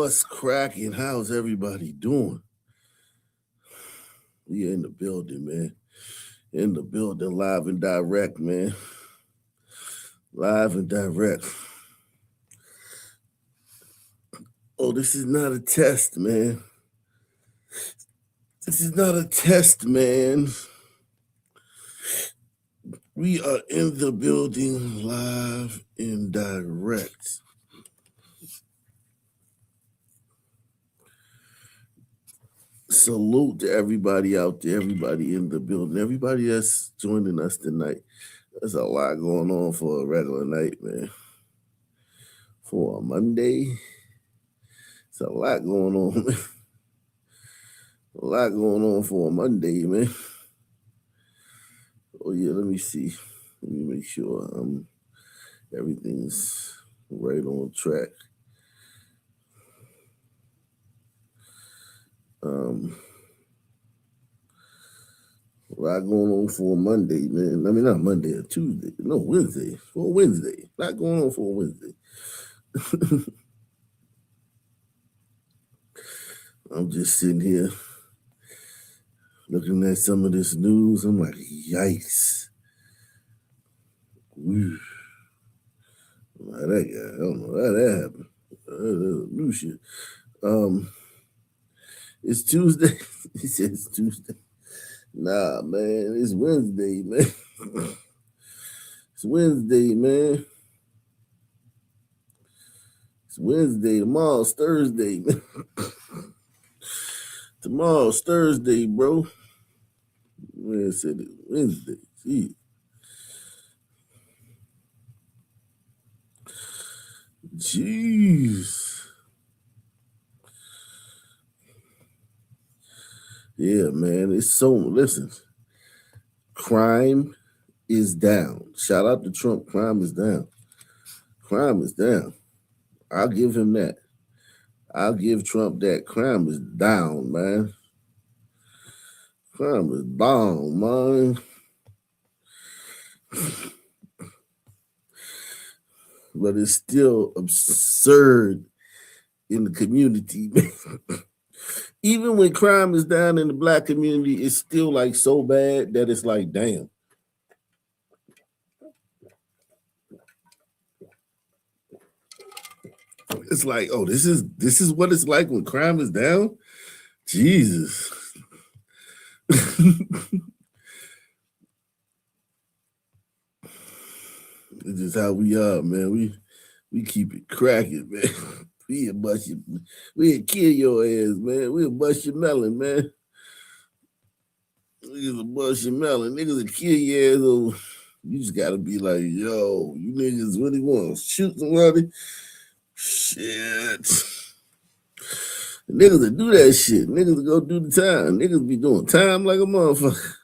What's cracking? How's everybody doing? We in the building, man. In the building, live and direct, man. Live and direct. Oh, this is not a test, man. This is not a test, man. We are in the building, live and direct. Salute to everybody out there, everybody in the building, everybody that's joining us tonight. There's a lot going on for a regular night, man. For a Monday, it's a lot going on, man. A lot going on for a Monday, man. Oh yeah, let me see. Let me make sure everything's right on track. A lot going on for a Monday, man. I mean, not Monday, a Tuesday. No, Wednesday. For a Wednesday. A lot going on for a Wednesday. I'm just sitting here looking at some of this news. I'm like, yikes. Whew. That guy, I don't know how that happened. New shit. It's Tuesday. He said it's Tuesday. Nah, man, it's Wednesday, man. It's Wednesday, man. It's Wednesday. Tomorrow's Thursday, man. Tomorrow's Thursday, bro. Man said it's Wednesday. Jeez. Jeez. Yeah, man. It's so, listen, crime is down. Shout out to Trump. Crime is down. Crime is down. I'll give him that. I'll give Trump that. Crime is down, man. Crime is down, man. But it's still absurd in the community, man. Even when crime is down in the black community, it's still like so bad that it's like, damn. It's like, oh, this is what it's like when crime is down? Jesus. It's just how we are, man. We keep it cracking, man. We'll kill your ass, man. We'll bust your melon, man. Niggas will bust your melon. Niggas will kill your ass over. You just gotta be like, yo, you niggas really want to shoot somebody? Shit. Niggas will do that shit. Niggas will go do the time. Niggas be doing time like a motherfucker.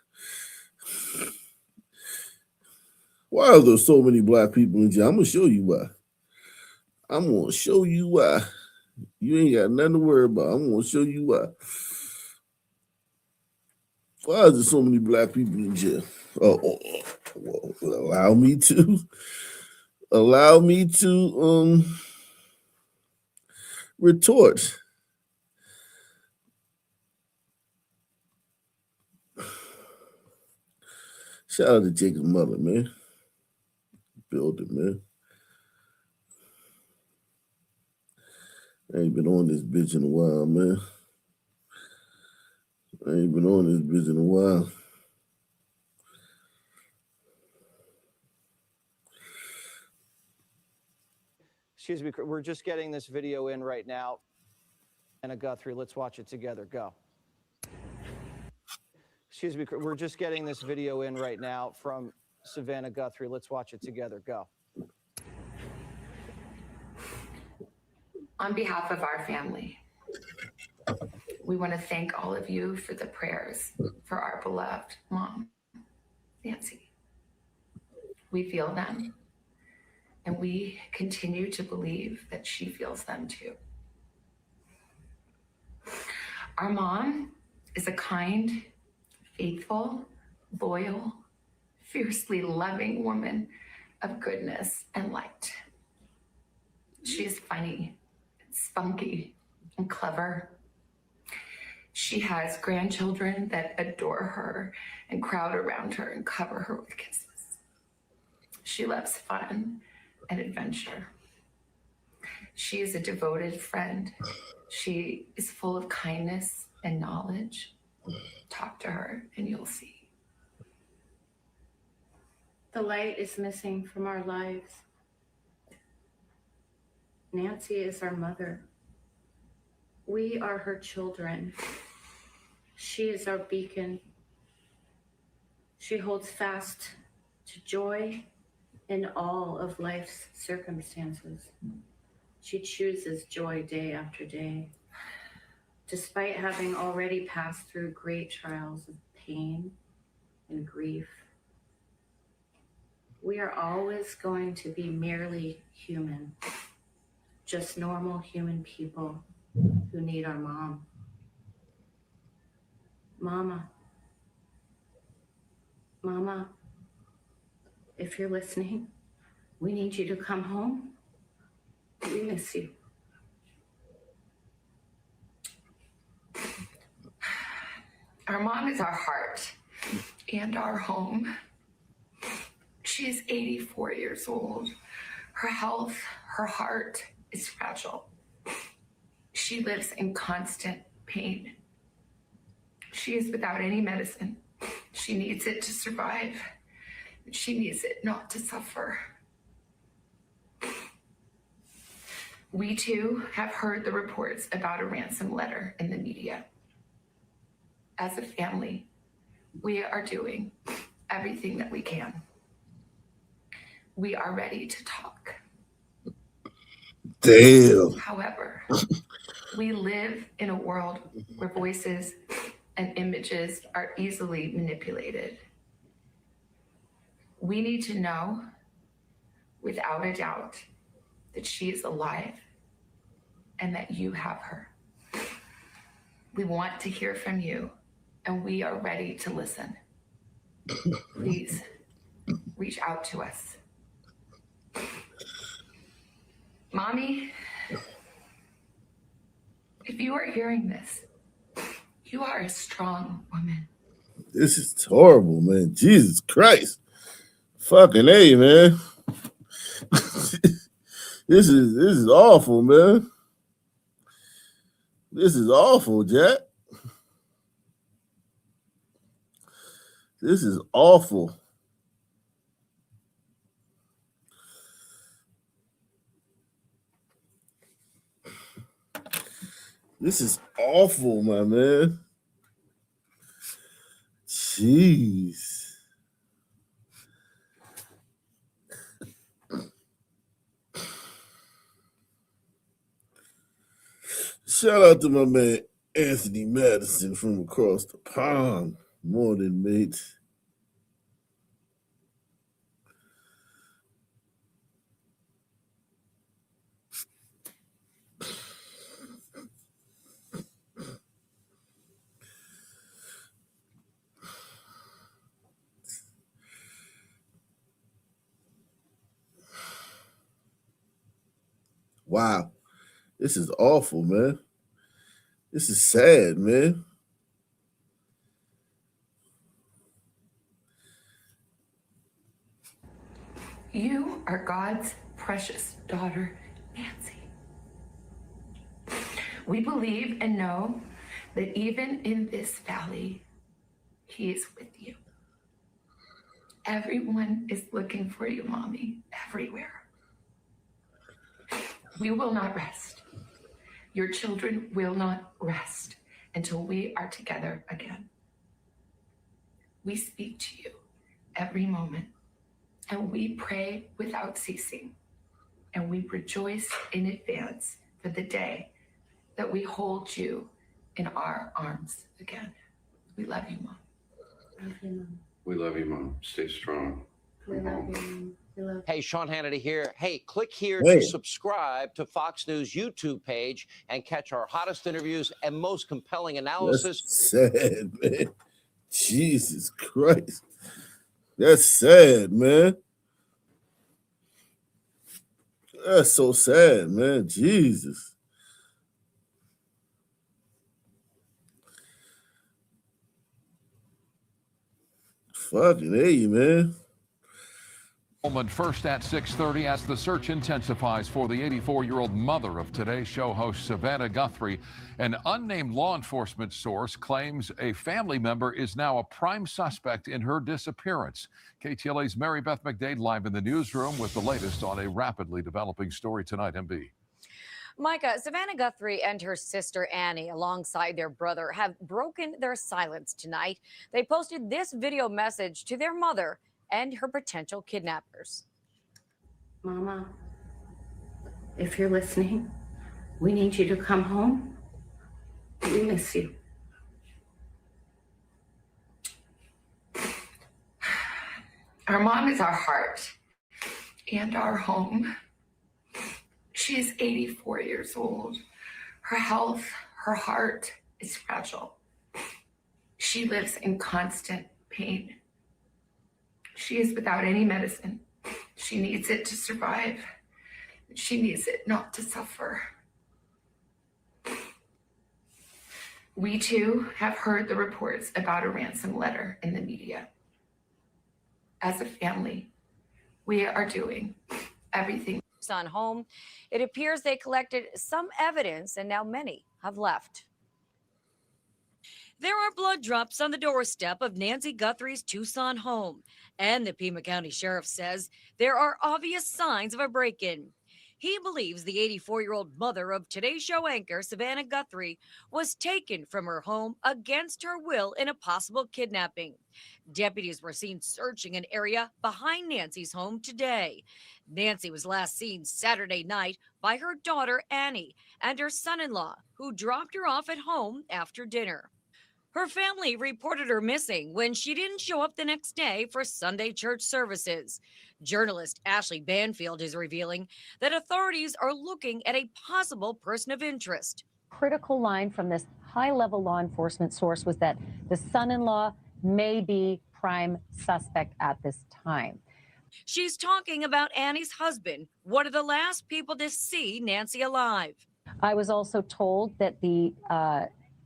Why are there so many black people in jail? I'm gonna show you why. I'm gonna show you why. You ain't got nothing to worry about. I'm gonna show you why. Why is there so many black people in jail? Well, allow me to retort. Shout out to Jacob's mother, man. Building, man. I ain't been on this bitch in a while, man. Excuse me, we're just getting this video in right now. Anna Guthrie, let's watch it together. Go. Excuse me, we're just getting this video in right now from Savannah Guthrie. Let's watch it together. Go. On behalf of our family, we want to thank all of you for the prayers for our beloved mom, Nancy. We feel them, and we continue to believe that she feels them too. Our mom is a kind, faithful, loyal, fiercely loving woman of goodness and light. She is funny, spunky, and clever. She has grandchildren that adore her and crowd around her and cover her with kisses. She loves fun and adventure. She is a devoted friend. She is full of kindness and knowledge. Talk to her and you'll see. The light is missing from our lives. Nancy is our mother. We are her children. She is our beacon. She holds fast to joy in all of life's circumstances. She chooses joy day after day, despite having already passed through great trials of pain and grief. We are always going to be merely human, just normal human people who need our mom. Mama, if you're listening, we need you to come home. We miss you. Our mom is our heart and our home. She is 84 years old. Her health, her heart is fragile. She lives in constant pain. She is without any medicine. She needs it to survive. She needs it not to suffer. We too have heard the reports about a ransom letter in the media. As a family, we are doing everything that we can. We are ready to talk. Damn. However, we live in a world where voices and images are easily manipulated. We need to know, without a doubt, that she is alive and that you have her. We want to hear from you, and we are ready to listen. Please reach out to us. Mommy, if you are hearing this, you are a strong woman. This is horrible, man. Jesus Christ. Fucking A, man. This is awful, man. This is awful, Jack. This is awful. This is awful, my man. Jeez. Shout out to my man Anthony Madison from across the pond. Morning, mate. Wow. This is awful, man. This is sad, man. You are God's precious daughter, Nancy. We believe and know that even in this valley, He is with you. Everyone is looking for you, Mommy, everywhere. We will not rest. Your children will not rest until we are together again. We speak to you every moment, and we pray without ceasing, and we rejoice in advance for the day that we hold you in our arms again. We love you, Mom. Love you, Mom. We love you, Mom. Stay strong. We love you, Mom. We love you. Hey, Sean Hannity here. Hey, click here Hey. to subscribe to Fox News YouTube page and catch our hottest interviews and most compelling analysis. That's sad, man. Jesus Christ. That's sad, man. That's so sad, man. Jesus. Fucking hey, man. First at 6:30 as the search intensifies for the 84-year-old mother of Today's Show host Savannah Guthrie. An unnamed law enforcement source claims a family member is now a prime suspect in her disappearance. KTLA's Mary Beth McDade live in the newsroom with the latest on a rapidly developing story tonight. MB. Micah, Savannah Guthrie and her sister Annie, alongside their brother, have broken their silence tonight. They posted this video message to their mother and her potential kidnappers. Mama, if you're listening, we need you to come home. We miss you. Our mom is our heart and our home. She is 84 years old. Her health, her heart is fragile. She lives in constant pain. She is without any medicine. She needs it to survive. She needs it not to suffer. We too have heard the reports about a ransom letter in the media. As a family, we are doing everything. On home, it appears they collected some evidence and now many have left. There are blood drops on the doorstep of Nancy Guthrie's Tucson home, and the Pima County Sheriff says there are obvious signs of a break-in. He believes the 84-year-old mother of Today's Show anchor Savannah Guthrie was taken from her home against her will in a possible kidnapping. Deputies were seen searching an area behind Nancy's home today. Nancy was last seen Saturday night by her daughter Annie and her son-in-law, who dropped her off at home after dinner. Her family reported her missing when she didn't show up the next day for Sunday church services. Journalist Ashley Banfield is revealing that authorities are looking at a possible person of interest. Critical line from this high-level law enforcement source was that the son-in-law may be prime suspect at this time. She's talking about Annie's husband, one of the last people to see Nancy alive. I was also told that the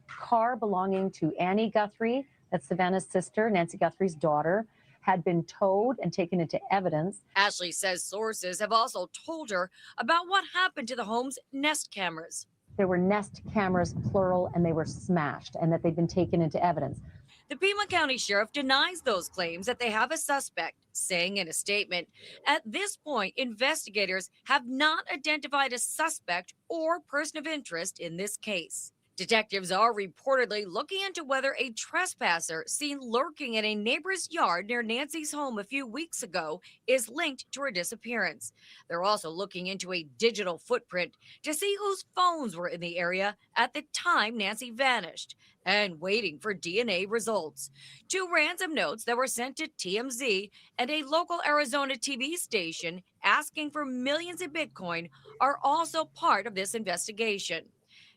car belonging to Annie Guthrie, that's Savannah's sister, Nancy Guthrie's daughter, had been towed and taken into evidence. Ashley says sources have also told her about what happened to the home's Nest cameras. There were Nest cameras, plural, and they were smashed, and that they'd been taken into evidence. The Pima County Sheriff denies those claims that they have a suspect, saying in a statement, at this point, investigators have not identified a suspect or person of interest in this case. Detectives are reportedly looking into whether a trespasser seen lurking in a neighbor's yard near Nancy's home a few weeks ago is linked to her disappearance. They're also looking into a digital footprint to see whose phones were in the area at the time Nancy vanished, and waiting for DNA results. 2 ransom notes that were sent to TMZ and a local Arizona TV station asking for millions of Bitcoin are also part of this investigation.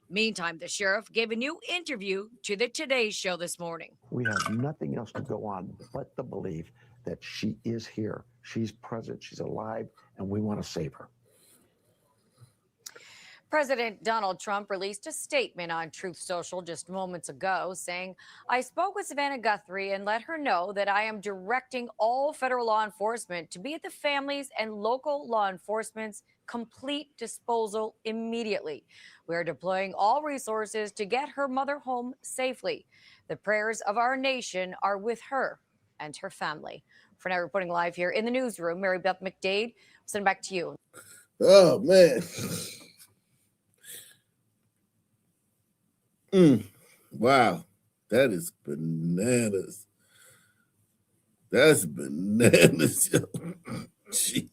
Meantime, the sheriff gave a new interview to the Today Show this morning. We have nothing else to go on but the belief that she is here. She's present, she's alive, and we want to save her. President Donald Trump released a statement on Truth Social just moments ago saying, I spoke with Savannah Guthrie and let her know that I am directing all federal law enforcement to be at the families and local law enforcement's complete disposal immediately. We are deploying all resources to get her mother home safely. The prayers of our nation are with her and her family. For now, reporting live here in the newsroom, Mary Beth McDade, send it back to you. Oh, man. Wow. That is bananas. That's bananas, yo. Jeez.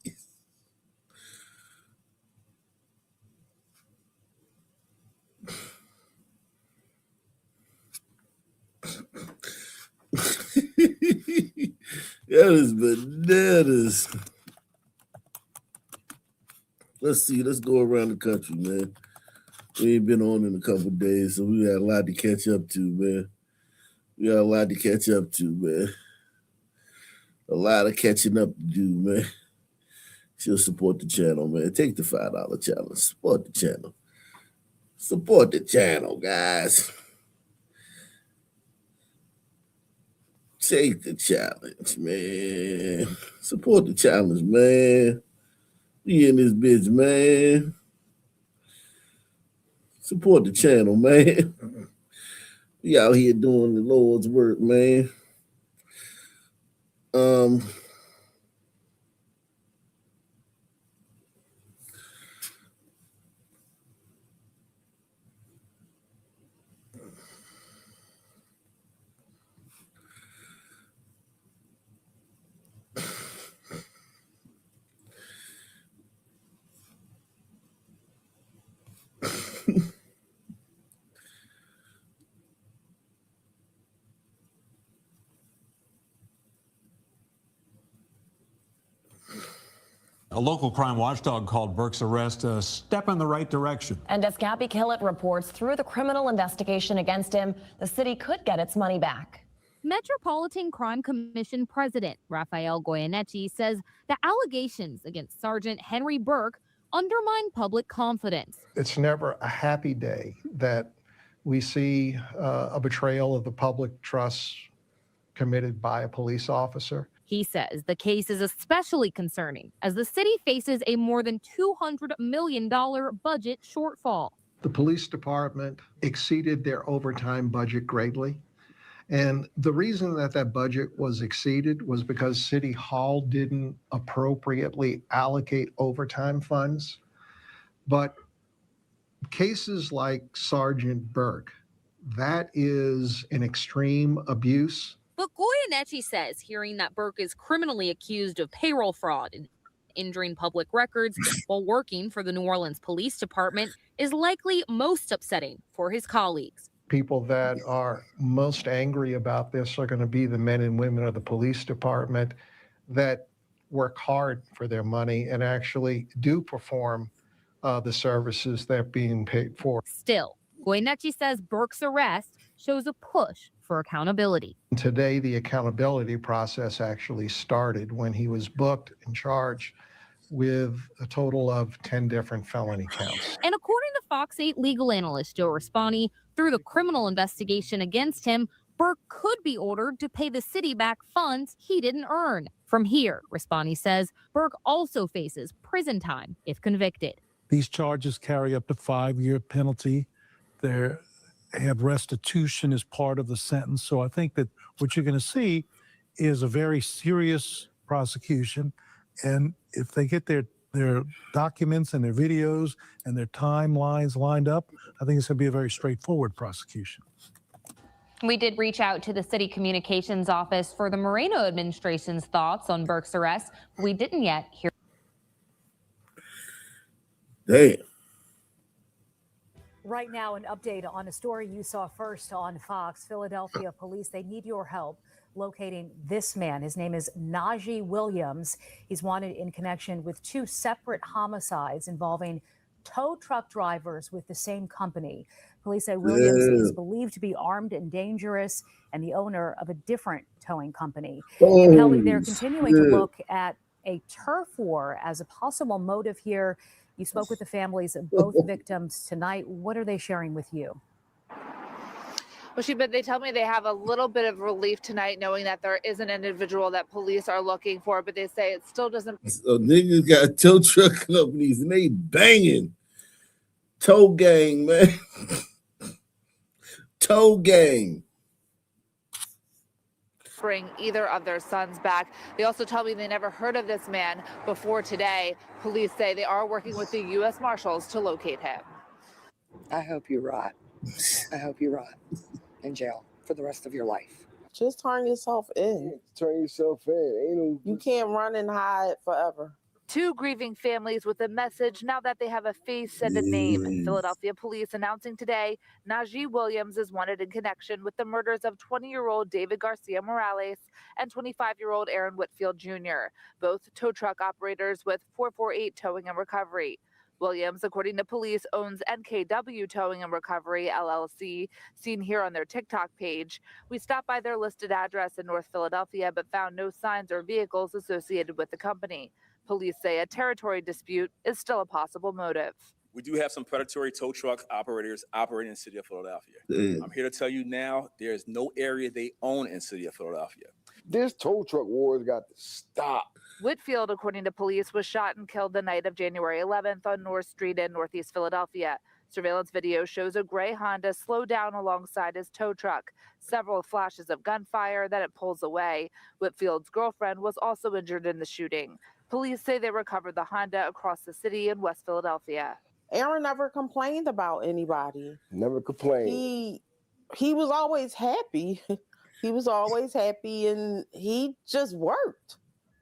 That is bananas. Let's see. Let's go around the country, man. We ain't been on in a couple of days, so we got a lot to catch up to, man. A lot of catching up to do, man. She'll support the channel, man. Take the $5 challenge. Support the channel. Support the channel, guys. Take the challenge, man. Support the challenge, man. We in this bitch, man. Support the channel, man. We out here doing the Lord's work, man. A local crime watchdog called Burke's arrest a step in the right direction. And as Gabby Killett reports, through the criminal investigation against him, the city could get its money back. Metropolitan Crime Commission President Rafael Goyeneche says the allegations against Sergeant Henry Burke undermine public confidence. It's never a happy day that we see a betrayal of the public trust committed by a police officer. He says the case is especially concerning as the city faces a more than $200 million budget shortfall. The police department exceeded their overtime budget greatly. And the reason that that budget was exceeded was because City Hall didn't appropriately allocate overtime funds. But cases like Sergeant Burke, that is an extreme abuse. But Goyeneche says hearing that Burke is criminally accused of payroll fraud and injuring public records while working for the New Orleans Police Department is likely most upsetting for his colleagues. People that are most angry about this are going to be the men and women of the police department that work hard for their money and actually do perform the services they're being paid for. Still, Goyeneche says Burke's arrest shows a push for accountability. Today, the accountability process actually started when he was booked and charged with a total of 10 different felony counts. And according to Fox 8 legal analyst Joe Raspani, through the criminal investigation against him, Burke could be ordered to pay the city back funds he didn't earn. From here, Raspani says Burke also faces prison time if convicted. These charges carry up to 5-year penalty. They have restitution as part of the sentence. So I think that what you're going to see is a very serious prosecution. And if they get their documents and their videos and their timelines lined up, I think it's going to be a very straightforward prosecution. We did reach out to the city communications office for the Moreno administration's thoughts on Burke's arrest. We didn't yet hear. Damn. Right now, an update on a story you saw first on Fox. Philadelphia police, they need your help locating this man. His name is Najee Williams. He's wanted in connection with 2 separate homicides involving tow truck drivers with the same company. Police say Williams is believed to be armed and dangerous and the owner of a different towing company. And Kelly, they're continuing to look at a turf war as a possible motive here. You spoke with the families of both victims tonight. What are they sharing with you? Well, but they tell me they have a little bit of relief tonight knowing that there is an individual that police are looking for, but they say it still doesn't. So niggas got tow truck companies and they banging. Tow gang, man. Tow gang. Bring either of their sons back. They also tell me they never heard of this man before today. Police say they are working with the U.S. Marshals to locate him. I hope you rot. I hope you rot in jail for the rest of your life. Just turn yourself in. Turn yourself in. You can't run and hide forever. 2 grieving families with a message now that they have a face and a name. Philadelphia police announcing today Najee Williams is wanted in connection with the murders of 20-year-old David Garcia Morales and 25-year-old Aaron Whitfield Jr., both tow truck operators with 448 Towing and Recovery. Williams, according to police, owns NKW Towing and Recovery, LLC, seen here on their TikTok page. We stopped by their listed address in North Philadelphia, but found no signs or vehicles associated with the company. Police say a territory dispute is still a possible motive. We do have some predatory tow truck operators operating in the city of Philadelphia. Damn. I'm here to tell you now, there is no area they own in the city of Philadelphia. This tow truck wars got to stop. Whitfield, according to police, was shot and killed the night of January 11th on North Street in Northeast Philadelphia. Surveillance video shows a gray Honda slow down alongside his tow truck. Several flashes of gunfire, then it pulls away. Whitfield's girlfriend was also injured in the shooting. Police say they recovered the Honda across the city in West Philadelphia. Aaron never complained about anybody. Never complained. He was always happy. He was always happy, and he just worked.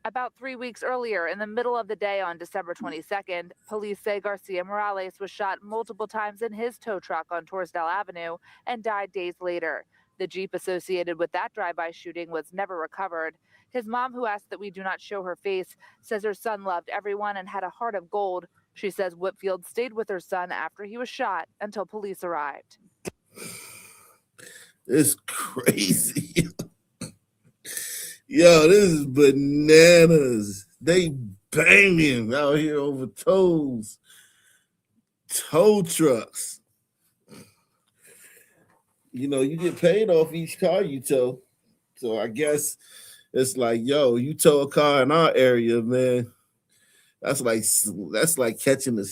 About 3 weeks earlier, in the middle of the day on December 22nd, police say Garcia Morales was shot multiple times in his tow truck on Torresdale Avenue and died days later. The Jeep associated with that drive-by shooting was never recovered. His mom, who asked that we do not show her face, says her son loved everyone and had a heart of gold. She says Whitfield stayed with her son after he was shot until police arrived. It's crazy. Yo, this is bananas. They banging out here over tow trucks. You know, you get paid off each car you tow. So I guess it's like, yo, you tow a car in our area, man. That's like catching a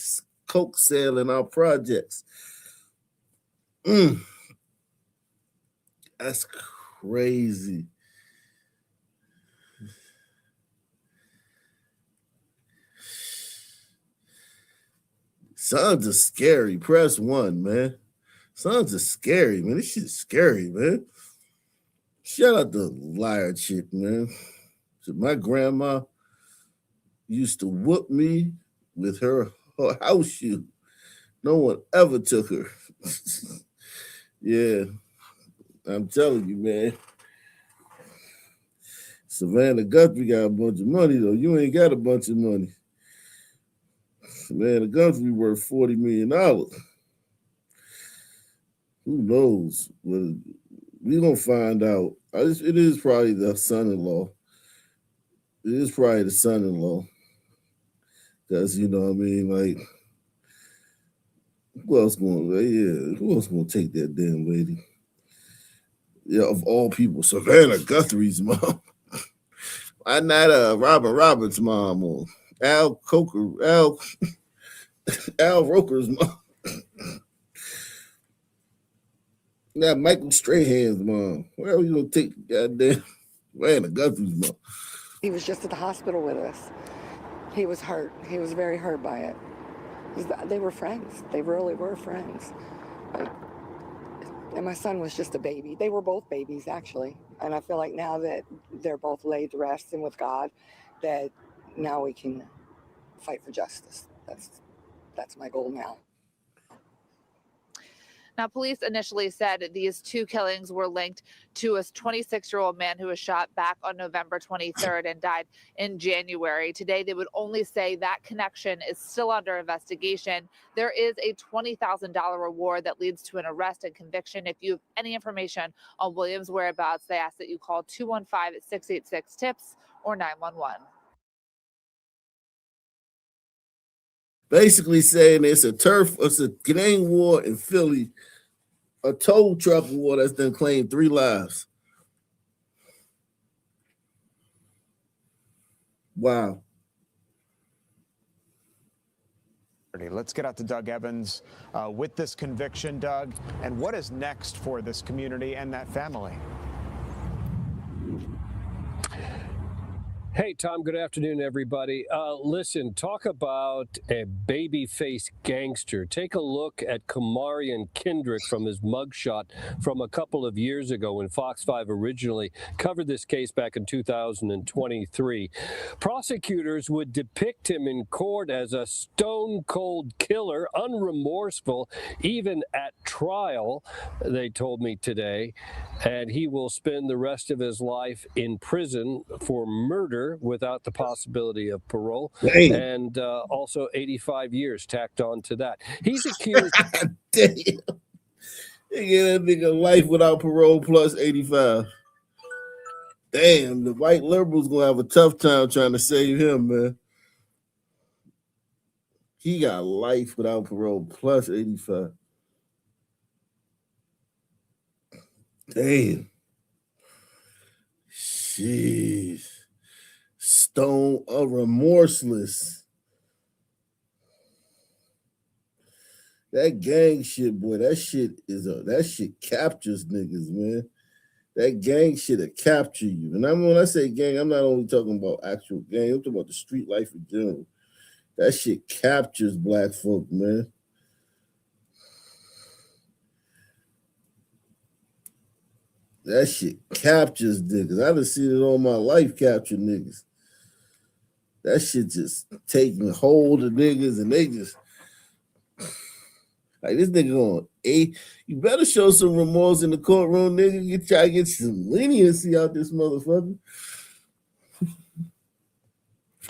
coke sale in our projects. That's crazy. Sons are scary. Press 1, man. Sons are scary, man. This shit's scary, man. Shout out to liar chick, man. So my grandma used to whoop me with her house shoe. No one ever took her. Yeah, I'm telling you, man. Savannah Guthrie got a bunch of money, though. You ain't got a bunch of money. Savannah Guthrie worth $40 million. Who knows? Well, we're going to find out. It is probably the son-in-law. It is probably the son-in-law. Because, you know what I mean? Like, who else going to take that damn lady? Yeah, of all people, Savannah Guthrie's mom. Why not Robin Roberts' mom or Al Roker's mom? Now Michael Strahan's mom. Where are you gonna take goddamn Savannah Guthrie's mom? He was just at the hospital with us. He was hurt. He was very hurt by it. They were friends. They really were friends. And my son was just a baby. They were both babies, actually. And I feel like now that they're both laid to rest and with God, that now we can fight for justice. That's my goal now. Now, police initially said these two killings were linked to a 26-year-old man who was shot back on November 23rd and died in January. Today, they would only say that connection is still under investigation. There is a $20,000 reward that leads to an arrest and conviction. If you have any information on Williams' whereabouts, they ask that you call 215-686-TIPS or 911. Basically saying it's a gang war in Philly, a tow truck war that's done claimed 3 lives. Wow. Let's get out to Doug Evans with this conviction, Doug. And what is next for this community and that family? Hey, Tom, good afternoon, everybody. Listen, talk about a baby-faced gangster. Take a look at Kamarian Kendrick from his mugshot from a couple of years ago when Fox 5 originally covered this case back in 2023. Prosecutors would depict him in court as a stone-cold killer, unremorseful, even at trial, they told me today. And he will spend the rest of his life in prison for murder without the possibility of parole. Dang. And also 85 years tacked on to that. He's accused. Damn. They get that nigga life without parole plus 85. Damn, the white liberals gonna have a tough time trying to save him, man. He got life without parole plus 85. Damn. Jeez. Stone remorseless. That gang shit, boy, that shit captures niggas, man. That gang shit'll capture you. And when I say gang, I'm not only talking about actual gang, I'm talking about the street life in general. That shit captures black folk, man. That shit captures niggas. I done seen it all my life capture niggas. That shit just taking hold of niggas and they just like this nigga on you better show some remorse in the courtroom, nigga. Try to get some leniency out this motherfucker.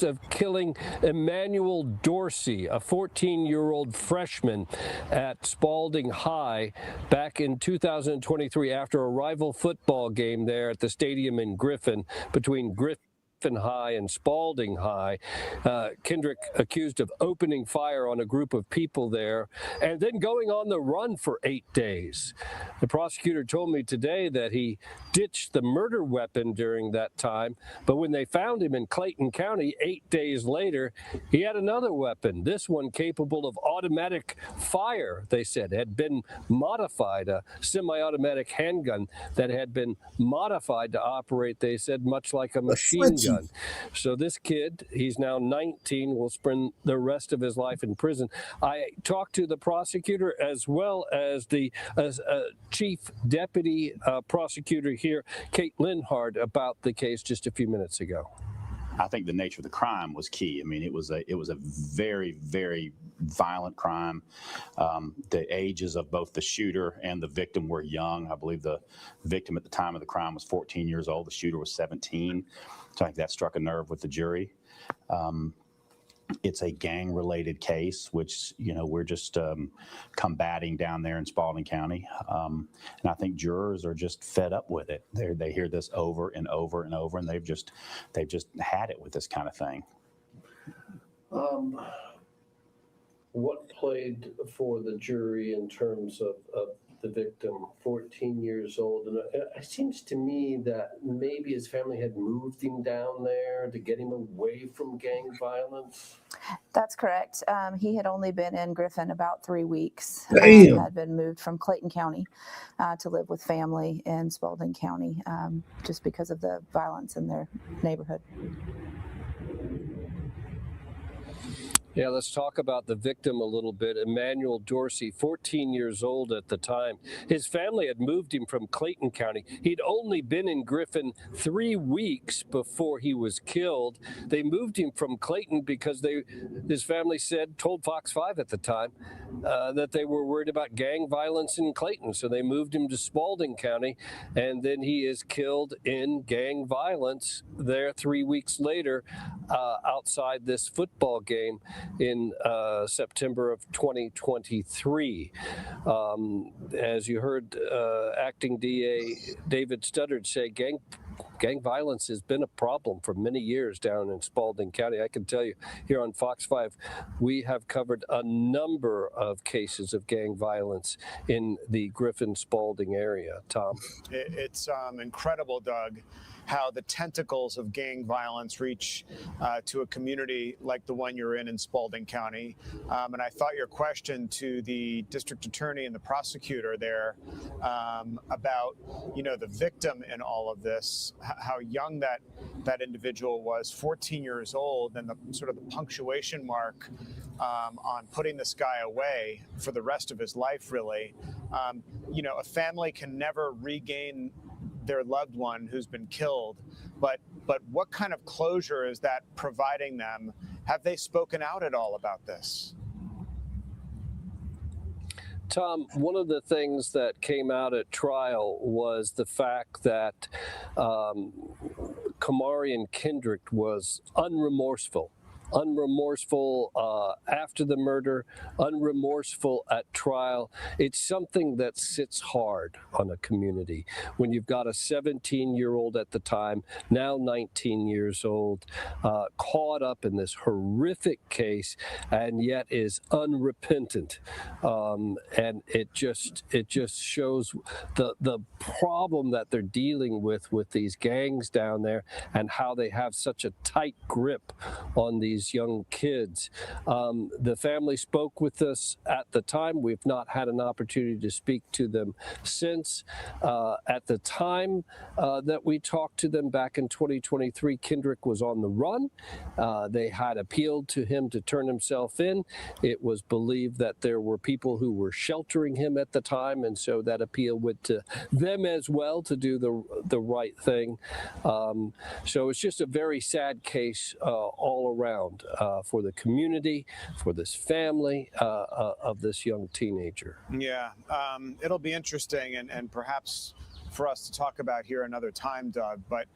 Of killing Emmanuel Dorsey, a 14-year-old freshman at Spalding High back in 2023 after a rival football game there at the stadium in Griffin between Griffin High and Spalding High. Kendrick accused of opening fire on a group of people there and then going on the run for 8 days. The prosecutor told me today that he ditched the murder weapon during that time, but when they found him in Clayton County 8 days later, he had another weapon, this one capable of automatic fire, they said, had been modified, a semi-automatic handgun that had been modified to operate, they said, much like a machine gun. So this kid, he's now 19, will spend the rest of his life in prison. I talked to the prosecutor as well as the chief deputy prosecutor here, Kate Linhart, about the case just a few minutes ago. I think the nature of the crime was key. I mean, it was a very, very violent crime. The ages of both the shooter and the victim were young. I believe the victim at the time of the crime was 14 years old. The shooter was 17. So I think that struck a nerve with the jury. It's a gang-related case, which, you know, we're just combating down there in Spalding County. And I think jurors are just fed up with it. They hear this over and over and over, and they've just had it with this kind of thing. What played for the jury in terms of the victim, 14 years old? And it seems to me that maybe his family had moved him down there to get him away from gang violence. That's correct. He had only been in Griffin about 3 weeks. Had been moved from Clayton County to live with family in Spalding County just because of the violence in their neighborhood. Yeah, let's talk about the victim a little bit. Emmanuel Dorsey, 14 years old at the time. His family had moved him from Clayton County. He'd only been in Griffin 3 weeks before he was killed. They moved him from Clayton because his family told Fox 5 at the time that they were worried about gang violence in Clayton. So they moved him to Spalding County, and then he is killed in gang violence there 3 weeks later outside this football game in September of 2023. As you heard acting DA David Studdard say, gang violence has been a problem for many years down in Spalding County. I can tell you here on Fox 5, we have covered a number of cases of gang violence in the Griffin-Spalding area. Tom? It's incredible, Doug, how the tentacles of gang violence reach to a community like the one you're in Spalding County. And I thought your question to the district attorney and the prosecutor there about, the victim in all of this, how young that individual was, 14 years old, and the sort of the punctuation mark on putting this guy away for the rest of his life, really. A family can never regain their loved one who's been killed, but what kind of closure is that providing them? Have they spoken out at all about this? Tom, one of the things that came out at trial was the fact that Kamarian Kendrick was unremorseful unremorseful after the murder, unremorseful at trial. It's something that sits hard on a community when you've got a 17-year-old at the time, now 19 years old, caught up in this horrific case and yet is unrepentant. And it just shows the problem that they're dealing with these gangs down there and how they have such a tight grip on these young kids. The family spoke with us at the time. We've not had an opportunity to speak to them since. At the time that we talked to them back in 2023, Kendrick was on the run. They had appealed to him to turn himself in. It was believed that there were people who were sheltering him at the time, and so that appeal went to them as well to do the right thing. So it's just a very sad case all around for the community, for this family of this young teenager. Yeah, it'll be interesting and perhaps for us to talk about here another time, Doug, but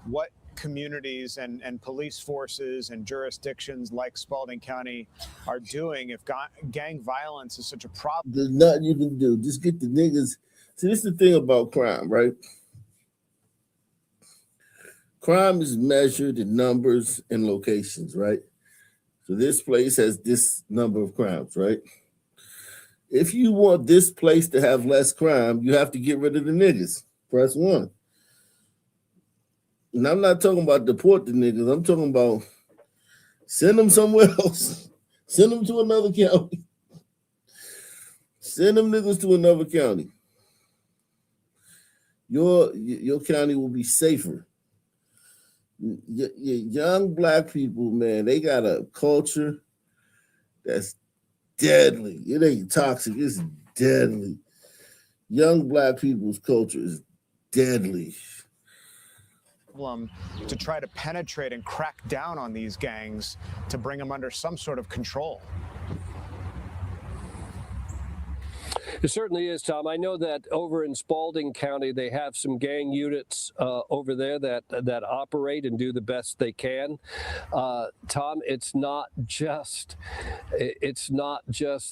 what communities and police forces and jurisdictions like Spalding County are doing if gang violence is such a problem. There's nothing you can do. Just get the niggas. See, this is the thing about crime, right? Crime is measured in numbers and locations, right? So this place has this number of crimes, right? If you want this place to have less crime, you have to get rid of the niggas. Press 1. And I'm not talking about deport the niggas. I'm talking about send them somewhere else. Send them to another county. Send them niggas to another county. Your county will be safer. Young black people, man, they got a culture that's deadly. It ain't toxic, it's deadly. Young black people's culture is deadly. To try to penetrate and crack down on these gangs to bring them under some sort of control. It certainly is, Tom. I know that over in Spalding County, they have some gang units over there that operate and do the best they can. Tom, it's not just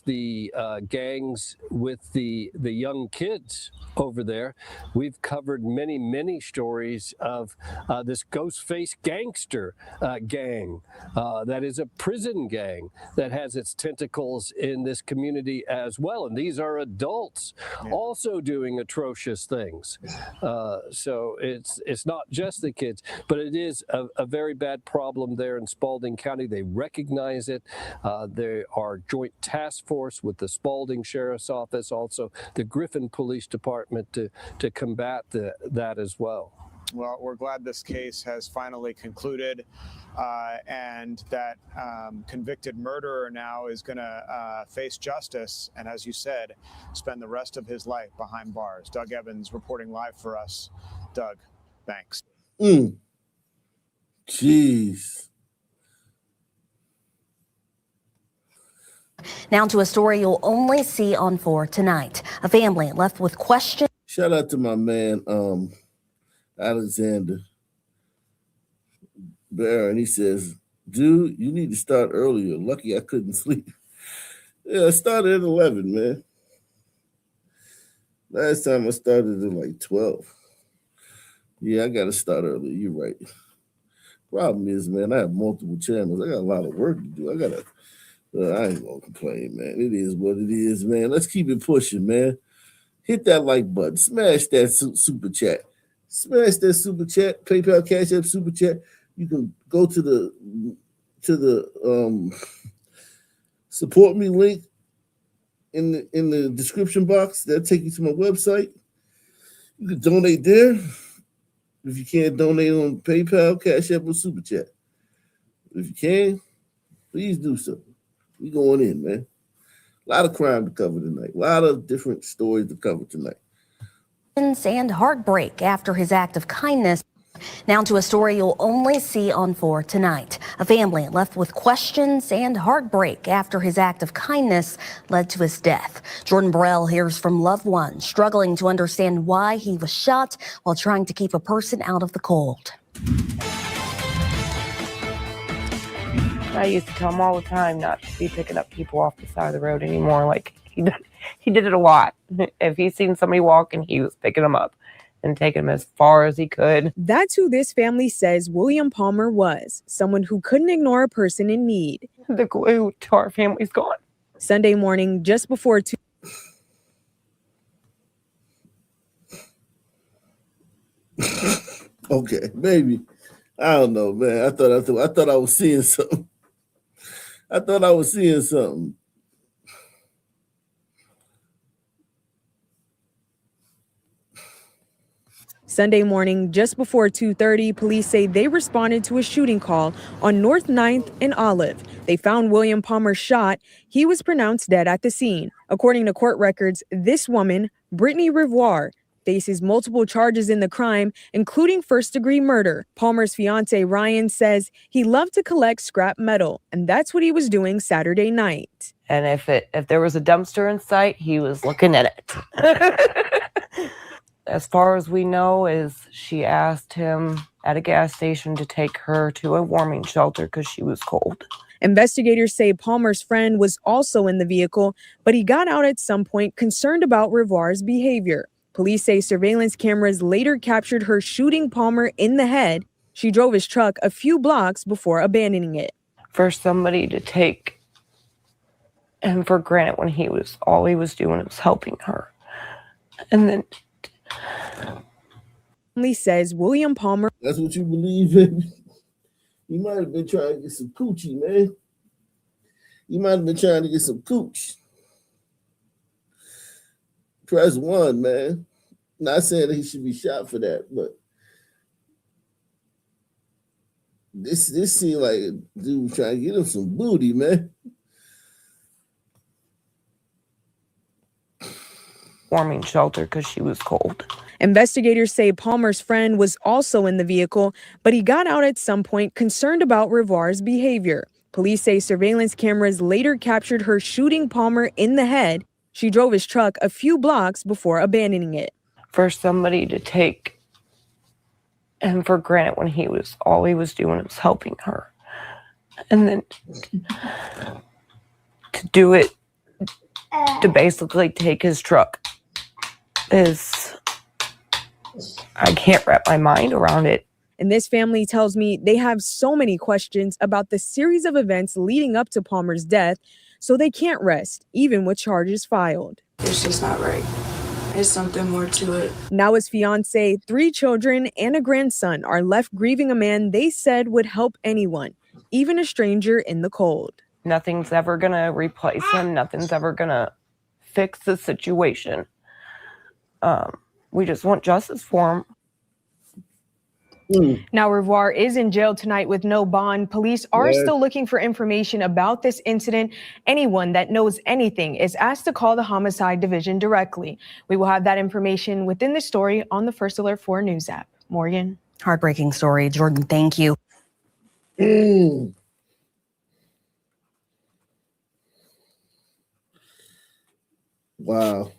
the gangs with the young kids over there. We've covered many stories of this Ghostface gangster gang that is a prison gang that has its tentacles in this community as well. And these are adults also doing atrocious things. So it's not just the kids, but it is a very bad problem there in Spalding County. They recognize it. There are joint task force with the Spalding Sheriff's Office, also the Griffin Police Department to combat that as well. Well, we're glad this case has finally concluded and that convicted murderer now is going to face justice and, as you said, spend the rest of his life behind bars. Doug Evans reporting live for us. Doug, thanks. Jeez. Now to a story you'll only see on 4 tonight. A family left with questions. Shout out to my man, Alexander Barron. He says, dude, you need to start earlier. Lucky I couldn't sleep. Yeah, I started at 11, man. Last time I started at like 12. Yeah, I got to start early. You're right. Problem is, man, I have multiple channels. I got a lot of work to do. I ain't going to complain, man. It is what it is, man. Let's keep it pushing, man. Hit that like button. Smash that super chat. Smash that super chat. PayPal, Cash App, super chat. You can go to the support me link in the description box. That'll take you to my website. You can donate there. If you can't donate on PayPal, Cash App, or super chat. If you can, please do so. We going in, man. A lot of crime to cover tonight. A lot of different stories to cover tonight. And heartbreak after his act of kindness. Now to a story you'll only see on 4 tonight. A family left with questions and heartbreak after his act of kindness led to his death. Jordan Burrell hears from loved ones struggling to understand why he was shot while trying to keep a person out of the cold. I used to tell him all the time not to be picking up people off the side of the road anymore. Like, he did it a lot. If he seen somebody walking, he was picking them up and taking them as far as he could. That's who this family says William Palmer was, someone who couldn't ignore a person in need. The glue to our family's gone. Sunday morning, just before 2. Okay, maybe. I don't know, man. I thought I was seeing something. I thought I was seeing something. Sunday morning, just before 2:30, police say they responded to a shooting call on North 9th and Olive. They found William Palmer shot. He was pronounced dead at the scene. According to court records, this woman, Brittany Rivoire, faces multiple charges in the crime, including first-degree murder. Palmer's fiance, Ryan, says he loved to collect scrap metal, and that's what he was doing Saturday night. And if there was a dumpster in sight, he was looking at it. As far as we know, is she asked him at a gas station to take her to a warming shelter because she was cold. Investigators say Palmer's friend was also in the vehicle, but he got out at some point concerned about Rivoire's behavior. Police say surveillance cameras later captured her shooting Palmer in the head. She drove his truck a few blocks before abandoning it. For somebody to take him for granted when all he was doing was helping her. And then Family says William Palmer. That's what you believe in? You might have been trying to get some coochie, man. You might have been trying to get some cooch. Press 1, man. Not saying that he should be shot for that, but this seemed like a dude trying to get him some booty, man. Warming shelter because she was cold. Investigators say Palmer's friend was also in the vehicle, but he got out at some point concerned about Rivoire's behavior. Police say surveillance cameras later captured her shooting Palmer in the head. She drove his truck a few blocks before abandoning it. For somebody to take him for granted when all he was doing was helping her. And then to do it, to basically take his truck I can't wrap my mind around it. And this family tells me they have so many questions about the series of events leading up to Palmer's death, so they can't rest, even with charges filed. It's just not right. There's something more to it. Now his fiance, 3 children, and a grandson are left grieving a man they said would help anyone, even a stranger in the cold. Nothing's ever going to replace him. Nothing's ever going to fix the situation. We just want justice for him. Now, Rivoire is in jail tonight with no bond. Police are still looking for information about this incident. Anyone that knows anything is asked to call the Homicide Division directly. We will have that information within the story on the First Alert 4 News app. Morgan. Heartbreaking story. Jordan, thank you. Wow.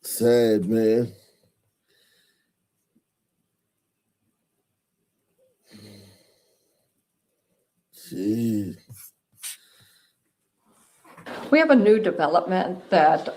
Sad, man. Jeez. We have a new development that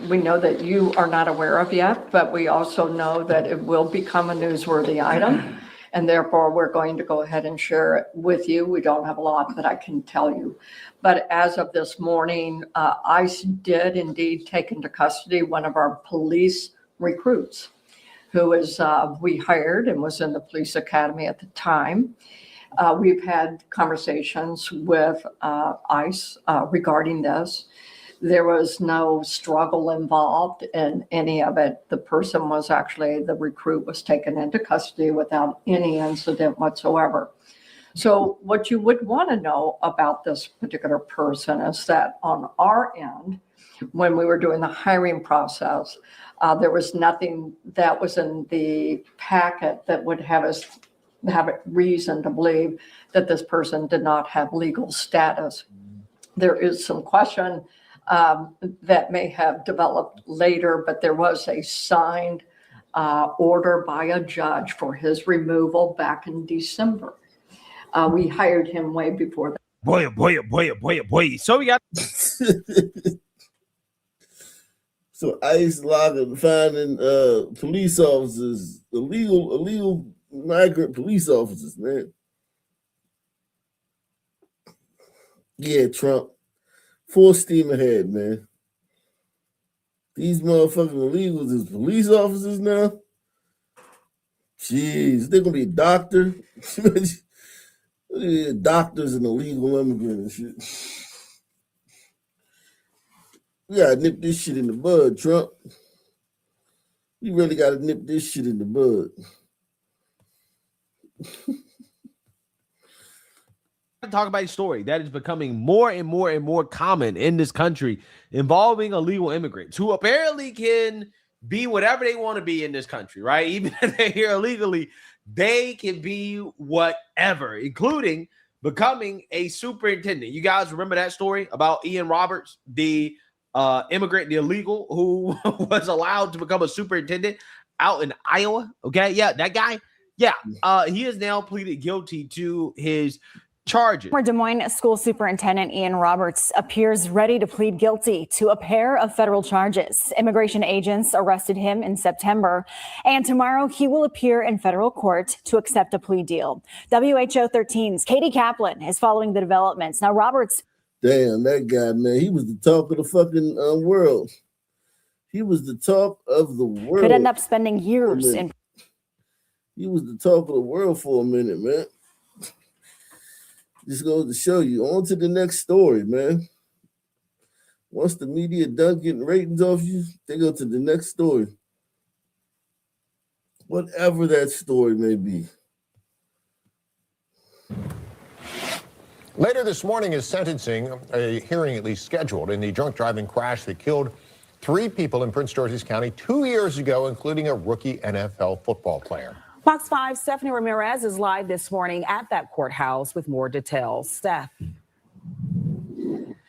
we know that you are not aware of yet, but we also know that it will become a newsworthy item. And therefore, we're going to go ahead and share it with you. We don't have a lot that I can tell you. But as of this morning, ICE did indeed take into custody one of our police recruits who is we hired and was in the police academy at the time. We've had conversations with ICE regarding this. There was no struggle involved in any of it. The person was actually, the recruit was taken into custody without any incident whatsoever. So what you would want to know about this particular person is that on our end, when we were doing the hiring process, there was nothing that was in the packet that would have us have reason to believe that this person did not have legal status. There is some question that may have developed later, but there was a signed order by a judge for his removal back in December. We hired him way before that. Boy. So we got. So ICE logging, finding police officers, illegal migrant police officers, man. Yeah, Trump. Full steam ahead, man. These motherfucking illegals is police officers now. Jeez, they're gonna be a doctor. Doctors and illegal immigrants and shit. We gotta nip this shit in the bud, Trump. We really gotta nip this shit in the bud. Talk about a story that is becoming more and more common in this country involving illegal immigrants who apparently can be whatever they want to be in this country, right? Even if they're here illegally, they can be whatever, including becoming a superintendent. You guys remember that story about Ian Roberts, the immigrant, the illegal who was allowed to become a superintendent out in Iowa? Okay, yeah, that guy. Yeah, he has now pleaded guilty to his charges. Former Des Moines School Superintendent Ian Roberts appears ready to plead guilty to a pair of federal charges. Immigration agents arrested him in September, and tomorrow he will appear in federal court to accept a plea deal. WHO 13's Katie Kaplan is following the developments. Now, Roberts. Damn, that guy, man, he was the talk of the fucking world. He was the talk of the world. Could end up spending years in. He was the talk of the world for a minute, man. Just goes to show you. On to the next story, man. Once the media done getting ratings off you, they go to the next story. Whatever that story may be. Later this morning is sentencing, a hearing at least scheduled, in the drunk driving crash that killed 3 people in Prince George's County 2 years ago, including a rookie NFL football player. Fox 5's Stephanie Ramirez is live this morning at that courthouse with more details. Steph.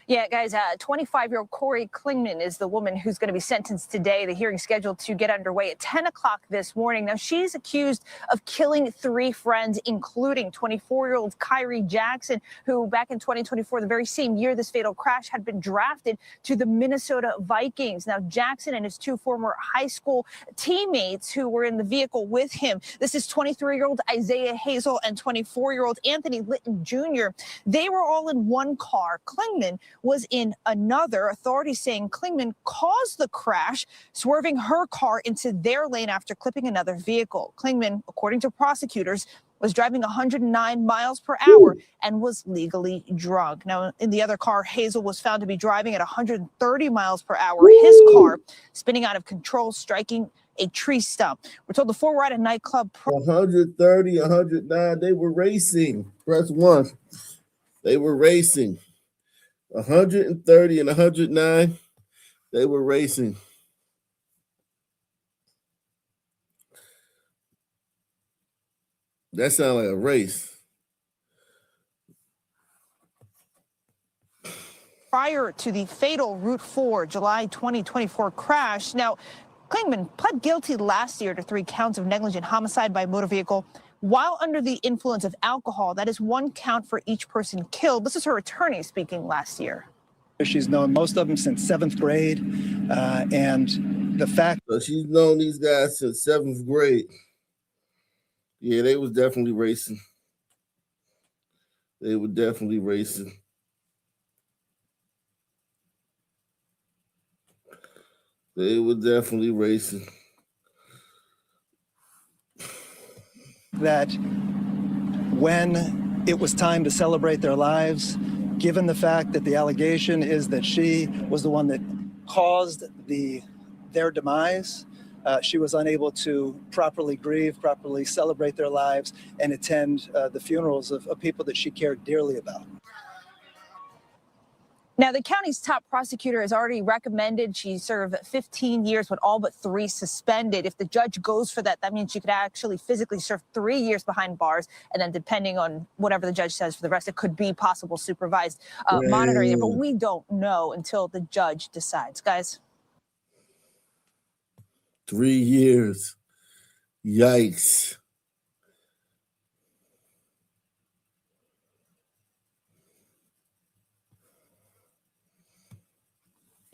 Yeah, guys, 25-year-old Corey Klingman is the woman who's going to be sentenced today. The hearing scheduled to get underway at 10 o'clock this morning. Now, she's accused of killing 3 friends, including 24-year-old Kyrie Jackson, who back in 2024, the very same year this fatal crash, had been drafted to the Minnesota Vikings. Now, Jackson and his 2 former high school teammates who were in the vehicle with him. This is 23-year-old Isaiah Hazel and 24-year-old Anthony Litton Jr. They were all in one car. Klingman was in another. Authorities saying Klingman caused the crash, swerving her car into their lane after clipping another vehicle. Klingman, according to prosecutors, was driving 109 miles per hour and was legally drunk. Now, in the other car, Hazel was found to be driving at 130 miles per hour. His car spinning out of control, striking a tree stump. We're told the 4 were at a nightclub. 130, 109, they were racing. Press 1. They were racing. 130 and 109, they were racing. That sounds like a race. Prior to the fatal Route 4 July 2024 crash. Now, Klingman pled guilty last year to 3 counts of negligent homicide by motor vehicle while under the influence of alcohol. That is 1 count for each person killed. This is her attorney speaking last year. She's known most of them since 7th grade, and the fact that she's known these guys since 7th grade. Yeah, they was definitely racing. They were definitely racing. They were definitely racing. That when it was time to celebrate their lives, given the fact that the allegation is that she was the one that caused their demise, she was unable to properly grieve, properly celebrate their lives, and attend the funerals of people that she cared dearly about. Now, the county's top prosecutor has already recommended she serve 15 years with all but 3 suspended. If the judge goes for that, that means she could actually physically serve 3 years behind bars. And then depending on whatever the judge says for the rest, it could be possible supervised monitoring. But we don't know until the judge decides. Guys. 3 years. Yikes.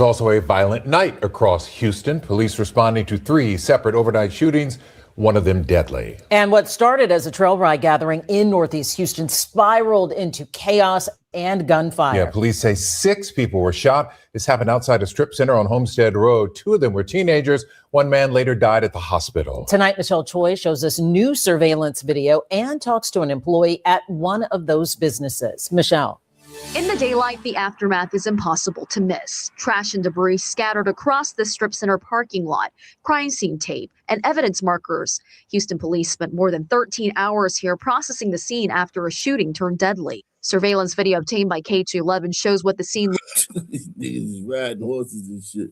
Also a violent night across Houston. Police responding to 3 separate overnight shootings, one of them deadly. And what started as a trail ride gathering in Northeast Houston spiraled into chaos and gunfire. Yeah, police say 6 people were shot. This happened outside a strip center on Homestead Road. 2 of them were teenagers. One man later died at the hospital. Tonight, Michelle Choi shows us new surveillance video and talks to an employee at one of those businesses. Michelle. In the daylight, the aftermath is impossible to miss. Trash and debris scattered across the strip center parking lot, crime scene tape, and evidence markers. Houston police spent more than 13 hours here processing the scene after a shooting turned deadly. Surveillance video obtained by K211 shows what the scene These niggas is riding horses and shit.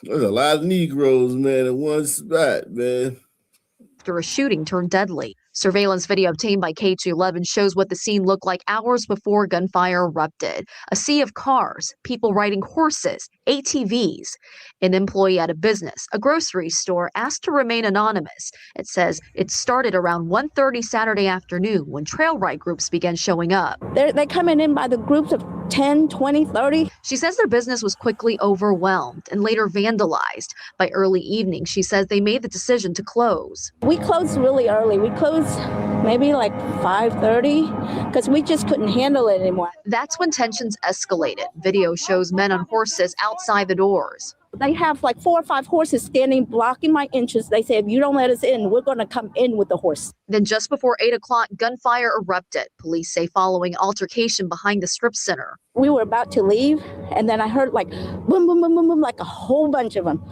There's a lot of Negroes, man, in one spot, man. after a shooting turned deadly. Surveillance video obtained by K211 shows what the scene looked like hours before gunfire erupted. A sea of cars, people riding horses, ATVs. An employee at a business, a grocery store, asked to remain anonymous. It says it started around 1:30 Saturday afternoon when trail ride groups began showing up. They're coming in by the groups of 10, 20, 30. She says their business was quickly overwhelmed and later vandalized. By early evening, she says they made the decision to close. We closed really early. We closed maybe like 5:30 because we just couldn't handle it anymore. That's when tensions escalated. Video shows men on horses outside the doors. They have like 4 or 5 horses standing blocking my entrance. They say, if you don't let us in, we're going to come in with the horse. Then just before 8 o'clock, gunfire erupted. Police say following altercation behind the strip center. We were about to leave, and then I heard like boom, boom, boom, boom, boom, like a whole bunch of them,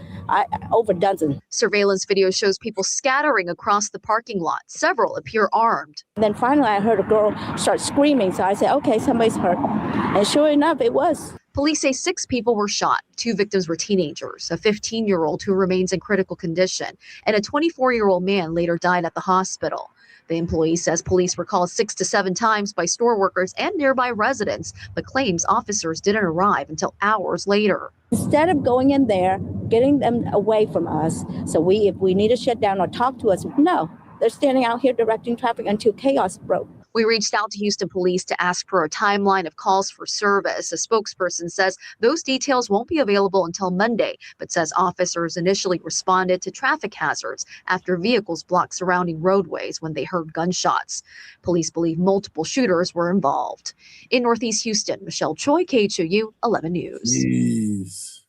over a dozen. Surveillance video shows people scattering across the parking lot. Several appear armed. And then finally, I heard a girl start screaming. So I said, okay, somebody's hurt. And sure enough, it was. Police say 6 people were shot. 2 victims were teenagers, a 15-year-old who remains in critical condition, and a 24-year-old man later died at the hospital. The employee says police were called 6 to 7 times by store workers and nearby residents, but claims officers didn't arrive until hours later. Instead of going in there, getting them away from us, so if we need to shut down or talk to us, no. They're standing out here directing traffic until chaos broke. We reached out to Houston police to ask for a timeline of calls for service. A spokesperson says those details won't be available until Monday, but says officers initially responded to traffic hazards after vehicles blocked surrounding roadways when they heard gunshots. Police believe multiple shooters were involved. In Northeast Houston, Michelle Choi, KHOU 11 News.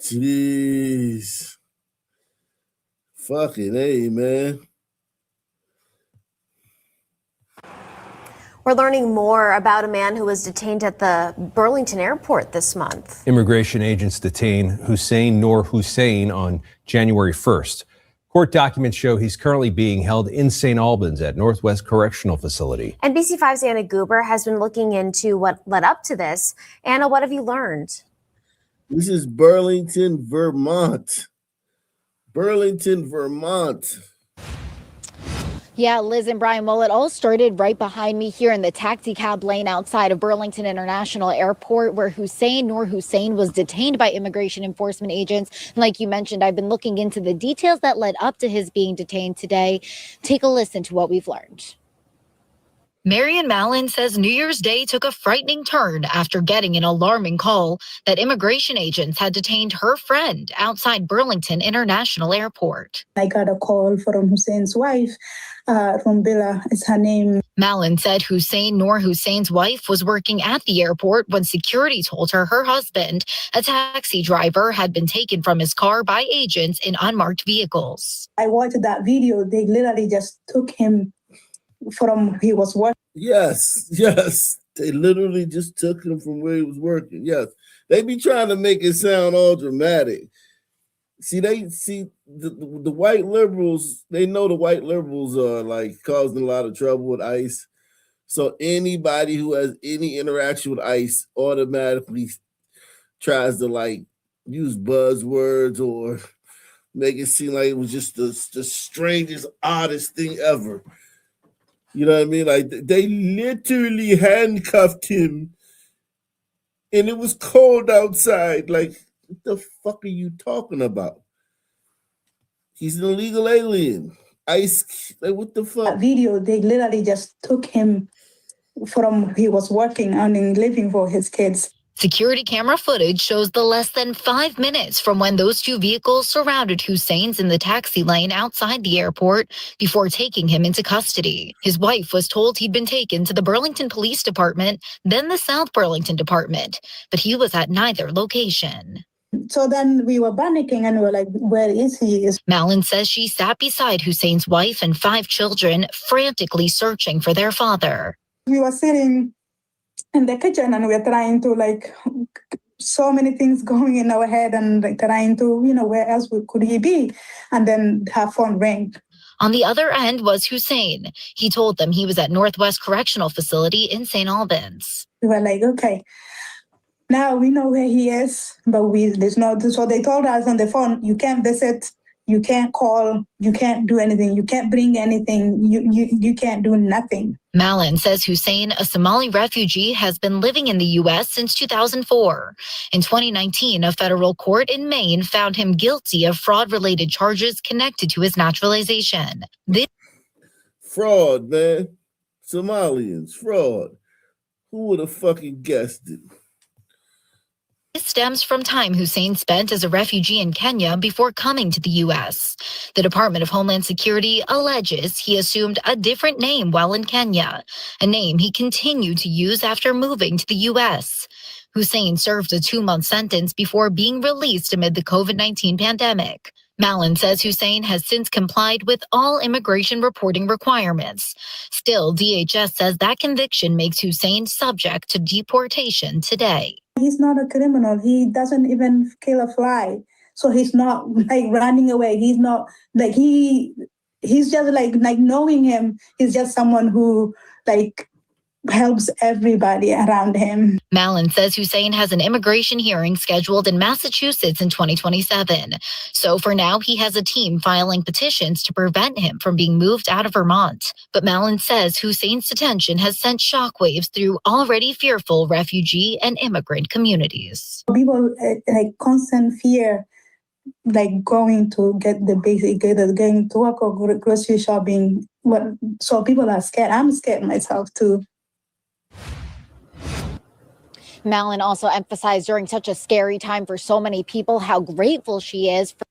Jeez. Fucking A, man. We're learning more about a man who was detained at the Burlington airport this month. Immigration agents detained Hussein Noor Hussein on January 1st. Court documents show he's currently being held in St. Albans at Northwest Correctional Facility. NBC5's Anna Goober has been looking into what led up to this. Anna, what have you learned? This is Burlington, Vermont. Burlington, Vermont. Yeah, Liz and Brian, well, it all started right behind me here in the taxi cab lane outside of Burlington International Airport, where Hussein Noor Hussein was detained by immigration enforcement agents. And like you mentioned, I've been looking into the details that led up to his being detained today. Take a listen to what we've learned. Marion Mallon says New Year's Day took a frightening turn after getting an alarming call that immigration agents had detained her friend outside Burlington International Airport. I got a call from Hussein's wife, Rumbila is her name. Mallon said Hussein Noor Hussein's wife was working at the airport when security told her husband, a taxi driver, had been taken from his car by agents in unmarked vehicles. I watched that video. They literally just took him from he was working. Yes. They literally just took him from where he was working. Yes. They be trying to make it sound all dramatic. the white liberals, they know the white liberals are like causing a lot of trouble with ICE. So anybody who has any interaction with ICE automatically tries to like use buzzwords or make it seem like it was just the strangest, oddest thing ever. You know what I mean? Like they literally handcuffed him and it was cold outside. Like, what the fuck are you talking about? He's an illegal alien. ICE, like what the fuck? That video, they literally just took him from he was working and living for his kids. Security camera footage shows the less than 5 minutes from when those two vehicles surrounded Hussein's in the taxi lane outside the airport before taking him into custody. His wife was told he'd been taken to the Burlington Police Department, then the South Burlington Department, but he was at neither location. So then we were panicking and we were like, where is he? Malin says she sat beside Hussein's wife and 5 children, frantically searching for their father. We were sitting in the kitchen and we were trying to like so many things going in our head and like trying to, where else could he be? And then her phone rang. On the other end was Hussein. He told them he was at Northwest Correctional Facility in St. Albans. We were like, okay, now we know where he is, but there's no, so they told us on the phone, you can't visit, you can't call, you can't do anything, you can't bring anything, you can't do nothing. Malin says Hussein, a Somali refugee, has been living in the U.S. since 2004. In 2019, a federal court in Maine found him guilty of fraud-related charges connected to his naturalization. Fraud, man. Somalians, fraud. Who would have fucking guessed it? This stems from time Hussein spent as a refugee in Kenya before coming to the U.S. The Department of Homeland Security alleges he assumed a different name while in Kenya, a name he continued to use after moving to the U.S. Hussein served a 2-month sentence before being released amid the COVID-19 pandemic. Malin says Hussein has since complied with all immigration reporting requirements. Still, DHS says that conviction makes Hussein subject to deportation today. He's not a criminal. He doesn't even kill a fly. So he's not like running away. He's not like he's just like knowing him. He's just someone who like helps everybody around him. Malin says Hussein has an immigration hearing scheduled in Massachusetts in 2027. So for now, he has a team filing petitions to prevent him from being moved out of Vermont. But Malin says Hussein's detention has sent shockwaves through already fearful refugee and immigrant communities. People like constant fear, like going to get the basic, going to work or grocery shopping. So people are scared. I'm scared myself too. Malin also emphasized during such a scary time for so many people how grateful she is for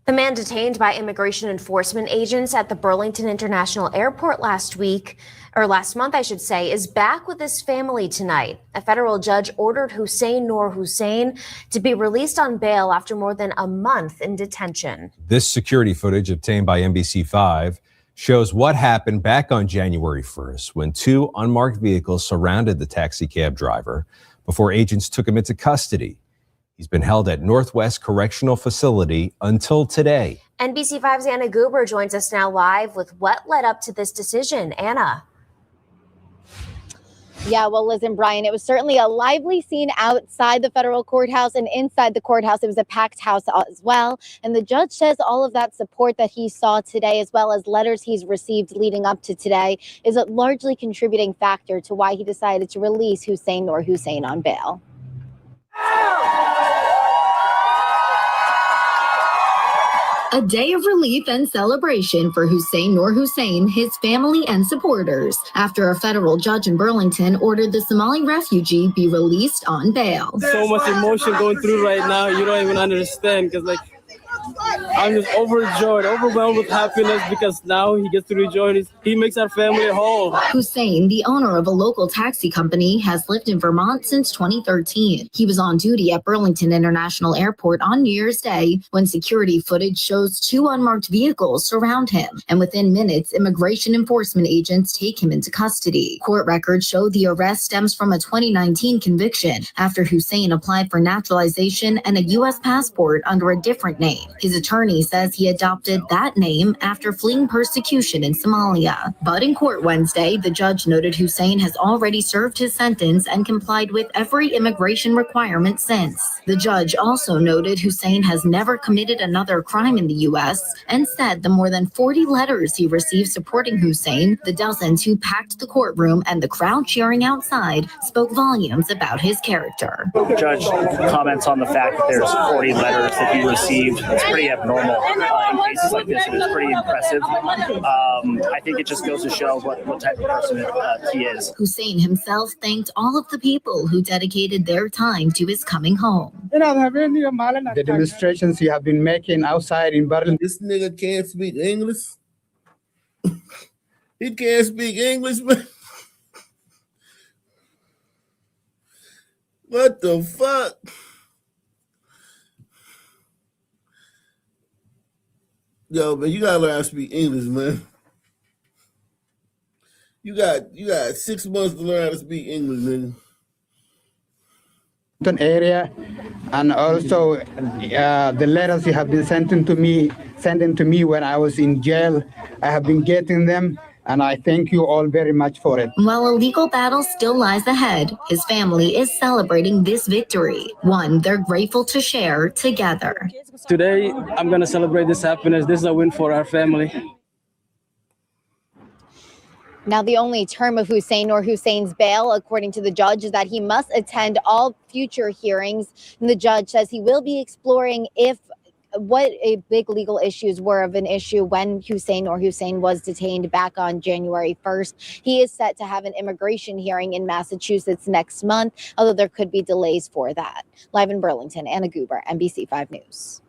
The man detained by immigration enforcement agents at the Burlington International Airport last month, is back with his family tonight. A federal judge ordered Hussein Noor Hussein to be released on bail after more than a month in detention. This security footage obtained by NBC5 shows what happened back on January 1st when 2 unmarked vehicles surrounded the taxi cab driver before agents took him into custody. He's been held at Northwest Correctional Facility until today. NBC5's Anna Goober joins us now live with what led up to this decision. Anna. Yeah, well, Liz and Brian, it was certainly a lively scene outside the federal courthouse, and inside the courthouse, it was a packed house as well. And the judge says all of that support that he saw today, as well as letters he's received leading up to today, is a largely contributing factor to why he decided to release Hussein Noor Hussein on bail. A day of relief and celebration for Hussein Noor Hussein, his family and supporters, after a federal judge in Burlington ordered the Somali refugee be released on bail. So much emotion going through right now, you don't even understand, because I'm just overjoyed, overwhelmed with happiness because now he gets to rejoin. He makes our family whole. Hussein, the owner of a local taxi company, has lived in Vermont since 2013. He was on duty at Burlington International Airport on New Year's Day when security footage shows 2 unmarked vehicles surround him. And within minutes, immigration enforcement agents take him into custody. Court records show the arrest stems from a 2019 conviction after Hussein applied for naturalization and a U.S. passport under a different name. His attorney says he adopted that name after fleeing persecution in Somalia. But in court Wednesday, the judge noted Hussein has already served his sentence and complied with every immigration requirement since. The judge also noted Hussein has never committed another crime in the U.S. and said the more than 40 letters he received supporting Hussein, the dozens who packed the courtroom, and the crowd cheering outside spoke volumes about his character. The judge comments on the fact that there's 40 letters that he received. It's pretty abnormal in cases like this, and it's pretty impressive. I think it just goes to show what type of person he is. Hussein himself thanked all of the people who dedicated their time to his coming home. The demonstrations you have been making outside in Berlin. This nigga can't speak English. He can't speak English, man. What the fuck? Yo, man, you gotta learn how to speak English, man. You got 6 months to learn how to speak English, nigga. Area, and also the letters you have been sending to me when I was in jail. I have been getting them, and I thank you all very much for it. While a legal battle still lies ahead, his family is celebrating this victory, one they're grateful to share together. Today, I'm going to celebrate this happiness. This is a win for our family. Now, the only term of Hussein or Hussein's bail, according to the judge, is that he must attend all future hearings. And the judge says he will be exploring what big legal issues were of an issue when Hussein was detained back on January 1st. He is set to have an immigration hearing in Massachusetts next month, although there could be delays for that. Live in Burlington, Anna Goober, NBC 5 News.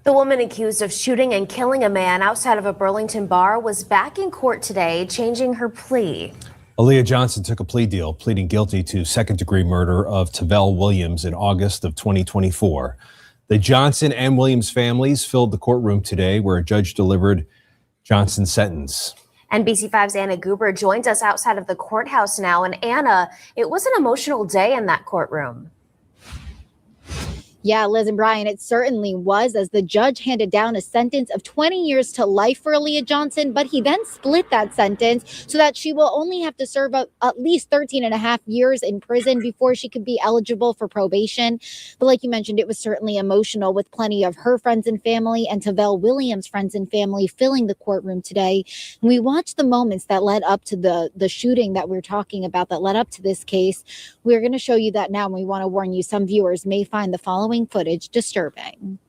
The woman accused of shooting and killing a man outside of a Burlington bar was back in court today, changing her plea. Aaliyah Johnson took a plea deal, pleading guilty to second-degree murder of Tavell Williams in August of 2024. The Johnson and Williams families filled the courtroom today, where a judge delivered Johnson's sentence. NBC5's Anna Goober joins us outside of the courthouse now. And Anna, it was an emotional day in that courtroom. Yeah, Liz and Brian, it certainly was, as the judge handed down a sentence of 20 years to life for Aaliyah Johnson, but he then split that sentence so that she will only have to serve at least 13 and a half years in prison before she could be eligible for probation. But like you mentioned, it was certainly emotional, with plenty of her friends and family and Tavell Williams' friends and family filling the courtroom today. And we watched the moments that led up to the shooting that we're talking about, that led up to this case. We're going to show you that now, and we want to warn you, some viewers may find the following footage disturbing.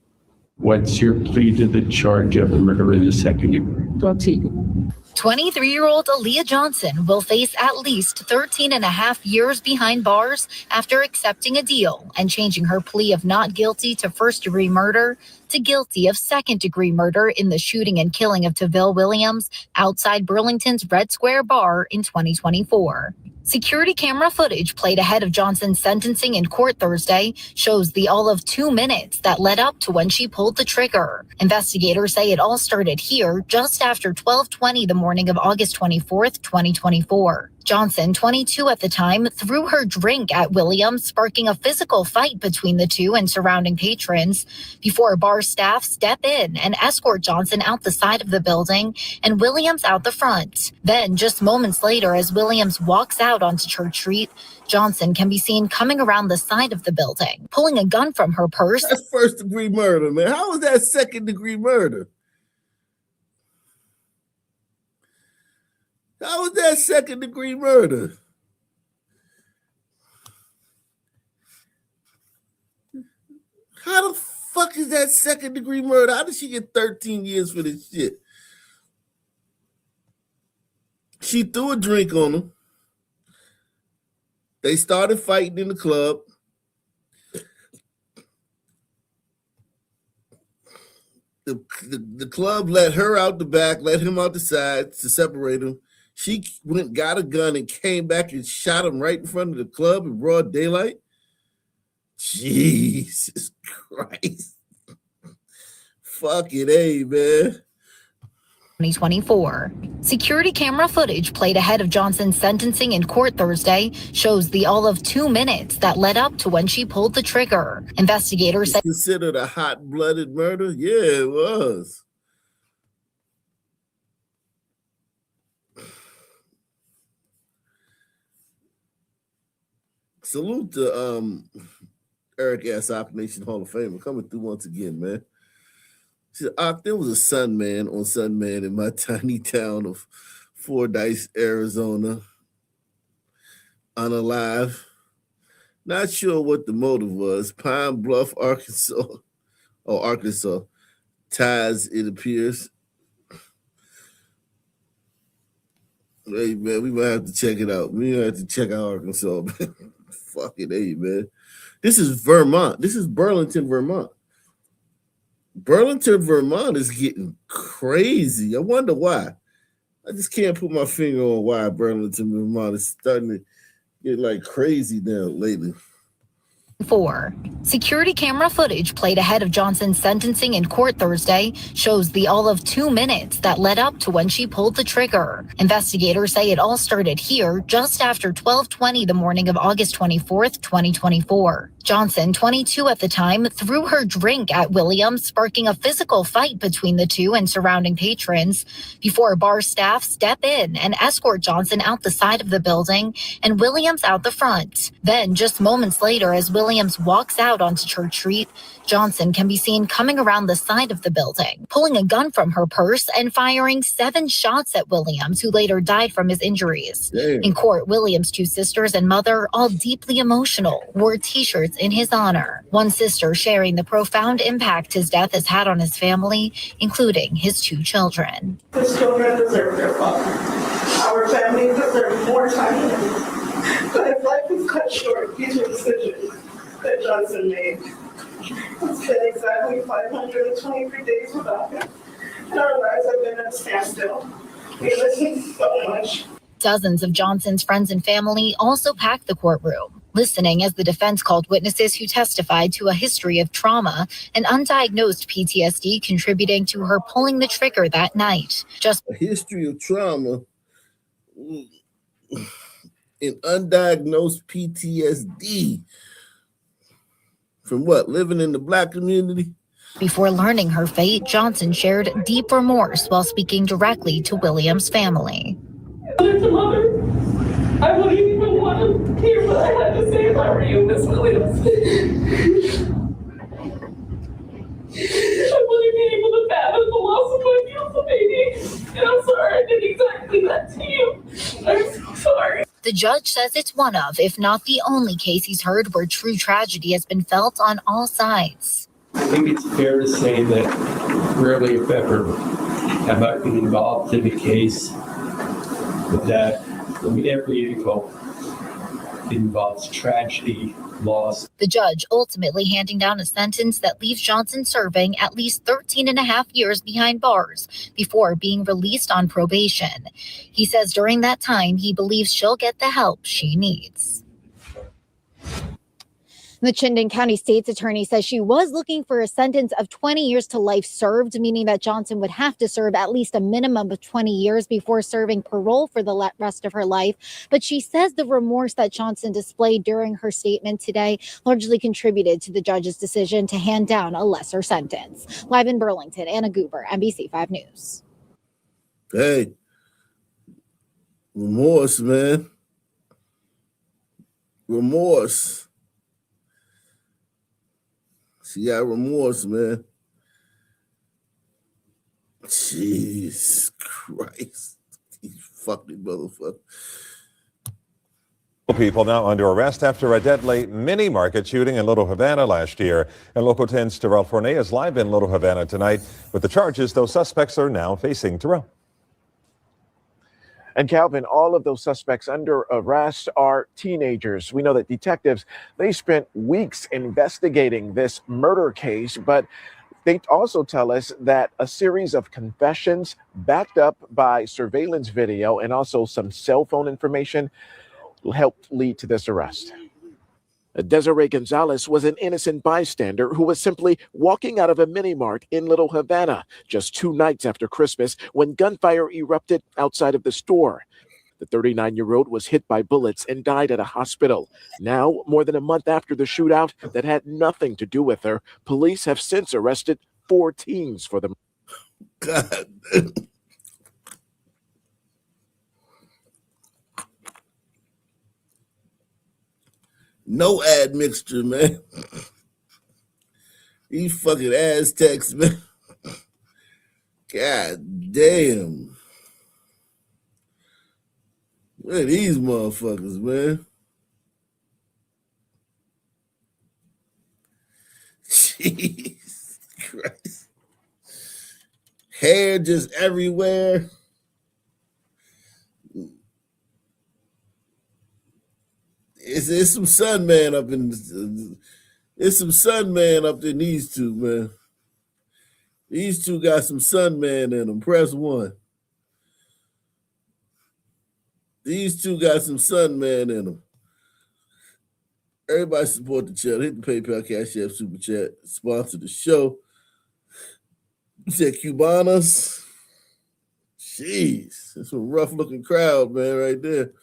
What's your plea to the charge of murder in the second degree? 23-year-old Aaliyah Johnson will face at least 13 and a half years behind bars after accepting a deal and changing her plea of not guilty to first-degree murder to guilty of second-degree murder in the shooting and killing of Tavell Williams outside Burlington's Red Square Bar in 2024. Security camera footage played ahead of Johnson's sentencing in court Thursday shows the all of 2 minutes that led up to when she pulled the trigger. Investigators say it all started here just after 12:20 the morning of August 24th, 2024. Johnson, 22 at the time, threw her drink at Williams, sparking a physical fight between the two and surrounding patrons, before bar staff step in and escort Johnson out the side of the building and Williams out the front. Then, just moments later, as Williams walks out onto Church Street, Johnson can be seen coming around the side of the building, pulling a gun from her purse. That's first-degree murder, man. How is that second-degree murder? How is that second-degree murder? How the fuck is that second-degree murder? How did she get 13 years for this shit? She threw a drink on him. They started fighting in the club. The club let her out the back, let him out the side to separate them. She went, got a gun, and came back and shot him right in front of the club in broad daylight. Jesus Christ. Fucking A, man. 2024. Security camera footage played ahead of Johnson's sentencing in court Thursday shows the all of 2 minutes that led up to when she pulled the trigger. Investigators say Considered a hot-blooded murder? Yeah, it was. Salute to Eric S. Opp Nation Hall of Fame coming through once again, man. She said, there was a Sunman on Sunman in my tiny town of Fordyce, Arizona. Unalive. Not sure what the motive was. Pine Bluff, Arkansas. Ties, it appears. Hey, man, we might have to check it out. We might have to check out Arkansas, man. Fucking A, man. This is Vermont. This is Burlington, Vermont. Burlington, Vermont is getting crazy. I wonder why. I just can't put my finger on why Burlington, Vermont is starting to get like crazy now lately. 4. Security camera footage played ahead of Johnson's sentencing in court Thursday shows the all of 2 minutes that led up to when she pulled the trigger. Investigators say it all started here just after 12:20 the morning of August 24th, 2024. Johnson, 22 at the time, threw her drink at Williams, sparking a physical fight between the two and surrounding patrons before bar staff step in and escort Johnson out the side of the building and Williams out the front. Then, just moments later, as Williams walks out onto Church Street, Johnson can be seen coming around the side of the building, pulling a gun from her purse and firing 7 shots at Williams, who later died from his injuries. Damn. In court, Williams' 2 sisters and mother, all deeply emotional, wore t-shirts in his honor. One sister sharing the profound impact his death has had on his family, including his 2 children. His children deserve their father. Our family deserves more time. But his life was cut short due to decisions that Johnson made. It's been exactly 523 days without him, and our lives have been at a standstill. We miss him so much. Dozens of Johnson's friends and family also packed the courtroom, listening as the defense called witnesses who testified to a history of trauma and undiagnosed PTSD contributing to her pulling the trigger that night. Just a history of trauma and undiagnosed PTSD. From what? Living in the Black community? before learning her fate, Johnson shared deep remorse while speaking directly to Williams' family. Mother, I wouldn't even want to hear what I had to say if I were you, Miss Williams. I wouldn't be able to fathom the loss of my beautiful baby. And I'm sorry I did exactly that to you. I'm so sorry. The judge says it's one of, if not the only case he's heard where true tragedy has been felt on all sides. I think it's fair to say that rarely, if ever, have I been involved in a case that, every info involves tragedy, loss. The judge ultimately handing down a sentence that leaves Johnson serving at least 13 and a half years behind bars before being released on probation. He says during that time, he believes she'll get the help she needs. The Chittenden County State's attorney says she was looking for a sentence of 20 years to life served, meaning that Johnson would have to serve at least a minimum of 20 years before serving parole for the rest of her life. But she says the remorse that Johnson displayed during her statement today largely contributed to the judge's decision to hand down a lesser sentence. Live in Burlington, Anna Goober, NBC 5 News. Hey, remorse, man. Remorse. She got remorse, man. Jeez Christ. You fucking motherfucker. People now under arrest after a deadly mini market shooting in Little Havana last year. And Local 10's Terrell Fournier is live in Little Havana tonight with the charges those suspects are now facing. Terrell. And Calvin, all of those suspects under arrest are teenagers. We know that detectives, they spent weeks investigating this murder case, but they also tell us that a series of confessions backed up by surveillance video and also some cell phone information helped lead to this arrest. Desiree Gonzalez was an innocent bystander who was simply walking out of a mini-mart in Little Havana just 2 nights after Christmas when gunfire erupted outside of the store. The 39-year-old was hit by bullets and died at a hospital. Now, more than a month after the shootout that had nothing to do with her, police have since arrested 4 teens for the God. No admixture, man. These fucking Aztecs, man. God damn. Look at these motherfuckers, man. Jesus Christ. Hair just everywhere. It's some sun man up in it's some sun man up in these two, man. These two got some sun man in them. Press 1. These two got some sun man in them. Everybody support the channel. Hit the PayPal, Cash App, Super Chat. Sponsor the show. You said Cubanas? Jeez. That's a rough looking crowd, man, right there.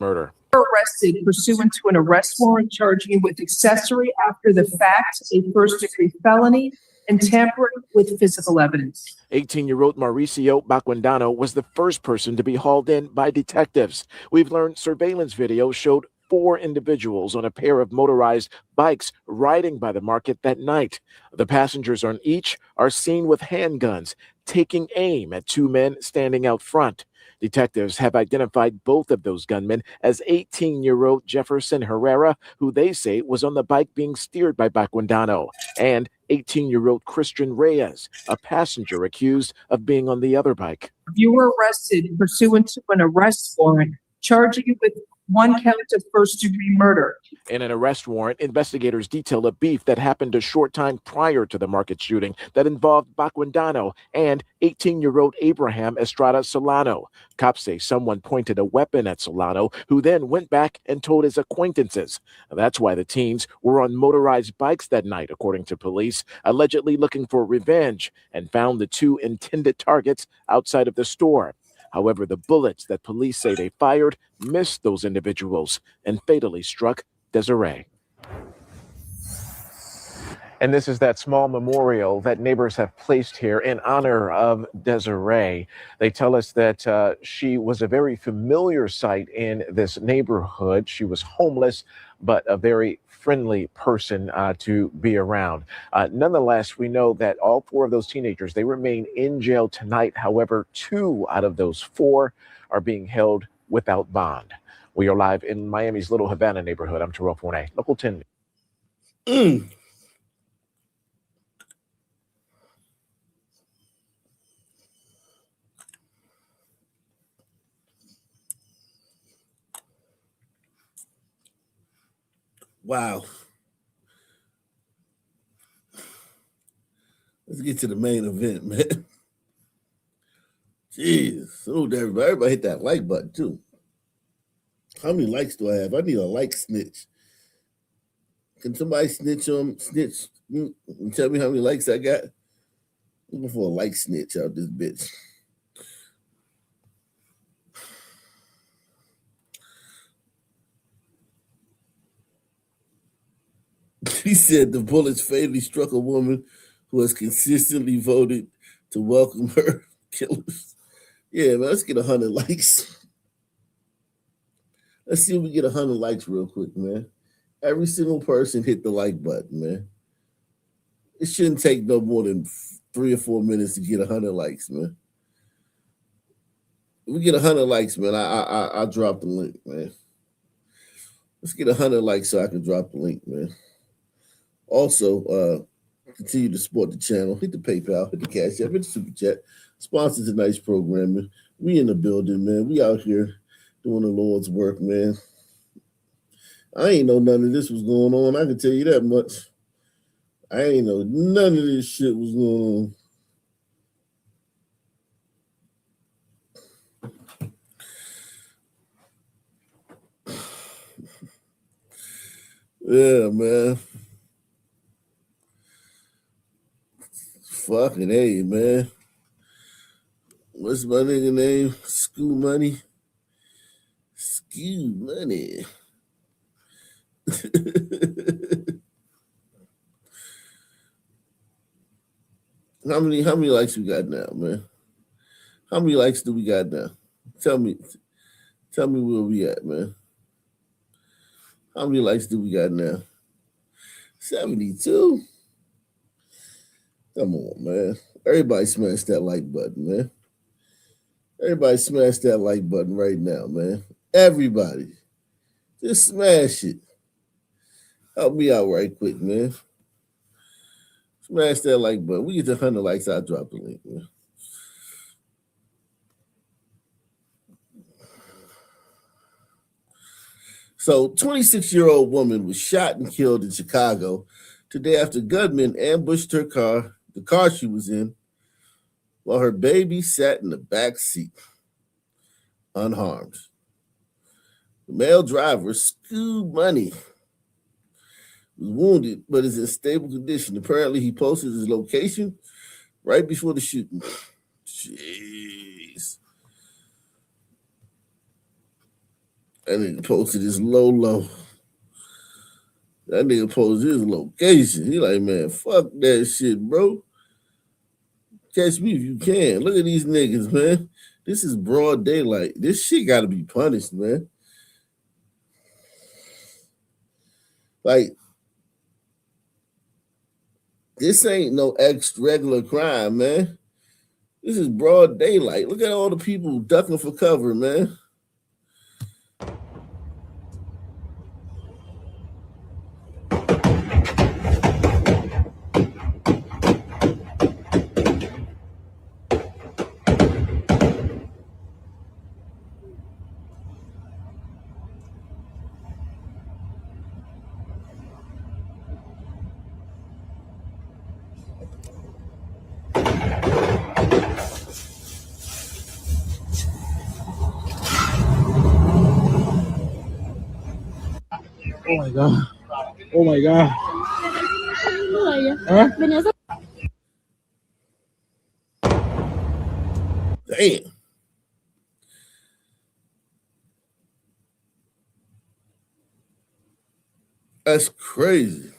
murder. Arrested pursuant to an arrest warrant charging you with accessory after the fact, a first-degree felony, and tampering with physical evidence. 18-year-old Mauricio Baquindano was the first person to be hauled in by detectives. We've learned surveillance video showed 4 individuals on a pair of motorized bikes riding by the market that night. The passengers on each are seen with handguns, taking aim at 2 men standing out front. Detectives have identified both of those gunmen as 18-year-old Jefferson Herrera, who they say was on the bike being steered by Baquindano, and 18-year-old Christian Reyes, a passenger accused of being on the other bike. You were arrested pursuant to an arrest warrant charging you with 1 count of first-degree murder. In an arrest warrant, investigators detail a beef that happened a short time prior to the market shooting that involved Baquindano and 18-year-old Abraham Estrada Solano. Cops say someone pointed a weapon at Solano, who then went back and told his acquaintances. That's why the teens were on motorized bikes that night, according to police, allegedly looking for revenge, and found the 2 intended targets outside of the store. However, the bullets that police say they fired missed those individuals and fatally struck Desiree. And this is that small memorial that neighbors have placed here in honor of Desiree. They tell us that she was a very familiar sight in this neighborhood. She was homeless, but a very friendly person to be around. Nonetheless, we know that all 4 of those teenagers, they remain in jail tonight. However, 2 out of those 4 are being held without bond. We are live in Miami's Little Havana neighborhood. I'm Terrell Forney, Local 10. Wow. Let's get to the main event, man. Jeez. Salute to everybody. Everybody hit that like button, too. How many likes do I have? I need a like snitch. Can somebody snitch and tell me how many likes I got? I'm looking for a like snitch out this bitch. He said the bullets fatally struck a woman who has consistently voted to welcome her killers. Yeah, man, let's get 100 likes. Let's see if we get 100 likes real quick, man. Every single person hit the like button, man. It shouldn't take no more than 3 or 4 minutes to get 100 likes, man. If we get 100 likes, man, I'll drop the link, man. Let's get 100 likes so I can drop the link, man. Also, continue to support the channel. Hit the PayPal, hit the Cash App, hit the Super Chat. Sponsor tonight's programming. We in the building, man. We out here doing the Lord's work, man. I ain't know none of this was going on. I can tell you that much. I ain't know none of this shit was going on. Yeah, man. Fucking A, man. What's my nigga name? School Money? School Money. How many likes we got now, man? How many likes do we got now? Tell me where we at, man. How many likes do we got now? 72? Come on, man. Everybody smash that like button, man. Everybody smash that like button right now, man. Everybody. Just smash it. Help me out right quick, man. Smash that like button. We get to 100 likes, I'll drop the link, man. So, 26-year-old woman was shot and killed in Chicago today after gunmen ambushed her car, the car she was in, while her baby sat in the back seat, unharmed. The male driver, Scoob Money, was wounded but is in stable condition. Apparently, he posted his location right before the shooting. Jeez. That nigga posted his low. That nigga posted his location. He like, man, fuck that shit, bro. Catch me if you can. Look at these niggas, man. This is broad daylight. This shit gotta be punished, man. Like, this ain't no regular crime, man. This is broad daylight. Look at all the people ducking for cover, man. Oh my god. Oh my god. Huh? Damn. That's crazy.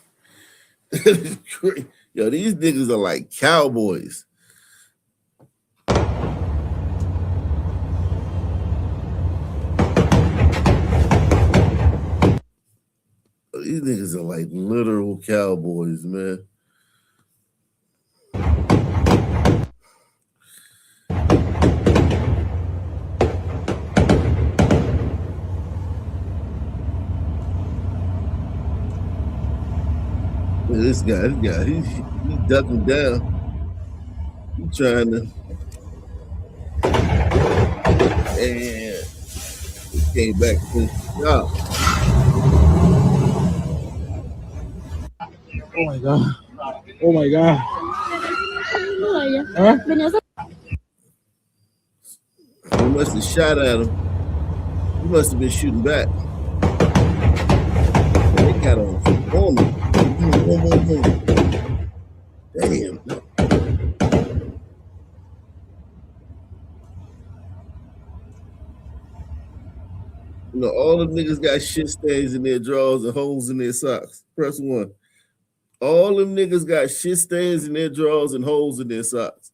That is crazy. Yo, these niggas are like cowboys. These niggas are like literal cowboys, man. This guy, he's ducking down. He's trying to. And he came back to his job. Oh my god. Oh my god. Huh? He must have shot at him. He must have been shooting back. They got on him. Damn. You know, all the niggas got shit stains in their drawers and holes in their socks. Press 1. All them niggas got shit stains in their drawers and holes in their socks.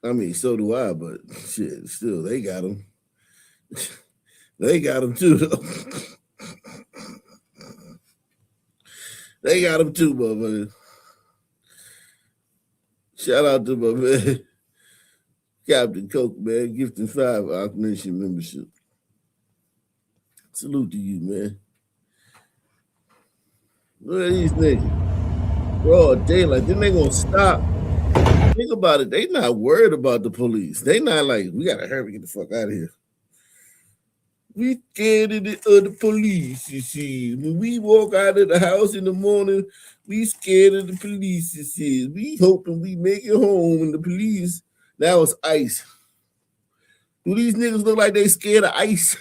I mean, so do I, but shit, still, they got them. They got them too, though. They got them too, motherfucker. Shout out to my man, Captain Coke, man, gifting 5 Arc Nation membership. Salute to you, man. Look at these niggas. Broad daylight. Then they gonna stop. Think about it. They not worried about the police. They not like, we gotta hurry, get the fuck out of here. We scared of the police, you see. When we walk out of the house in the morning, we scared of the police, you see. We hoping we make it home and the police. That was ICE. Do these niggas look like they scared of ICE?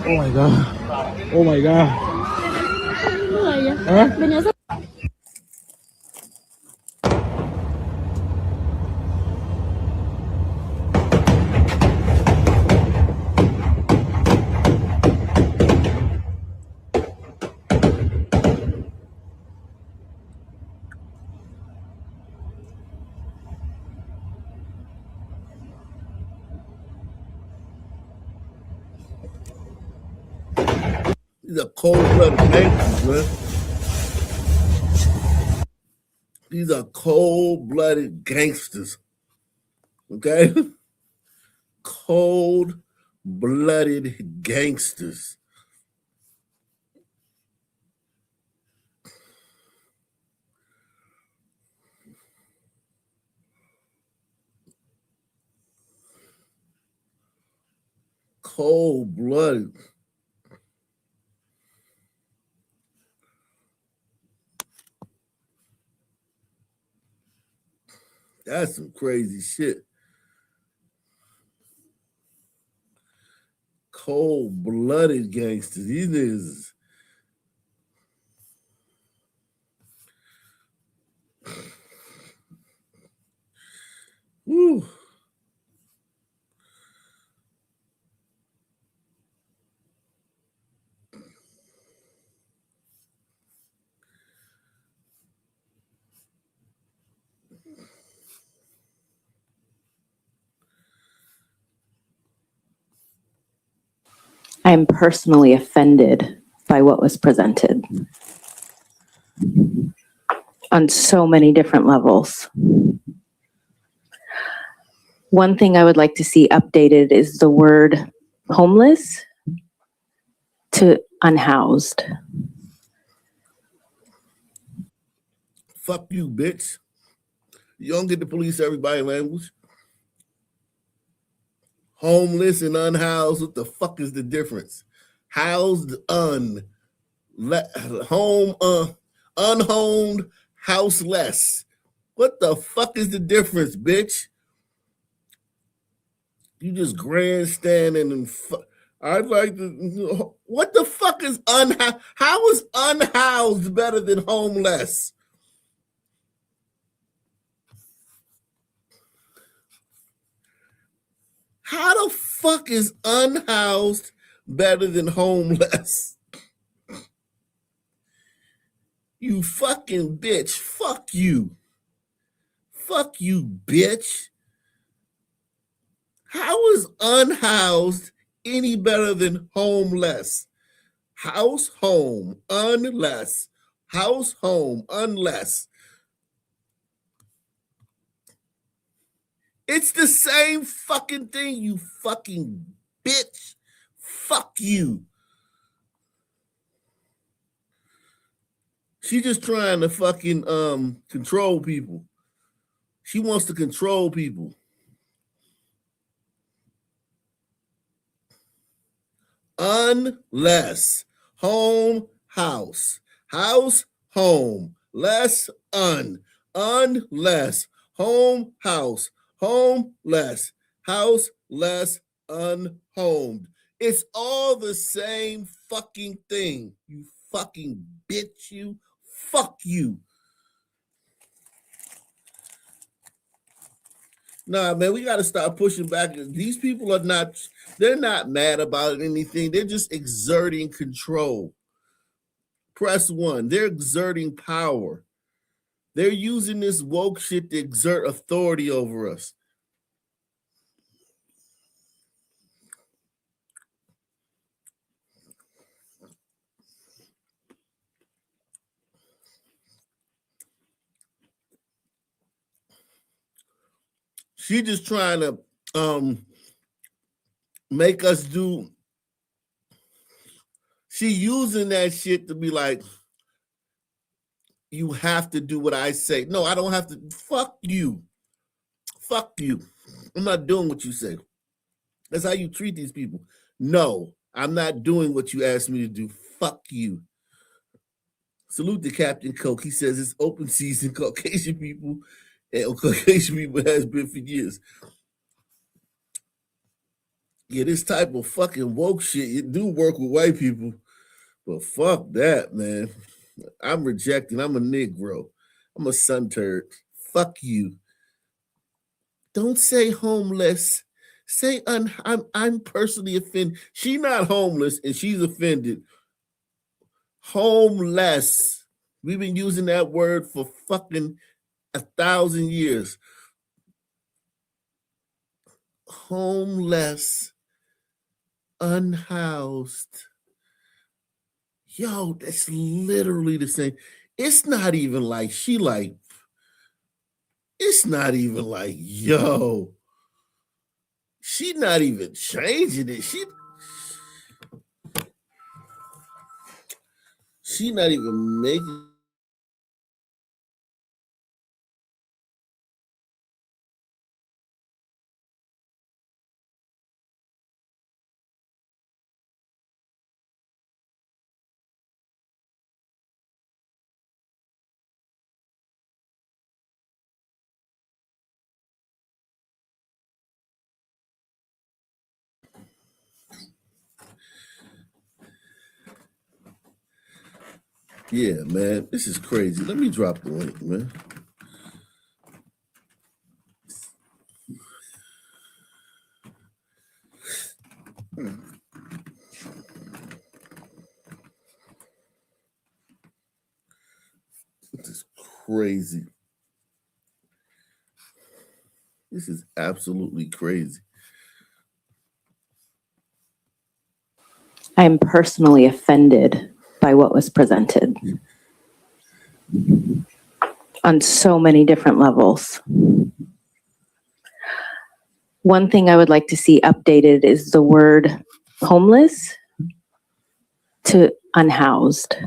Oh my god. Oh my god. Huh? These are cold-blooded gangsters, man. These are cold-blooded gangsters. Okay? Cold-blooded gangsters. Cold-blooded. That's some crazy shit. Cold-blooded gangsters. These niggas. Woo. I am personally offended by what was presented on so many different levels. One thing I would like to see updated is the word homeless to unhoused. Fuck you, bitch. You don't get to police everybody language. Homeless and unhoused, what the fuck is the difference? Housed, home, unhomed, houseless. What the fuck is the difference, bitch? You just grandstanding and I'd like to. What the fuck is unhoused? How is unhoused better than homeless? How the fuck is unhoused better than homeless? You fucking bitch. Fuck you. Fuck you, bitch. How is unhoused any better than homeless? House, home, unless. House, home, unless. It's the same fucking thing, you fucking bitch. Fuck you. She just trying to fucking control people. She wants to control people. Unless. Home, house. House, home. Less, unless. Home, house. Home, less. House, less, unhomed. It's all the same fucking thing. You fucking bitch, you. Fuck you. Nah, man, we got to stop pushing back. These people are not, they're not mad about anything. They're just exerting control. Press one. They're exerting power. They're using this woke shit to exert authority over us. She just trying to make us do She using that shit to be like, you have to do what I say. No, I don't have to. Fuck you. Fuck you. I'm not doing what you say. That's how you treat these people. No, I'm not doing what you asked me to do. Fuck you. Salute to Captain Coke. He says it's open season. Caucasian people and Caucasian people has been for years. Yeah, this type of fucking woke shit, it do work with white people, but fuck that, man. I'm rejecting. I'm a Negro. I'm a sun turd. Fuck you. Don't say homeless. Say I'm personally offended. She's not homeless and she's offended. Homeless. We've been using that word for fucking 1,000 years. Homeless. Unhoused. Yo, that's literally the same. It's not even like it's not even like, yo. She's not even changing it. She not even making. Yeah, man, this is crazy. Let me drop the link, man. This is crazy. This is absolutely crazy. I'm personally offended by what was presented on so many different levels. One thing I would like to see updated is the word homeless to unhoused.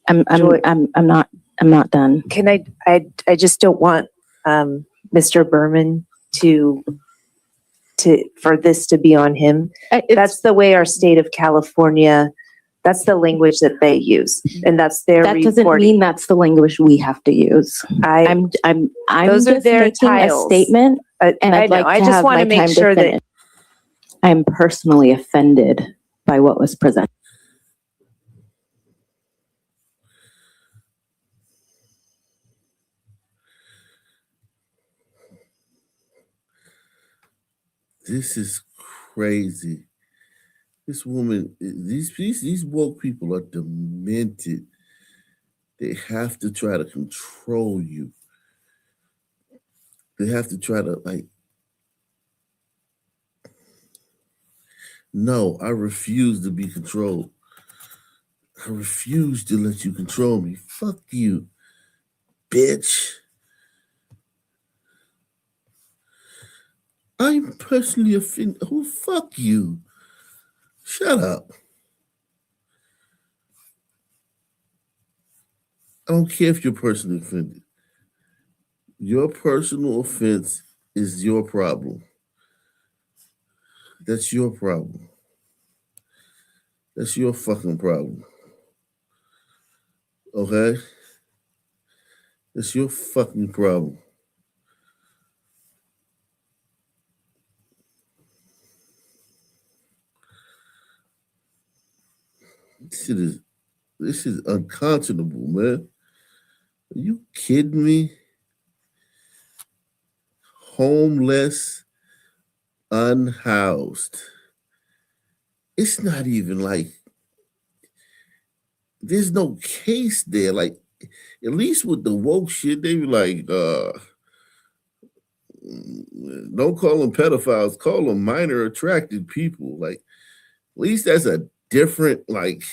I'm not done. Can I just don't want Mr. Berman to for this to be on him. That's the way our state of California, that's the language that they use, and that's their That doesn't mean that's the language we have to use. I'm those are just their making titles. a statement, and I I'd know. like I to just have want my to make time to sure that finish. I'm personally offended by what was presented. This is crazy. This woman, these woke people are demented. They have to try to control you. They have to try to no, I refuse to be controlled. I refuse to let you control me. Fuck you, bitch. I'm personally offended. Oh, fuck you. Shut up. I don't care if you're personally offended. Your personal offense is your problem. That's your problem. That's your fucking problem. Okay? That's your fucking problem. This is unconscionable, man. Are you kidding me? Homeless, unhoused. It's not even like there's no case there. Like, at least with the woke shit, they be like, don't call them pedophiles, call them minor attracted people. Like, at least that's a different, like,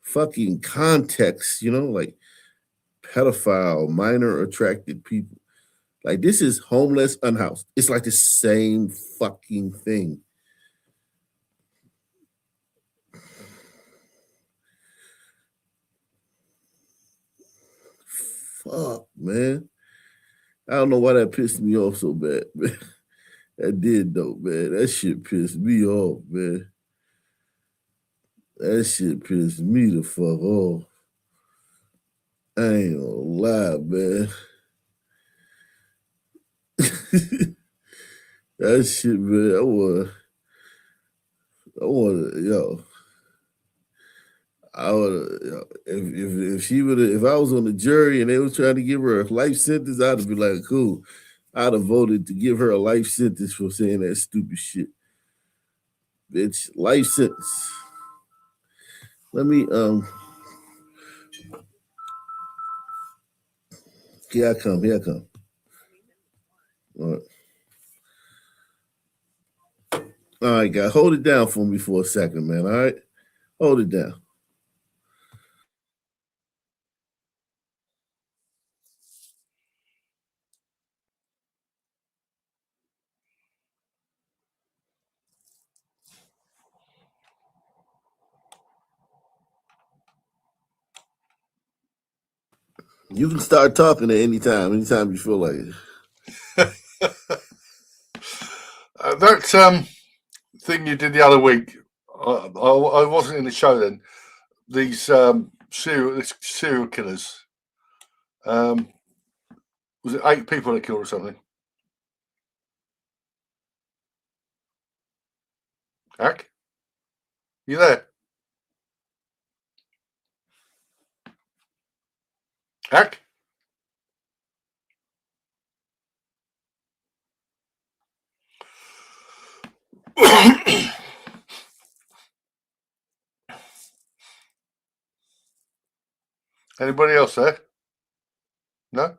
fucking context, like pedophile, minor attracted people. Like, this is homeless, unhoused. It's like the same fucking thing. Fuck, man. I don't know why that pissed me off so bad, man. That did, though, man. That shit pissed me off, man. That shit pissed me the fuck off. I ain't gonna lie, man. That shit, man. I wanna, yo. If I was on the jury and they was trying to give her a life sentence, I'd have been like, cool. I'd have voted to give her a life sentence for saying that stupid shit. Bitch, life sentence. Let me, here I come. All right, guys, hold it down for me for a second, man, all right? Hold it down. You can start talking at anytime you feel like it. That thing you did the other week, I wasn't in the show then. These serial killers. Was it 8 people that killed or something? Hack? You there? Hack? Anybody else there? No?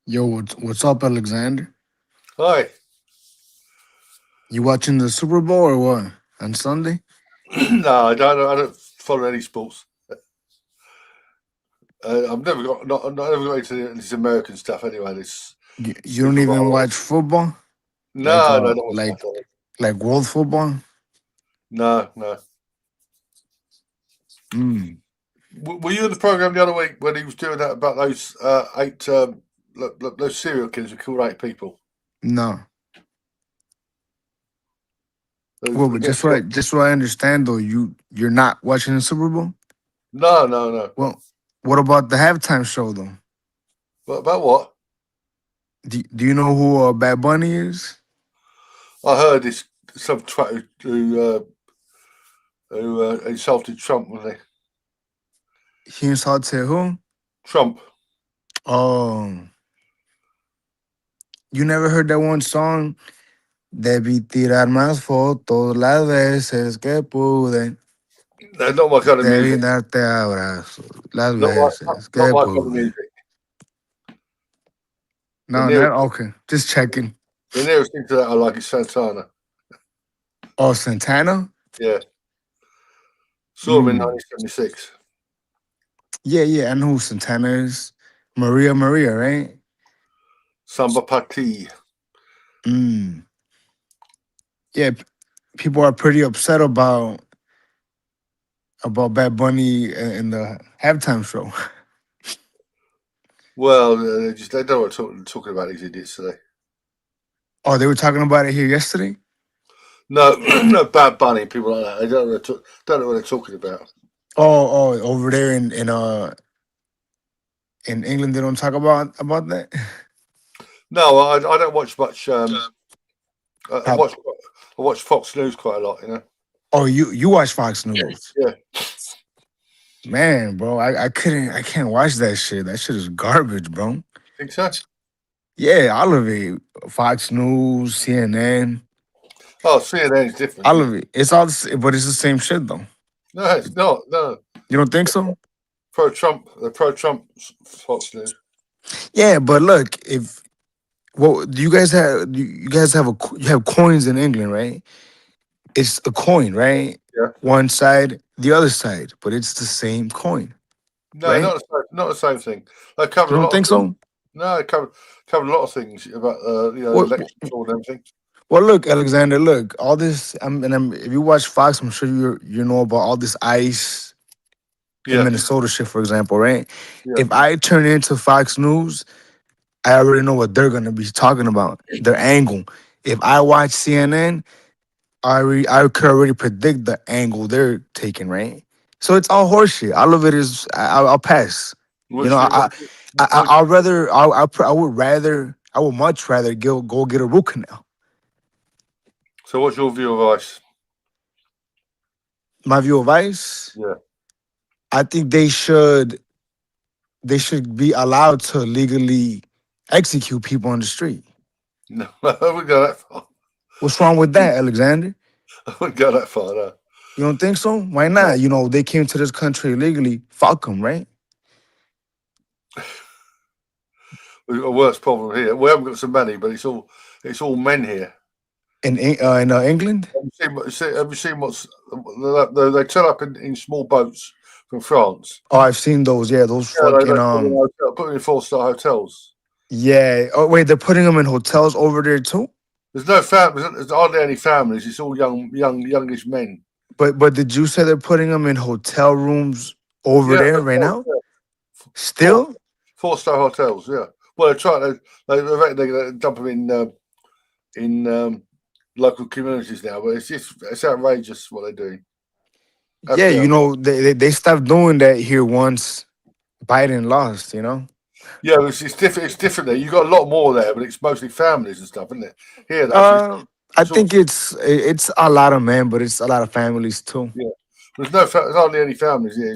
Yo, what's up, Alexander? Hi. You watching the Super Bowl or what? On Sunday? No, I don't follow any sports. I've never got into this American stuff anyway. This You don't even watch football? No, like, no, like world football? No. Were you in the program the other week when he was doing that about those 8 those serial killers who killed 8 people? No. Well, but just so I understand though, you're not watching the Super Bowl? No. Well, what about the halftime show though? About what? Do you know who Bad Bunny is? I heard this some twat who insulted Trump, wasn't he? He insulted who? Trump. Oh. You never heard that one song? Debí tirar más fotos las veces que pude. That's not my kind of Debí music. darte abrazos las Not veces que my kind of pude. music. No, not okay. Just checking. The nearest thing to that I like is Santana. Oh, Santana? Yeah. Saw him in 1976. Yeah, I know who Santana is. Maria, right? Samba Pati. Yeah, people are pretty upset about Bad Bunny in the halftime show. Well, they don't know what talking about these idiots today. Oh, they were talking about it here yesterday? No, no, Bad Bunny, people like that. They don't know what they're talking about. Oh, over there in England, they don't talk about that. No, I don't watch much. I watch Fox News quite a lot, you know. Oh, you watch Fox News? Yeah. Man, bro, I can't watch that shit. That shit is garbage, bro. Think so? Yeah, all of it. Fox News, CNN. Oh, CNN is different. All of it. It's all, but it's the same shit though. No, it's not. No. You don't think so? The pro-Trump Fox News. Yeah, but look, if well, do you guys have you guys have you have coins in England, right? It's a coin, right? Yeah. One side, the other side, but it's the same coin, No, right? not the same thing. They covered You a don't lot of think things. so? No, they covered a lot of things about What? election fraud and everything. Well, look, Alexander, look, all this. If you watch Fox, I'm sure you know about all this ICE in Yeah, Minnesota shit, for example, right? yeah. If I turn into Fox News, I already know what they're gonna be talking about, their angle. If I watch CNN, I could already predict the angle they're taking, right? So it's all horseshit. All of it is. I'll pass. You know, Which, which, which, I'll rather. I would much rather go get a root canal. so, what's your view of ICE? My view of ICE. Yeah. I think they should be allowed to legally execute people on the street. No, I wouldn't go that far. What's wrong with that, Alexander? I wouldn't go that far. No. You don't think so? Why No. not? You know, they came to this country illegally. Fuck them, right? We've got a worse problem here. We haven't got so many, but it's all men here. In England? Have you seen what's they turn up in small boats from France? Oh, I've seen those. Yeah, those Yeah, fucking put them in 4-star hotels. Yeah. Oh wait, they're putting them in hotels over there too. There's no families. There's hardly any families. It's all youngish men. But did you say they're putting them in hotel rooms over there right now? Still? 4-star hotels. Yeah. Well, they reckon they're going to dump them in local communities now, but it's outrageous what they're doing. Yeah, you know, they stopped doing that here once Biden lost, you know? Yeah, it's different. It's different there. You got a lot more there, but it's mostly families and stuff, isn't it? Here, I think it's a lot of men, but it's a lot of families too. Yeah, there's hardly any families here.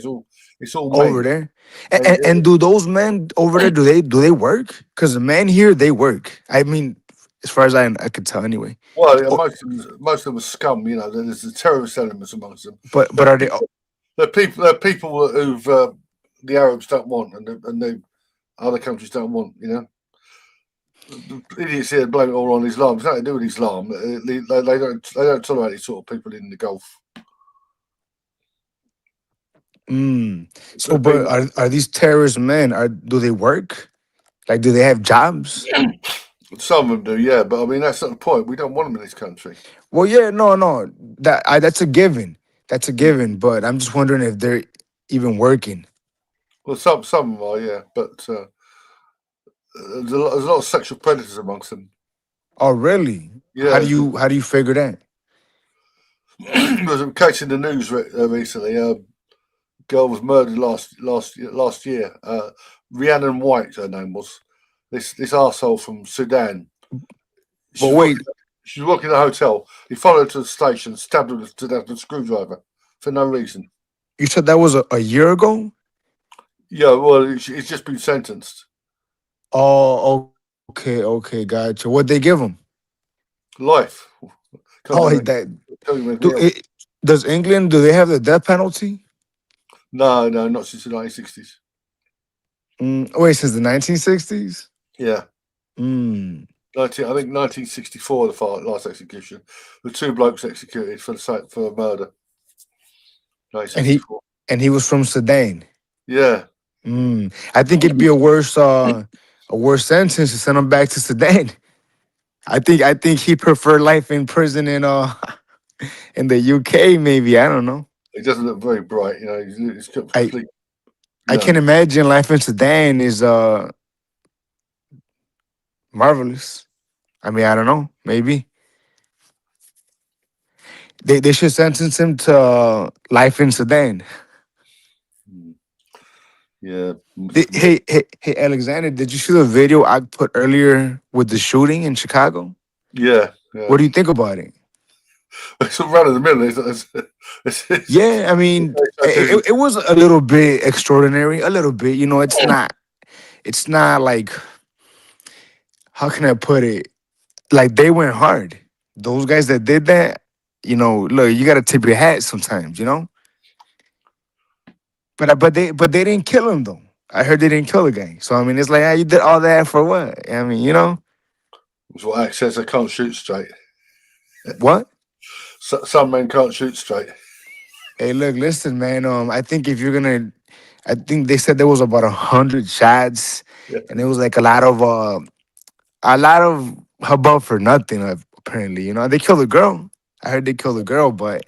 It's all men. Over there. And do those men over there do they work? Because the men here they work. I mean, as far as I could tell, anyway. Well, yeah, most of them are scum. You know, there's the terrorist elements amongst them. But are they? They're people who've the Arabs don't want, and the other countries don't want. You know, the idiots here blame it all on Islam. It's nothing to do with Islam. They don't tolerate these sort of people in the Gulf. So, but are these terrorist men? Do they work? Like, do they have jobs? Some of them do, yeah. But I mean, that's not the point. We don't want them in this country. Well, yeah, no, that's a given. That's a given. But I'm just wondering if they're even working. Well, some of them are, yeah. But there's a lot of sexual predators amongst them. Oh, really? Yeah. How do you figure that? There was a case in the news recently. Girl was murdered last year. Rhiannon White, her name was. This arsehole from Sudan. She was working in a hotel. He followed her to the station, stabbed her to death with a screwdriver for no reason. You said that was a year ago? Yeah, well, he's just been sentenced. Oh, okay, gotcha. What'd they give him? Life. Does England, do they have the death penalty? No, not since the 1960s. Wait, since the 1960s? Yeah. I think 1964, the last execution. The two blokes executed for murder. 1964. And he was from Sudan. Yeah. I think it'd be a worse sentence to send him back to Sudan. I think he'd prefer life in prison in the UK, maybe. I don't know. He doesn't look very bright, you know. He's complete. I can imagine life in Sudan is marvelous. I mean, I don't know. Maybe they should sentence him to life in Sudan. Yeah. Hey, Alexander, did you see the video I put earlier with the shooting in Chicago? Yeah. What do you think about it? It's right in the middle. Yeah, I mean, it was a little bit extraordinary. A little bit, you know. It's not like, how can I put it? Like, they went hard. Those guys that did that, you know, look, you got to tip your hat sometimes, you know. But they didn't kill him though. I heard they didn't kill the guy. So I mean, it's like, you did all that for what? I mean, That's what Act says. They can't shoot straight. What? Some men can't shoot straight. Hey, look, listen, man. I think if you're gonna, I think they said there was about 100 shots, Yeah. and it was like a lot of hubbub for nothing. Apparently, they killed a girl. I heard they killed a girl, but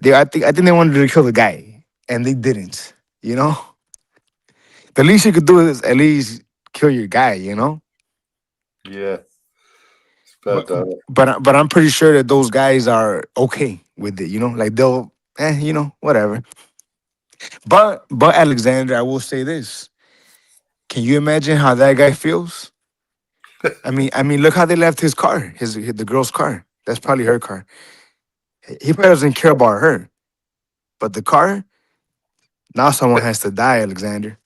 I think they wanted to kill the guy, and they didn't. The least you could do is at least kill your guy. Yeah. It's bad, But I'm pretty sure that those guys are okay with it. Like they'll, whatever. But Alexander, I will say this. Can you imagine how that guy feels? I mean, look how they left his car, the girl's car. That's probably her car. He probably doesn't care about her, but the car. Now someone has to die, Alexander.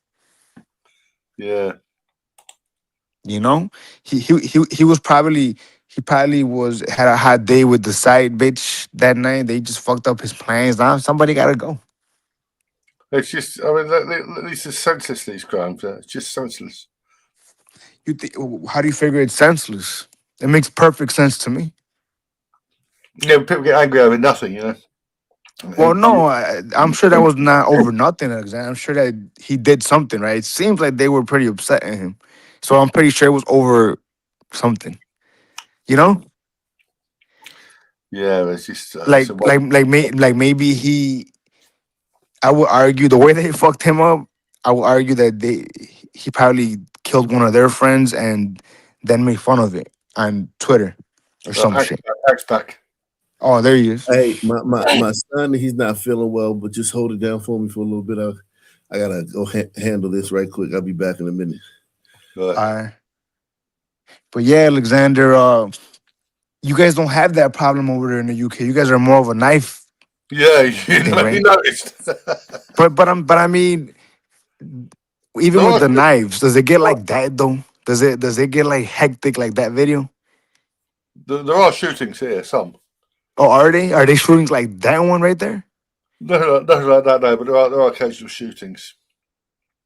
Yeah. He was probably had a hot day with the side bitch that night. They just fucked up his plans. Now somebody gotta go. It's just, I mean, these are senseless, these crimes. It's just senseless. How do you figure it's senseless? It makes perfect sense to me. Yeah, people get angry over nothing. Well, no, I'm sure that was not over nothing, Alexander. I'm sure that he did something, right? It seems like they were pretty upset at him. So I'm pretty sure it was over something. Yeah, it's just maybe he. I would argue the way they fucked him up. I would argue that he probably killed one of their friends and then made fun of it on Twitter or some shit. Back. Oh, there he is. Hey, my son, he's not feeling well, but just hold it down for me for a little bit. I gotta go handle this right quick. I'll be back in a minute. All right. But yeah, Alexander, you guys don't have that problem over there in the UK. You guys are more of a knife. Yeah, you noticed. but I mean, even with the knives, does it get like that though? Does it get like hectic like that video? There are shootings here, some. Oh, are they? Are they shootings like that one right there? Nothing like that, no. But there are occasional shootings.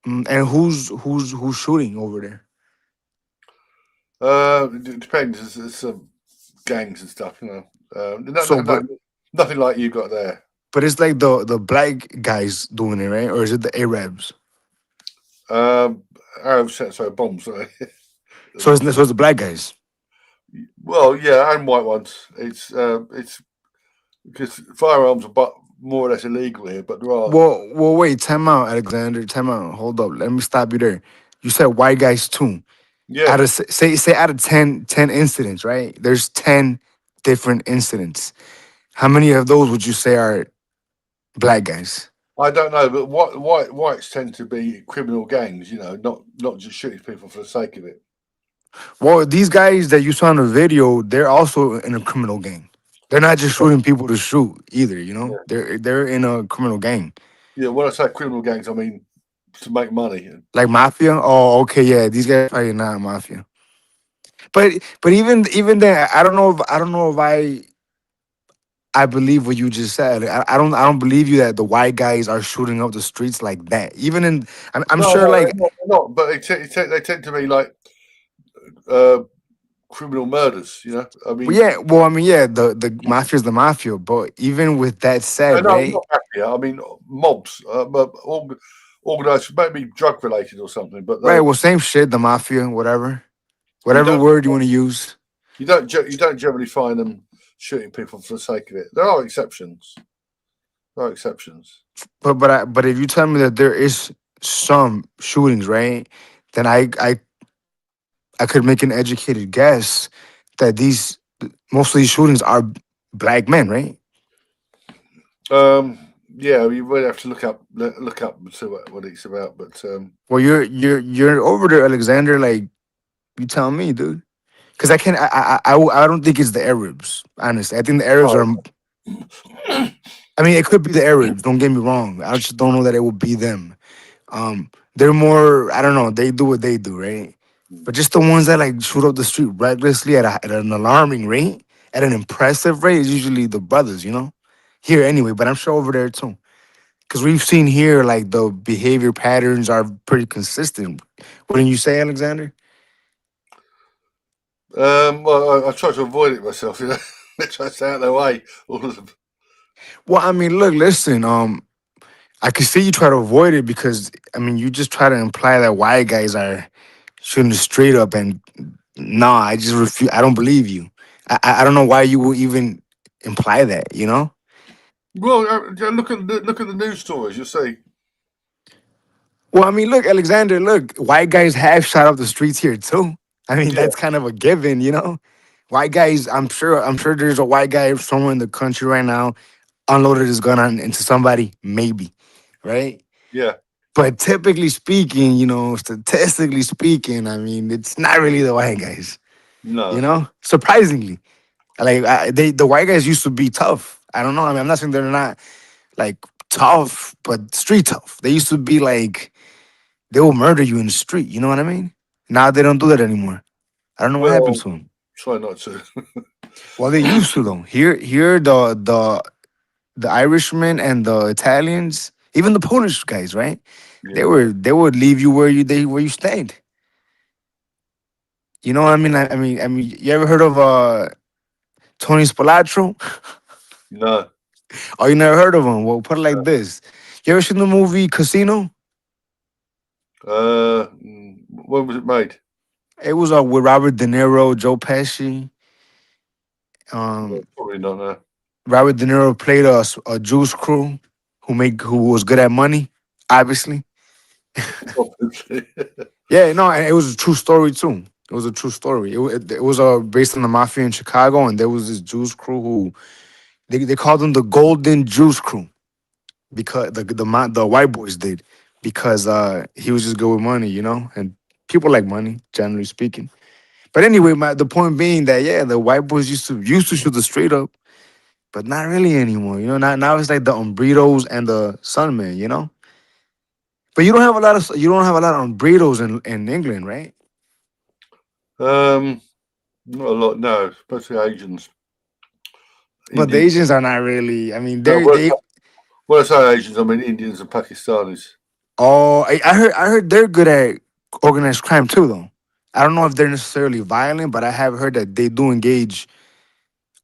And who's shooting over there? It depends. It's gangs and stuff, nothing like you got there. But it's like the black guys doing it, right? Or is it the Arabs? Arabs set so bombs. So it's the black guys. Well, yeah, and white ones. It's because firearms are more or less illegal here, but there are. Well, wait, time out, Alexander. Time out. Hold up. Let me stop you there. You said white guys too. Yeah. Out of say out of 10 incidents, right? There's 10 different incidents. How many of those would you say are black guys? I don't know, but whites tend to be criminal gangs. Not just shooting people for the sake of it. Well, these guys that you saw in the video, they're also in a criminal gang. They're not just shooting people to shoot either. They're in a criminal gang. Yeah, when I say criminal gangs, I mean to make money. Like mafia? Oh, okay, yeah. These guys are probably not mafia. But even then, I don't know if I believe what you just said. I don't believe you that the white guys are shooting up the streets like that. Even in, I'm sure like not, but they tend to be like criminal murders. I mean, the mafia is the mafia. But even with that said, right? Not mafia. I mean mobs, organized, maybe drug related or something. But right, well, same shit. The mafia, whatever word you want to use. You don't generally find them shooting people for the sake of it. There are exceptions. But if you tell me that there is some shootings, right, then I could make an educated guess that most of these shootings are black men, right? Yeah, you would have to look up and see what it's about. But well, you're over there, Alexander. Like, you tell me, dude. Because I don't think it's the Arabs. Honestly, I think the Arabs are. I mean, it could be the Arabs. Don't get me wrong. I just don't know that it would be them. They're more. I don't know. They do what they do, right? But just the ones that like shoot up the street recklessly at an alarming rate, at an impressive rate, is usually the brothers. Here anyway. But I'm sure over there too. Because we've seen here, like, the behavior patterns are pretty consistent. Wouldn't you say, Alexander? Well, I try to avoid it myself. You know, I try to stay out of their way. All of them. Well, I mean, look, listen. I can see you try to avoid it because, I mean, you just try to imply that white guys are shooting straight up, and no, I just refuse. I don't believe you. I don't know why you would even imply that. You know. Well, look at the news stories. You'll see. Well, I mean, look, Alexander, look, white guys have shot up the streets here too. I mean, Yeah. that's kind of a given, you know. White guys, I'm sure there's a white guy somewhere in the country right now unloaded his gun into somebody, maybe, right? Yeah. But typically speaking, you know, statistically speaking, I mean, it's not really the white guys, No. you know. Surprisingly, like the white guys used to be tough. I don't know. I mean, I'm not saying they're not like tough, but street tough. They used to be like they will murder you in the street. You know what I mean? Now they don't do that anymore. I don't know what happened to them. Try not to. Well, they used to though. Here, the Irishmen and the Italians, even the Polish guys, right? Yeah. They would leave you where you stand. You know what I mean? I mean, you ever heard of Tony Spilotro? No. Oh, you never heard of him? Well, put it like this: you ever seen the movie Casino? When was it made? It was with Robert De Niro, Joe Pesci. Probably not. No. Robert De Niro played a juice crew who was good at money, obviously. Yeah, no, and it was a true story too. It was a true story. It was based on the mafia in Chicago, and there was this juice crew who they called them the Golden Juice Crew because the white boys did because he was just good with money, you know, and people like money generally speaking. But anyway, the point being that yeah, the white boys used to shoot the straight up, but not really anymore. You know, now it's like the Umbritos and the Sunmen, you know. But you don't have a lot of Umbritos in England, right? Not a lot. No, especially Asians. But the Asians are not really. I mean, when I say Asians, I mean Indians and Pakistanis. Oh, I heard they're good at organized crime too, though. I don't know if they're necessarily violent, but I have heard that they do engage.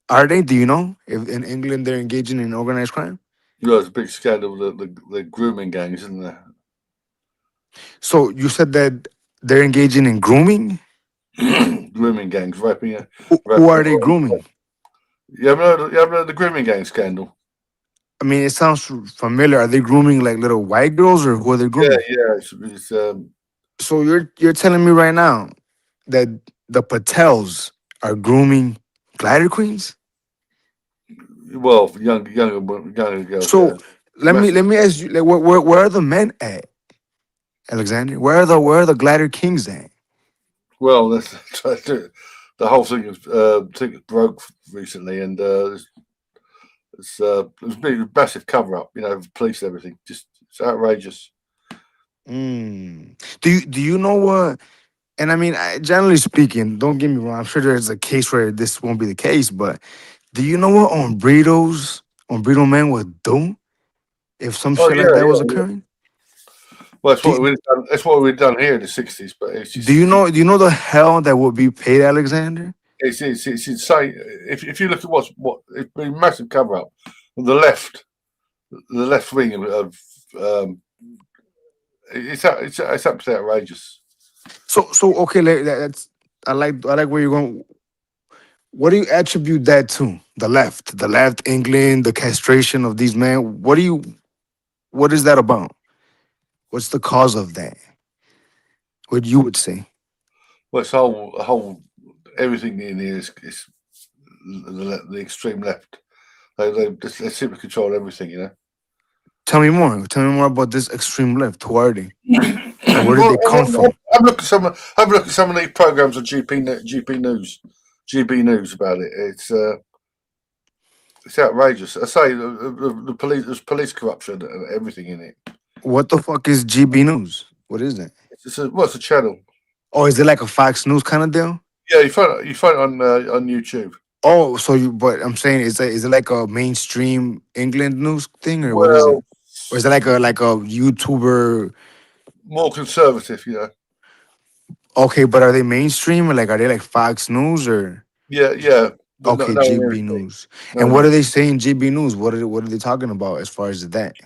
Are they? Do you know if in England they're engaging in organized crime? Yeah, it's a big scandal. The grooming gangs, isn't there? So you said that they're engaging in grooming? Grooming gangs, raping. Who are they grooming? You haven't heard the grooming gang scandal? I mean, it sounds familiar. Are they grooming like little white girls, or who are they grooming? Yeah. It's So you're telling me right now that the Patels are grooming glider queens? well, younger girls. So let me ask you, like, where are the men at, Alexander? Where are the glider kings at? Well, that's the whole thing is broke recently, and there's been a massive cover up. You know, police and everything. Just it's outrageous. Do you know what? And I mean, generally speaking, don't get me wrong. I'm sure there's a case where this won't be the case, but do you know what Umbrito men would do if some shit like that was occurring? Well, that's what we've done here in the '60s. But it's just, do you know the hell that would be paid, Alexander? It's insane. If you look at what it's been a massive cover up. The left wing of it's absolutely outrageous. So okay, that's I like where you're going. What do you attribute that to? The left, England, the castration of these men. What is that about? What's the cause of that? What you would say? Well, it's whole everything in here is the extreme left. They seem to control everything, you know. Tell me more. Tell me more about this extreme left. Who are they? And where did they come from? Have a look at some of these programs on GB News about it. It's outrageous. I say the police. There's police corruption and everything in it. What the fuck is GB News? What is that? It's a channel. Oh, is it like a Fox News kind of deal? Yeah, you find it on YouTube. Oh, but I'm saying, is it like a mainstream England news thing, or what is it? Or is it like a YouTuber? More conservative, you know. Okay, but are they mainstream? Or like, are they like Fox News or? Yeah. But Okay, no GB News. no And what one. are they saying? GB News. What are they talking about as far as that?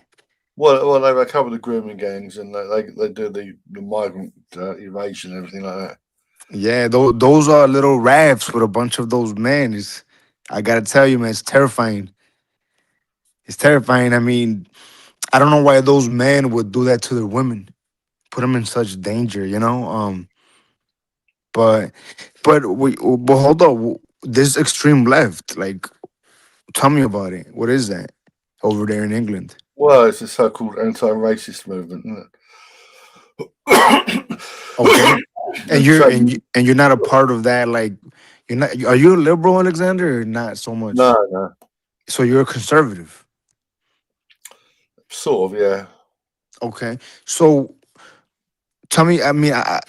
Well, they cover the grooming gangs and they do the migrant evasion and everything like that. Yeah, those are little rafts with a bunch of those men. I gotta tell you, man, it's terrifying. It's terrifying. I mean, I don't know why those men would do that to their women, put them in such danger, you know. But hold up, this extreme left, like, tell me about it. What is that over there in England? Well, it's a so-called anti-racist movement, isn't it? Okay, and And so, you're not a part of that. Like, you're not. Are you a liberal, Alexander, or not so much? no, So you're a conservative. sort of, yeah. Okay, so tell me. I mean, I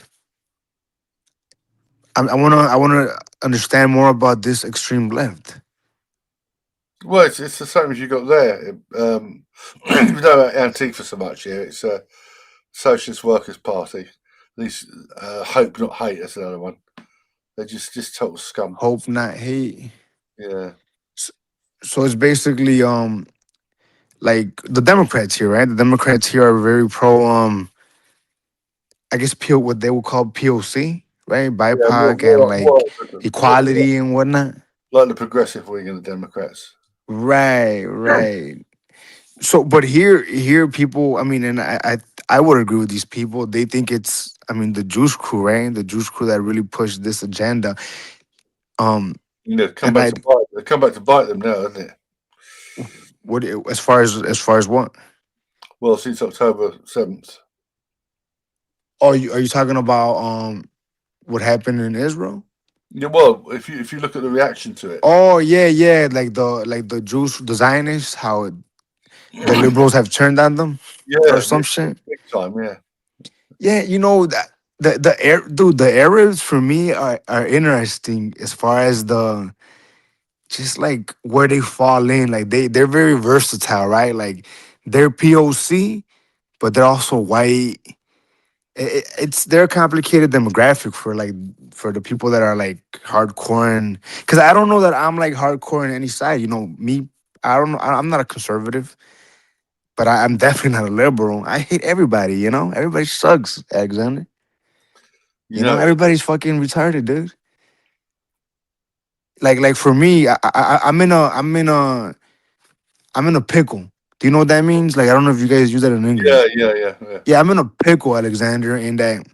wanna understand more about this extreme left. Well, it's the same as you got there. We don't have Antifa so much here. It's a Socialist Workers' Party. These Hope Not Hate. That's another one. They're just total scum. Hope not hate. Yeah. So it's basically like the Democrats here, right? The Democrats here are very pro I guess what they would call POC, right? Yeah, BIPOC and like equality and whatnot. like the progressive wing of the Democrats. Right. So, but here people, I mean, and I would agree with these people. They think it's, I mean, the Juice Crew, right? The Juice Crew that really pushed this agenda. Yeah, come And back to bite. They come back to bite them now, isn't it? what as far as what? Well, since October 7th. Oh, are you talking about what happened in Israel? Yeah, well, if you look at the reaction to it. Oh yeah, like the Jews, the Zionists, how the liberals have turned on them or some shit. Big time, yeah. Yeah, you know that the Arabs for me are interesting as far as the just like where they fall in. Like they're very versatile, right? Like they're POC, but they're also white. They're a complicated demographic for the people that are like hardcore, and because I don't know that I'm like hardcore in any side. You know me, I don't know. I'm not a conservative, but I'm definitely not a liberal. I hate everybody. You know, everybody sucks, Alexander. You know, everybody's fucking retarded, dude. Like for me, I'm in a pickle. Do you know what that means? Like I don't know if you guys use that in English. Yeah. Yeah, I'm in a pickle, Alexander, in that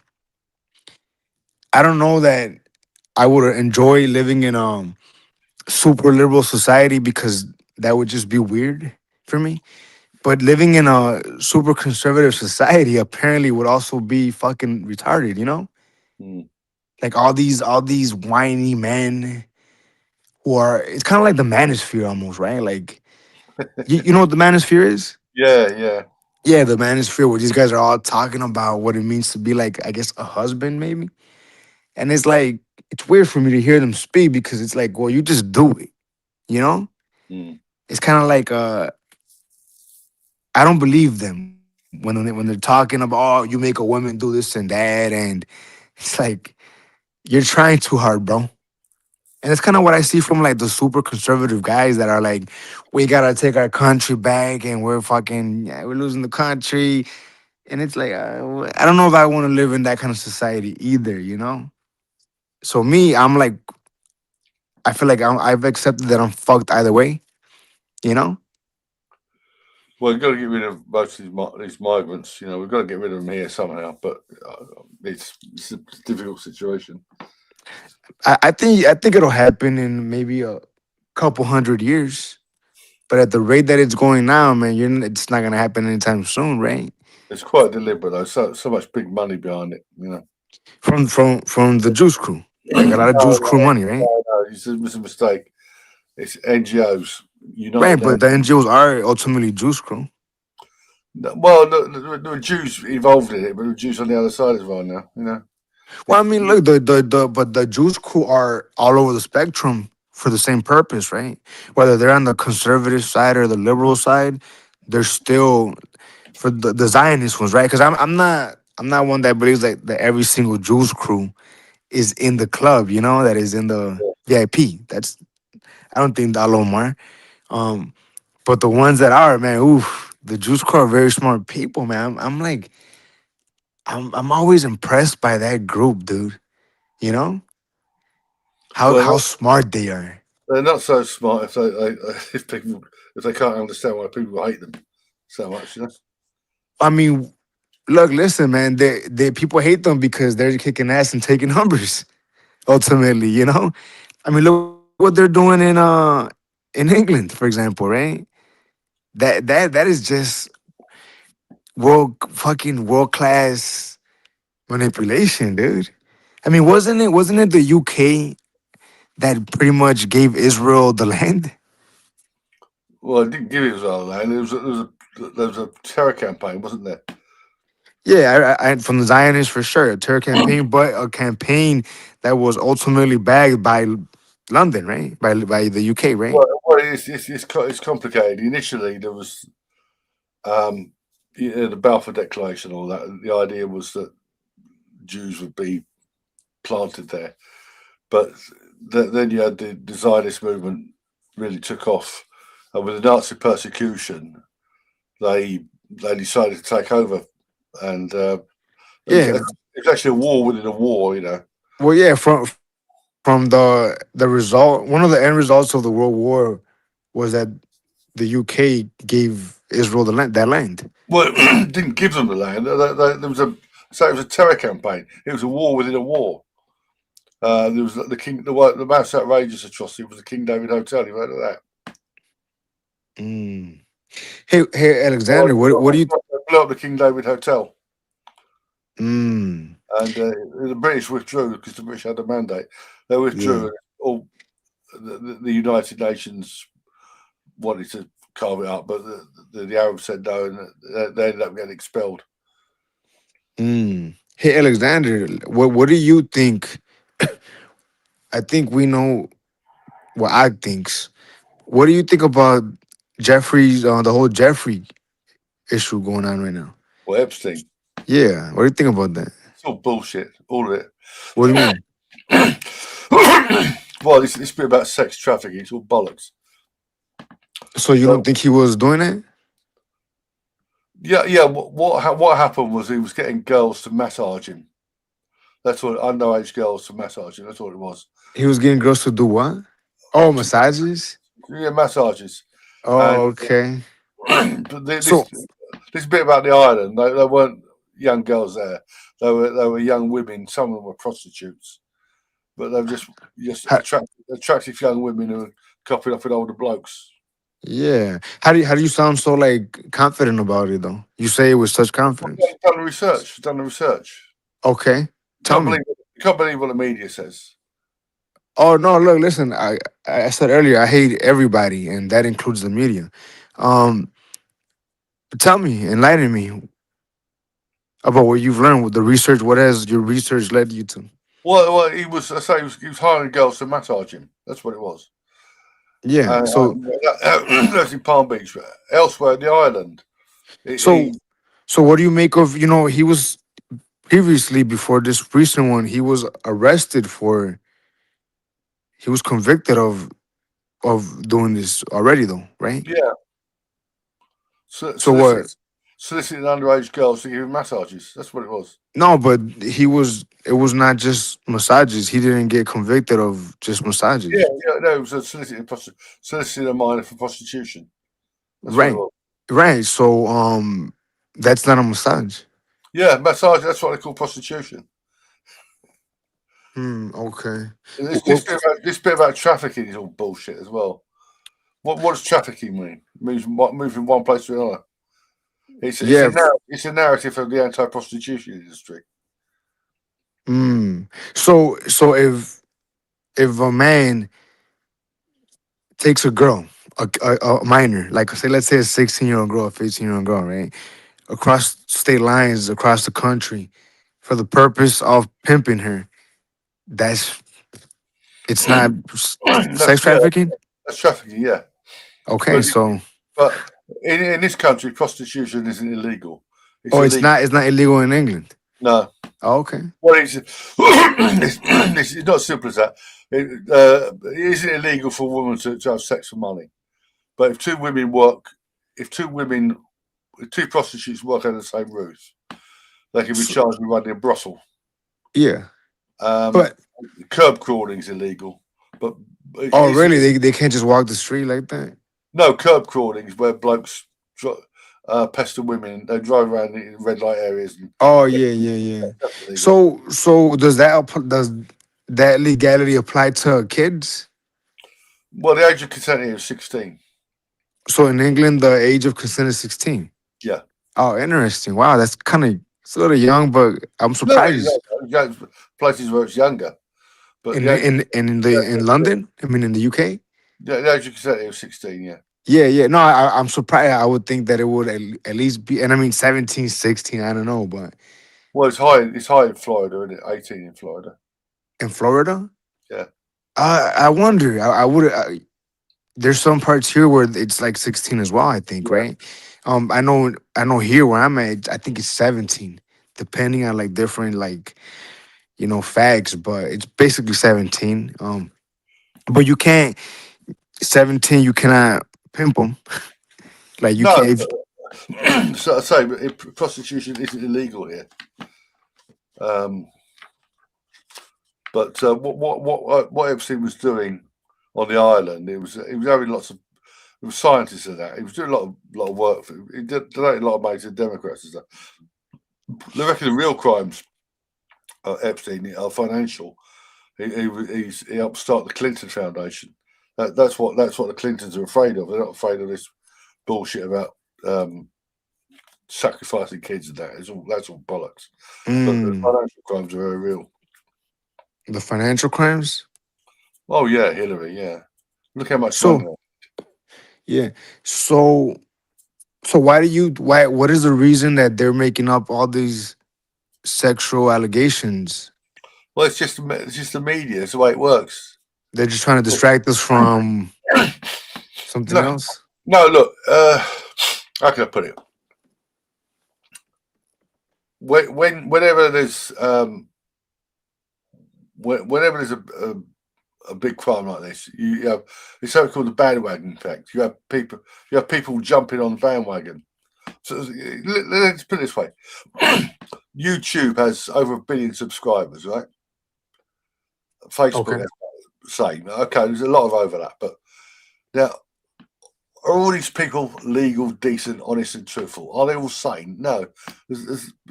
I don't know that I would enjoy living in a super liberal society because that would just be weird for me. But living in a super conservative society apparently would also be fucking retarded, you know? Like all these whiny men who are, it's kind of like the manosphere almost, right? Like you know what the manosphere is? Yeah. Yeah, the manosphere where these guys are all talking about what it means to be like, I guess, a husband, maybe. And it's like, it's weird for me to hear them speak because it's like, well, you just do it, you know? It's kind of like I don't believe them when they're talking about, oh, you make a woman do this and that, and it's like you're trying too hard, bro. And it's kind of what I see from like the super conservative guys that are like, we gotta take our country back, and we're losing the country, and it's like I don't know if I want to live in that kind of society either, you know. So me, I'm like, I feel like I've accepted that I'm fucked either way, you know. Well, we've got to get rid of most of these migrants. You know, we've got to get rid of them here somehow. But it's a difficult situation. I think it'll happen in maybe a couple 100 years, but at the rate that it's going now, man, it's not gonna happen anytime soon, right? It's quite deliberate though. So much big money behind it. You know, from the Juice Crew, like a lot of Juice Crew money, right? No, it's a mistake. It's NGOs. Right, but the NGOs are ultimately Juice Crew. Well, the Jews involved in it, but the Jews on the other side as well now. You know. Well, I mean, look, but the Juice Crew are all over the spectrum for the same purpose, right? Whether they're on the conservative side or the liberal side, they're still for the Zionist ones, right? Because I'm not one that believes that every single Jews crew is in the club, you know, that is in the VIP. That's I don't think all of them are. But the ones that are, man, oof, the Juice Crew are very smart people, man. I'm always impressed by that group, dude. You know how smart they are. They're not so smart if if they can't understand why people hate them so much. You know? I mean, look, listen, man. They people hate them because they're kicking ass and taking numbers. Ultimately, you know. I mean, look what they're doing in England, for example, right? That is just world class manipulation, dude. I mean, wasn't it the UK that pretty much gave Israel the land? Well, it didn't give Israel land. There was a terror campaign, wasn't there? Yeah, I from the Zionists for sure, a terror campaign, but a campaign that was ultimately backed by London, right? By the UK, right? Well, it's complicated. Initially, there was the Balfour Declaration, all that. The idea was that Jews would be planted there, but then you had the Zionist movement really took off, and with the Nazi persecution, they decided to take over, and it's actually a war within a war, you know. Well, yeah, from the result, one of the end results of the World War was that the UK gave Israel that land. Well, it didn't give them the land. There was it was a terror campaign. It was a war within a war. There was the most outrageous atrocity was the King David Hotel. You heard of that? Hey, Alexander, what do you? Blew up the King David Hotel. Mm. And the British withdrew because the British had a mandate. They withdrew. And all the United Nations wanted to carve it up, but the Arabs said no, and they ended up getting expelled. Hey, Alexander, what do you think? I think we know what I thinks. What do you think about Jeffrey's the whole Jeffrey issue going on right now? Well, Epstein. Yeah, what do you think about that? It's all bullshit, all of it. What do you mean? Well, this bit about sex trafficking, it's all bollocks. So you don't think he was doing it? Yeah. What happened was he was getting girls to massage him. That's what underage girls to massage him. That's what it was. He was getting girls to do what? Oh, massages. Yeah, massages. Oh, okay. But this bit about the island, they weren't young girls there. They were young women. Some of them were prostitutes, but they were just attractive young women who were copying up with older blokes. Yeah. How do you sound so like confident about it though? You say it with such confidence. Done the research. Okay. Tell me. You can't believe what the media says. Oh no, look, listen, I said earlier I hate everybody, and that includes the media. Tell me, enlighten me about what you've learned with the research. What has your research led you to? Well, he was hiring girls to massage him. That's what it was. Yeah. So that's in Palm Beach. Elsewhere, the island. So what do you make of, he was previously, before this recent one, he was convicted of doing this already though, right? Yeah. So what? Soliciting underage girls to give him massages. That's what it was. No, but it was not just massages. He didn't get convicted of just massages. Yeah, no, it was a soliciting a minor for prostitution. That's right. What it was. Right. So that's not a massage. Yeah, massage, that's what they call prostitution. Okay. This bit about trafficking is all bullshit as well. What does trafficking mean? It means moving from one place to another. It's a narrative of the anti-prostitution industry. So if a man takes a girl, a minor, like let's say a 16-year-old girl, a 15-year-old girl, right, across state lines, across the country, for the purpose of pimping her, it's not sex trafficking? That's trafficking, yeah. Okay, but In this country, prostitution isn't illegal. It's illegal. It's not illegal in England. No. Oh, okay. Well, it's not as simple as that. It isn't illegal for a woman to have sex for money. But if two prostitutes work under the same roof, they can be charged with running a brothel. Yeah. But curb crawling is illegal. But really? They can't just walk the street like that? No, curb crawling is where blokes pester women. They drive around in red light areas. Yeah. So does that legality apply to kids? Well, the age of consent here is 16. So in England, the age of consent is 16. Yeah. Oh, interesting. Wow, that's it's a little young, but I'm surprised. No, places where it's younger. But in London, I mean in the UK. Yeah, the age of consent here is 16. Yeah. Yeah. No, I'm surprised. I would think that it would at least be, and I mean 17, 16. I don't know, but well, it's high. It's high in Florida, isn't it? 18 in Florida. In Florida? Yeah. I wonder. I would. There's some parts here where it's like 16 as well. I think, right? I know here where I'm at. I think it's 17, depending on like different facts. But it's basically 17. But you can't 17. You cannot pimp them. Like you can't. So I say, prostitution isn't illegal here. But what Epstein was doing on the island, he was having lots of scientists and that. He was doing a lot of work. He donated a lot of money to Democrats and stuff. They reckon the real crimes Epstein are financial. He helped start the Clinton Foundation. That's what the Clintons are afraid of. They're not afraid of this bullshit about sacrificing kids and that. That's all bollocks. But the financial crimes are very real. The financial crimes? Oh yeah, Hillary. Yeah, look how much money. Yeah. So what is the reason that they're making up all these sexual allegations? Well, it's just the media. It's the way it works. They're just trying to distract us from something else. No, look. How can I put it? Whenever there's a big crime like this, you have it's something called the bandwagon effect. You have people jumping on the bandwagon. So let's put it this way: YouTube has over 1 billion subscribers, right? Facebook has the same. Okay, there's a lot of overlap, but now are all these people legal, decent, honest, and truthful? Are they all sane? No,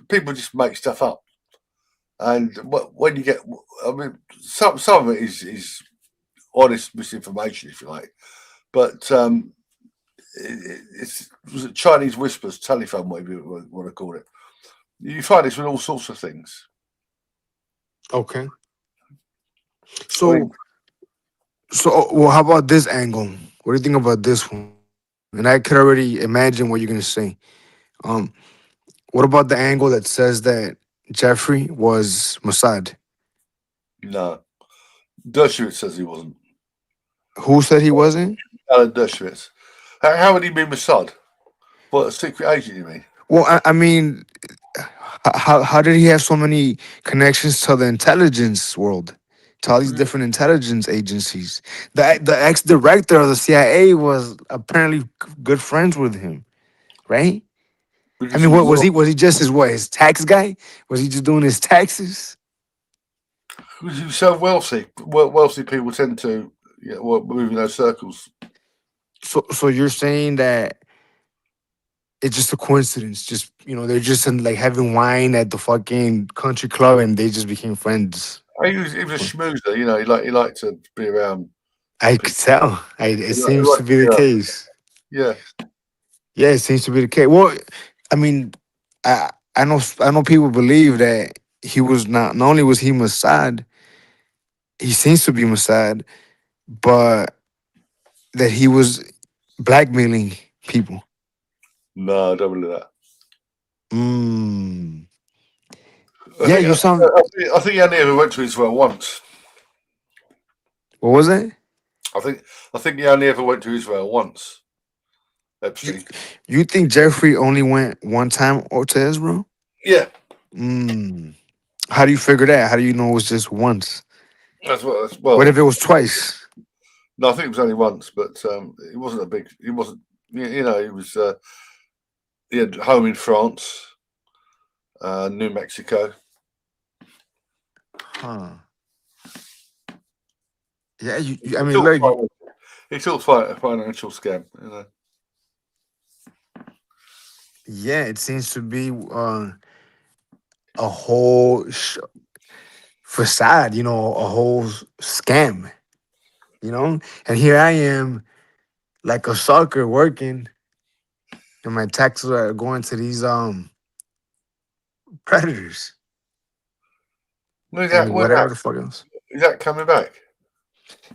people just make stuff up. And when you get, I mean, some of it is honest misinformation, if you like, but it's Chinese whispers, telephone, whatever you want to call it. You find this with all sorts of things. Okay. So well, how about this angle? What do you think about this one? And I could already imagine what you're gonna say. What about the angle that says that Jeffrey was Mossad? No. Dershowitz says he wasn't. Who said he wasn't? Alan Dershowitz. How would he be Mossad? What, a secret agent, you mean? Well, I mean, how did he have so many connections to the intelligence world, to all these different intelligence agencies? The ex-director of the CIA was apparently good friends with him, right? I mean, what was he? Was he just his tax guy? Was he just doing his taxes? He was so wealthy. Wealthy people tend to move in those circles. So you're saying that it's just a coincidence? Just they're just like having wine at the fucking country club, and they just became friends. He was a schmoozer. He liked to be around. I could tell. It seems to be the case. Yeah. Yeah, it seems to be the case. Well, I mean, I know people believe that he was not only was he Mossad, he seems to be Mossad, but that he was blackmailing people. No, I don't believe that. Yeah, you sound. I think Yaniv went to Israel once. What was that? I think Yaniv went to Israel once. Epstein. You think Jeffrey only went one time or to Israel? Yeah, How do you figure that? How do you know it was just once? that's what. What if Well, it was twice? no, I think it was only once, but it wasn't a big. He wasn't. You know, he was. He had home in France, New Mexico. Huh. Yeah, I mean, look, It's all a financial scam. You know. yeah, it seems to be a whole facade, a whole scam, And here I am, like a sucker working, and my taxes are going to these predators and whatever the fuck else. Is that coming back?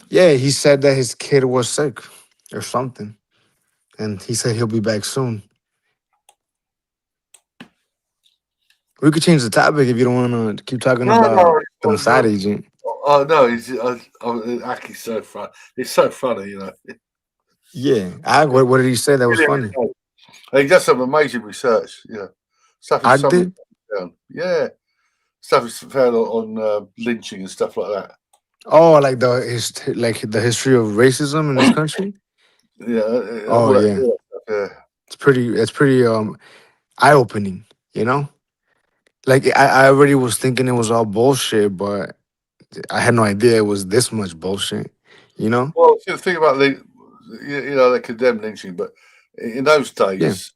Yeah, he said that his kid was sick or something, and he said he'll be back soon. We could change the topic if you don't want to keep talking about the Mossad agent. Oh no, Aki's so funny. It's so funny, you know. Yeah, what did he say that was funny? He does some amazing research, you know. Stuff is did? Yeah, stuff is found on lynching and stuff like that. Oh, like the history of racism in this country. Yeah. Oh yeah. Yeah. It's pretty eye opening, Like I already was thinking it was all bullshit, but I had no idea it was this much bullshit, Well, the thing about they condemn lynching, but in those days,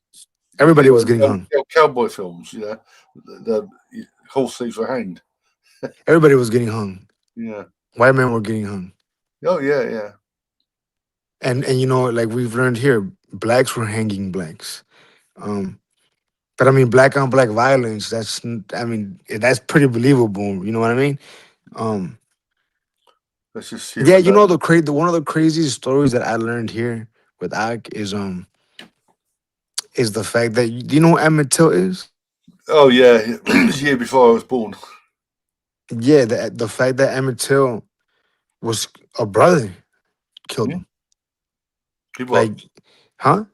everybody was getting hung. Cowboy films, the horse thieves were hanged. Everybody was getting hung. Yeah. White men were getting hung. Oh yeah. And like we've learned here, blacks were hanging blacks. But I mean, black on black violence. That's that's pretty believable. You know what I mean? That's just Yeah, one of the craziest stories that I learned here with Ak is the fact that do you know who Emmett Till is? Oh yeah, it was the year before I was born. Yeah, the fact that Emmett Till was a brother killed him. He was. Huh?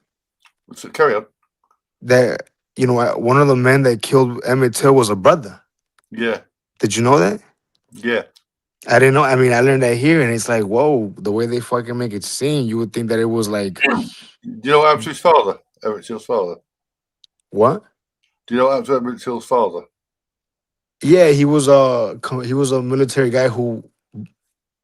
So carry on. That one of the men that killed Emmett Till was a brother. Yeah. Did you know that? Yeah. I didn't know. I mean, I learned that here, and it's like, whoa, the way they fucking make it seem, you would think that it was like. Do you know what happened to his father? Emmett Till's father. What? Do you know what happened to Emmett Till's father? Yeah, he was a military guy who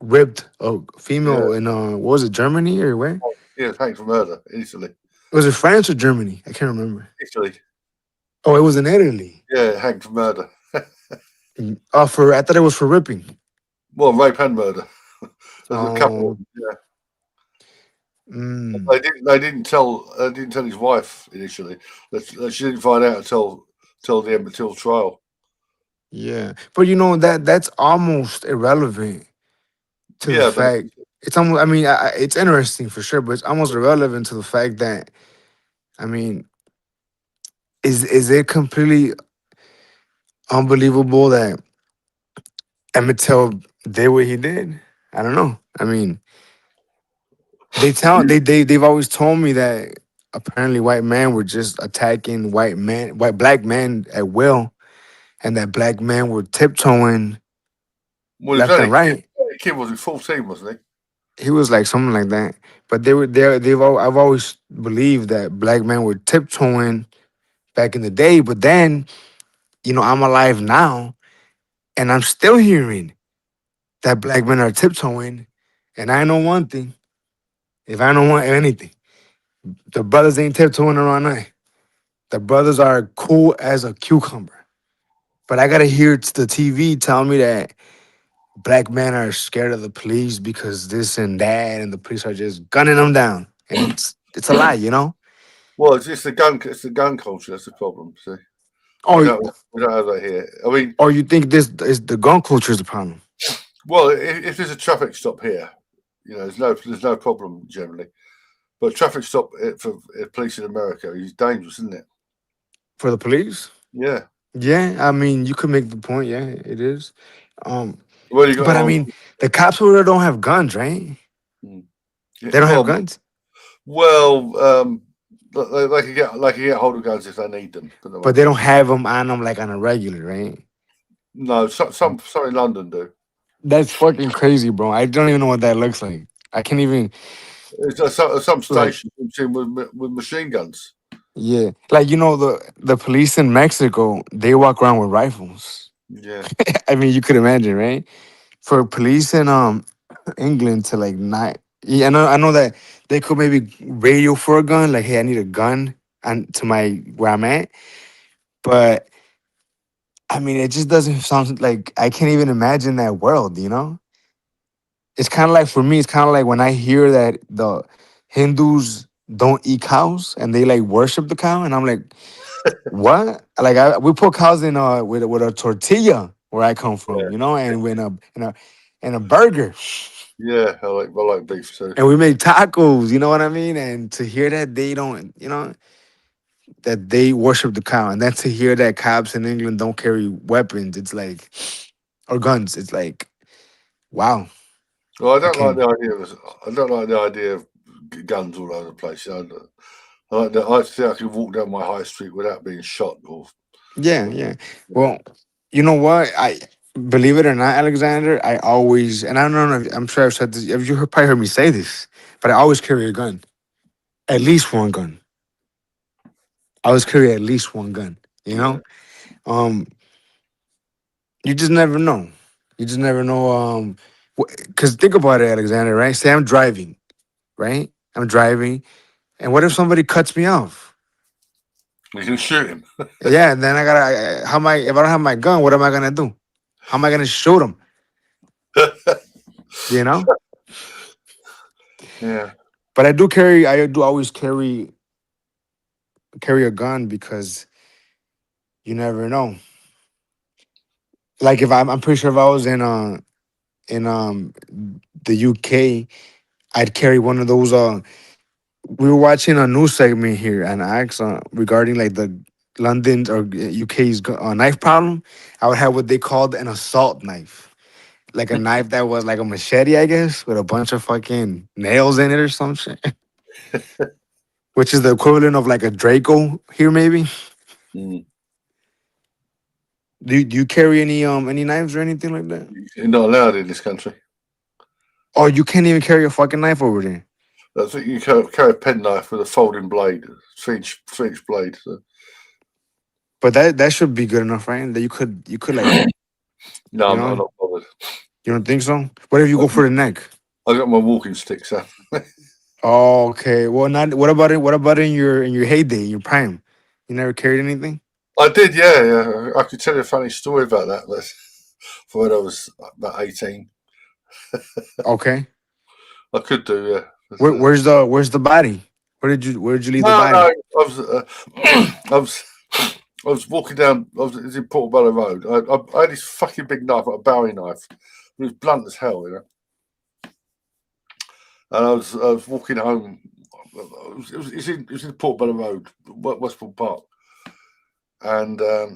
ripped a female in what was it, Germany or where? Yeah, hanged for murder in Italy. Was it France or Germany? I can't remember. Italy. Oh, it was in Italy. Yeah, hanged for murder. I thought it was for ripping. Well, rape and murder. There's a couple. Yeah. They didn't tell his wife initially. She didn't find out until the Emmett Till trial. Yeah, but that's almost irrelevant to the fact. It's almost. I mean, it's interesting for sure, but it's almost irrelevant to the fact that. I mean, is it completely unbelievable that Emmett Till did what he did? I don't know. I mean, they've always told me that apparently white men were just attacking black men at will, and that black men were tiptoeing left and right. Kid was 14, wasn't he? He was like something like that. But I've always believed that black men were tiptoeing back in the day. But then, I'm alive now, and I'm still hearing that black men are tiptoeing. And I know one thing. If I don't want anything, the brothers ain't tiptoeing around night. The brothers are cool as a cucumber. But I gotta hear the TV tell me that black men are scared of the police because this and that, and the police are just gunning them down. And it's a lie, Well, it's the gun culture. That's the problem. See, we don't have that here. I mean, or you think this is the gun culture is the problem? Well, if there's a traffic stop here, there's no problem generally. But a traffic stop for police in America is dangerous, isn't it? For the police? Yeah. Yeah, I mean, you could make the point. Yeah, it is. But I mean, the cops over there don't have guns, right? They don't have guns. Well, They can get hold of guns if they need them. But they don't have them on them like on a regular, right? No, some in London do. That's fucking crazy, bro. I don't even know what that looks like. I can't even. It's some stations with machine guns. Yeah, like the police in Mexico, they walk around with rifles. Yeah. I mean, you could imagine, right? For police in England to like not. Yeah, I know that they could maybe radio for a gun, like, hey, I need a gun and to my where I'm at. But I mean, it just doesn't sound like I can't even imagine that world, It's kind of like for me, it's kind of like when I hear that the Hindus don't eat cows and they like worship the cow, and I'm like, what? Like we put cows in with a tortilla where I come from, and in a burger. Yeah, I like beef too. And we make tacos, you know what I mean? And to hear that they don't, that they worship the cow, and then to hear that cops in England don't carry weapons, it's like, or guns, it's like, wow. Well, I don't like the idea of guns all over the place. I think I can walk down my high street without being shot. Yeah. Well, you know what? I believe it or not, Alexander, I always, and I don't know, I'm sure I've said this, you probably heard me say this, but I always carry a gun. At least one gun. I always carry at least one gun, You just never know. You just never know. Because think about it, Alexander, right? Say I'm driving, right? I'm driving, and what if somebody cuts me off? You can shoot him. Yeah, and then if I don't have my gun, what am I gonna do? How am I gonna shoot him? Yeah. But I do always carry a gun because you never know. Like if I'm pretty sure if I was in the UK, I'd carry one of those. We were watching a news segment here and I asked regarding like the London or UK's knife problem. I would have what they called an assault knife, like a knife that was like a machete, I guess, with a bunch of fucking nails in it or some shit. Which is the equivalent of like a Draco here, maybe. Mm. Do you carry any knives or anything like that? You're not allowed in this country. Oh, you can't even carry a fucking knife over there. I think you carry a penknife with a folding blade, 3-inch blade. So. But that should be good enough, right? That you could like. No, I'm not bothered. You don't think so? What if you go for the neck? I got my walking stick, so. Oh, okay. Well, not. What about in your heyday, in your prime? You never carried anything? I did, yeah. I could tell you a funny story about that, but for when I was about 18. Okay. I could do, yeah. Where's the body? Where did you leave the body? No, I was walking down. I was in Portobello Road. I had this fucking big knife, like a Bowie knife. It was blunt as hell, And I was walking home. It was in Portobello Road, Westbourne Park, and there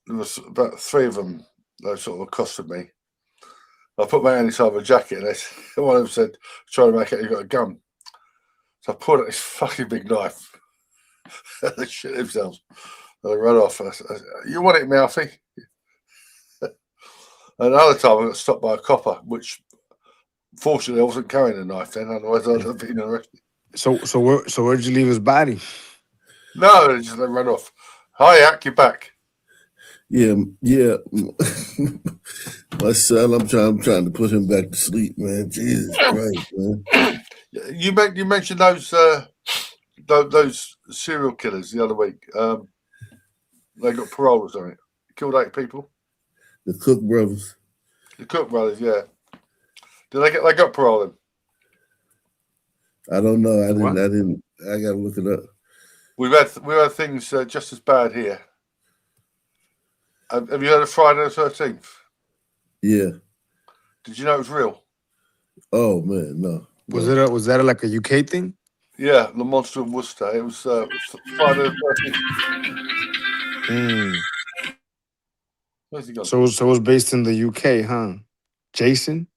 was about 3 of them that sort of accosted me. I put my hand inside my jacket, and one of them said, "Trying to make out you got a gun." So I pulled out this fucking big knife. They shit themselves. And they ran off. I said, "You want it, Mouthy?" Another time I got stopped by a copper, which fortunately I wasn't carrying a knife then, otherwise I'd have been arrested. So where'd you leave his body? No, they ran off. Hi, Ak, you're back. Yeah. My son, I'm trying to put him back to sleep, man. Jesus Christ, man. You mentioned those serial killers the other week. They got parole or something. Killed 8 people. The Cook brothers. The Cook brothers, yeah. Did they got parole then? I don't know. I didn't. I gotta look it up. We've had things just as bad here. Have you heard of Friday the 13th? Yeah. Did you know it was real? Oh man, no. Was that like a UK thing? Yeah, the Monster of Worcester. It was Friday the 13th. Where's he gone? So it was based in the UK, huh? Jason?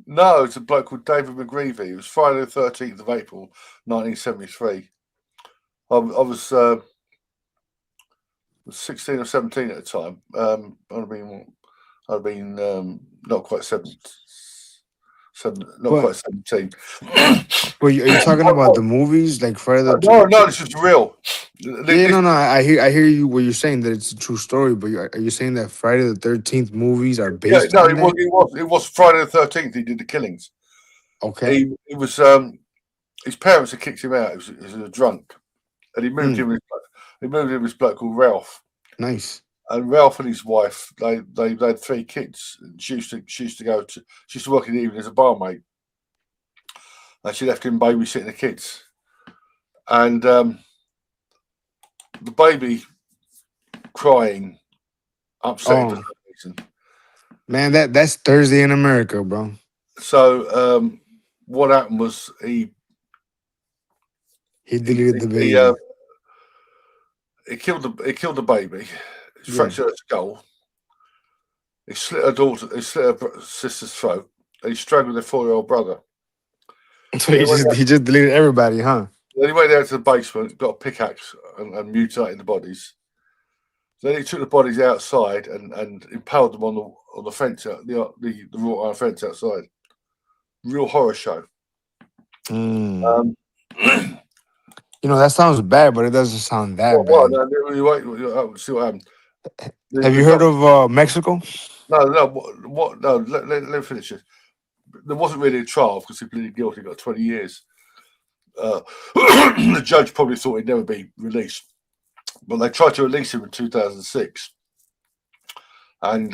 No, it's a bloke called David McGreevy. It was Friday the 13th of April, 1973. I was 16 or 17 at the time. I'd been not quite not But quite 17. are you talking about the movies like Friday the? No, this is real. Yeah, no, no. I hear you. What you're saying that it's a true story, but are you saying that Friday the 13th movies are Yeah, based no, on that? it was Friday the 13th. He did the killings. Okay. He was his parents had kicked him out. He was a drunk, and he moved in with this bloke called Ralph. Nice. And Ralph and his wife, they had 3 kids. And she used to work in the evening as a barmaid, and she left him babysitting the kids. And the baby crying, upset for Oh some reason. man, that's Thursday in America, bro. So what happened was he deleted the baby. He killed the baby. He Yeah. fractured her skull. He slit her sister's throat. And he strangled their 4-year-old brother. So he just deleted everybody, huh? Then he went down to the basement, got a pickaxe, and mutilated the bodies. Then he took the bodies outside and impaled them on the fence, the wrought iron fence outside. Real horror show. You know, that sounds bad, but it doesn't sound that bad. No, see what happened. Have you heard of Mexico? No. No. Let me finish it. There wasn't really a trial because he pleaded guilty. Got 20 years. The judge probably thought he'd never be released, but they tried to release him in 2006, and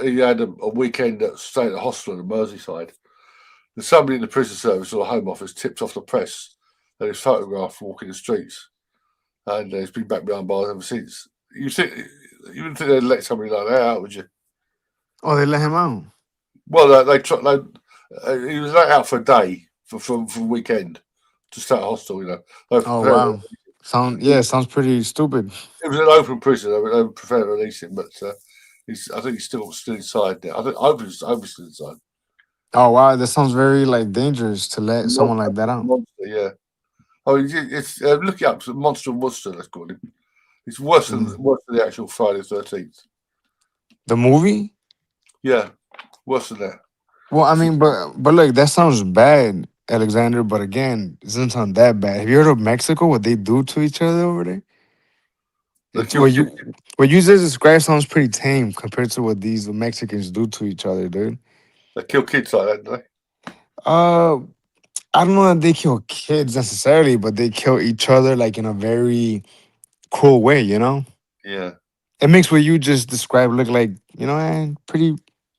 he had a weekend stay at the hospital in Merseyside. And somebody in the prison service or the Home Office tipped off the press that his photograph walking the streets, and he's been back behind bars ever since. You wouldn't think they'd let somebody like that out, would you? Oh, they let him out. Well, he was let out for a day for a weekend to stay at a hostel. You know. Oh wow, sounds pretty stupid. It was an open prison. I would prefer to release him, but I think he's still inside now. I hope he's still inside. Oh wow, that sounds very like dangerous to let someone like that out. Monster, yeah. Oh, it's look it up. It's Monster and Monster. Let's call him. It's worse than the actual Friday the 13th. The movie? Yeah, worse than that. Well, I mean, but look, that sounds bad, Alexander. But again, it doesn't sound that bad. Have you heard of Mexico? What they do to each other over there? What you just described sounds pretty tame compared to what these Mexicans do to each other, dude. They kill kids like that, don't they? I don't know that they kill kids necessarily, but they kill each other like in a very cruel way, you know? Yeah. It makes what you just described look like, pretty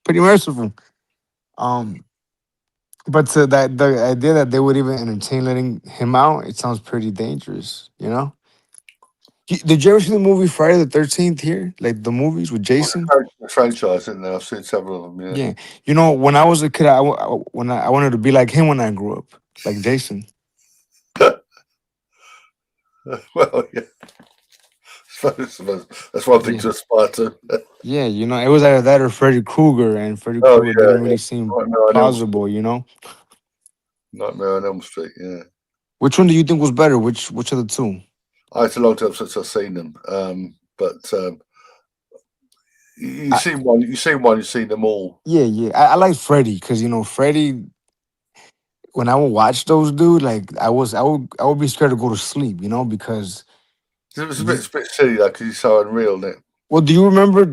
merciful. But to the idea that they would even entertain letting him out, it sounds pretty dangerous, you know? Did you ever see the movie Friday the 13th here? Like the movies with Jason? The franchise, and I've seen several of them, yeah. Yeah. You know, when I was a kid, I wanted to be like him when I grew up, like Jason. Well, yeah. That's one thing to aspire to. Yeah, you know, it was either that or Freddy Krueger, and Freddy Krueger didn't really seem plausible, you know? Nightmare on Elm Street, yeah. Which one do you think was better? Which of the two? It's a long time since I've seen them, but you've seen one, you've seen them all. Yeah. I like Freddy because Freddy. When I would watch those, dude, like I would be scared to go to sleep, because it was a bit silly though, because he's so unreal, isn't it? Well, do you remember?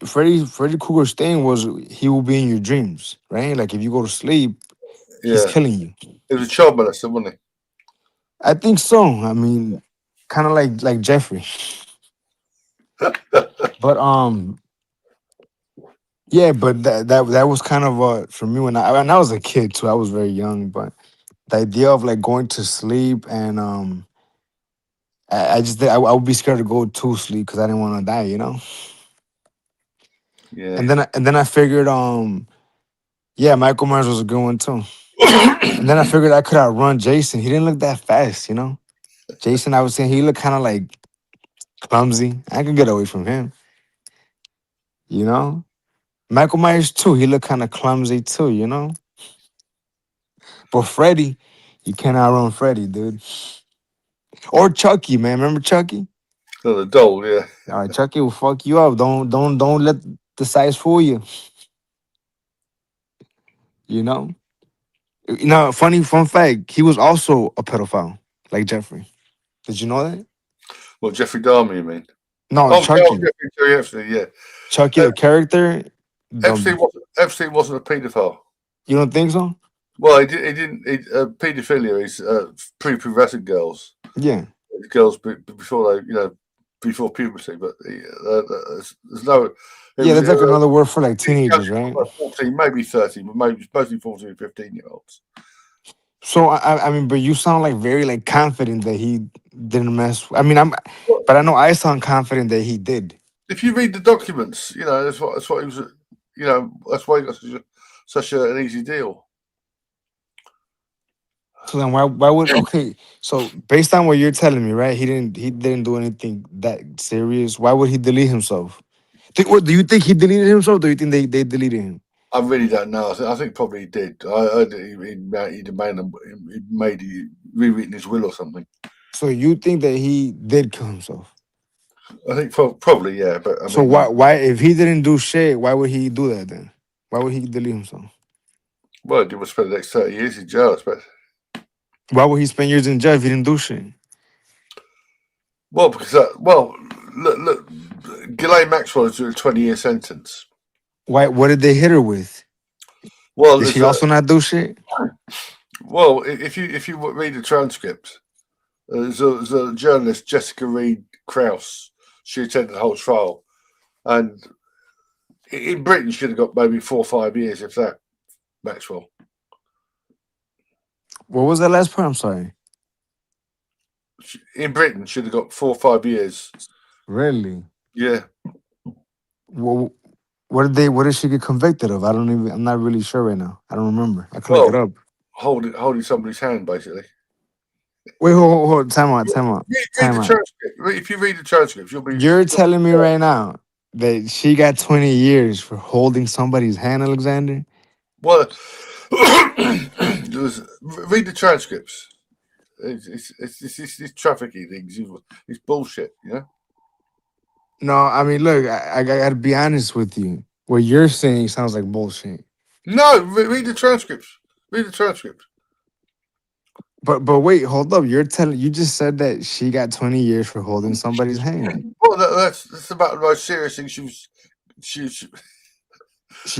Freddy Krueger's thing was he will be in your dreams, right? Like if you go to sleep, he's killing you. It was a child molester, wasn't he? I think so. I mean, kind of like Jeffrey. But yeah, but that was kind of for me when I was a kid too. I was very young, but the idea of like going to sleep and I would be scared to go to sleep because I didn't want to die, Yeah. And then I figured Michael Myers was a good one too. And then I figured I could outrun Jason. He didn't look that fast, Jason, I was saying he looked kind of like clumsy. I could get away from him, Michael Myers too. He looked kind of clumsy too, But Freddy, you can't outrun Freddy, dude. Or Chucky, man. Remember Chucky? The doll, yeah. All right, Chucky will fuck you up. Don't let the size fool you. You know? Now, funny fun fact, he was also a pedophile, like Jeffrey. Did you know that? Well, Jeffrey Dahmer, you mean? No, Oh, Chucky. Jeffrey Epstein, yeah. Chucky, the character. Epstein wasn't a paedophile. You don't think so? Well, he didn't. Paedophilia is prepubescent girls. Yeah. Girls before they, before puberty. But there's no. Yeah, there's like another word for like teenagers, right? 14, maybe 30, but mostly 14 and 15-year-olds. So I mean, but you sound like very like confident that he didn't mess. I mean, but I know I sound confident that he did. If you read the documents, that's what he was. That's why he got such an easy deal. So then why would so based on what you're telling me, right? He didn't do anything that serious. Why would he delete himself? Do you think he deleted himself? Or do you think they deleted him? I really don't know. I think probably he did. He'd rewritten his will or something. So you think that he did kill himself? I think probably, yeah. But I mean, why if he didn't do shit, why would he do that then? Why would he delete himself? Well, he would spend the next 30 years in jail, I suppose. Why would he spend years in jail if he didn't do shit? Well, because look, Ghislaine Maxwell is doing a 20-year sentence. Why? What did they hit her with? Well, did she also not do shit? Well, if you read the transcript, there's a journalist, Jessica Reed Krause. She attended the whole trial, and in Britain should have got maybe 4 or 5 years, if that. Maxwell. What was that last part? I'm sorry. In Britain, should have got 4 or 5 years. Really? Yeah. Well, what did she get convicted of? I'm not really sure right now. I don't remember. I can look it up. Holding somebody's hand, basically. Wait, hold. Time out. Read the transcript. If you read the transcript, you'll be. You're telling me right now that she got 20 years for holding somebody's hand, Alexander? Well, read the transcripts. It's trafficking things. It's bullshit, No, I mean, look, I gotta be honest with you. What you're saying sounds like bullshit. No, read the transcripts. Read the transcript. But wait, hold up. You just said that she got 20 years for holding somebody's hand. Well, that's about the most serious thing She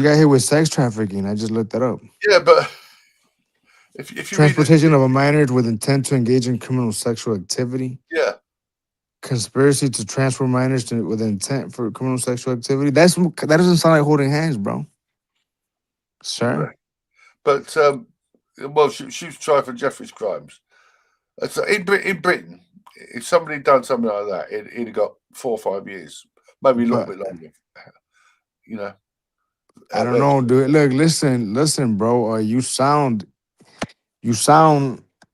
got hit with sex trafficking. I just looked that up. Yeah, but if you transportation of a minor with intent to engage in criminal sexual activity. Yeah. Conspiracy to transfer minors with intent for criminal sexual activity. That doesn't sound like holding hands, bro. Sure. But well, she was tried for Jeffrey's crimes. So in Britain, if somebody had done something like that, he'd have got 4 or 5 years, maybe a little bit longer. I don't know, dude. Look, listen, bro. You sound.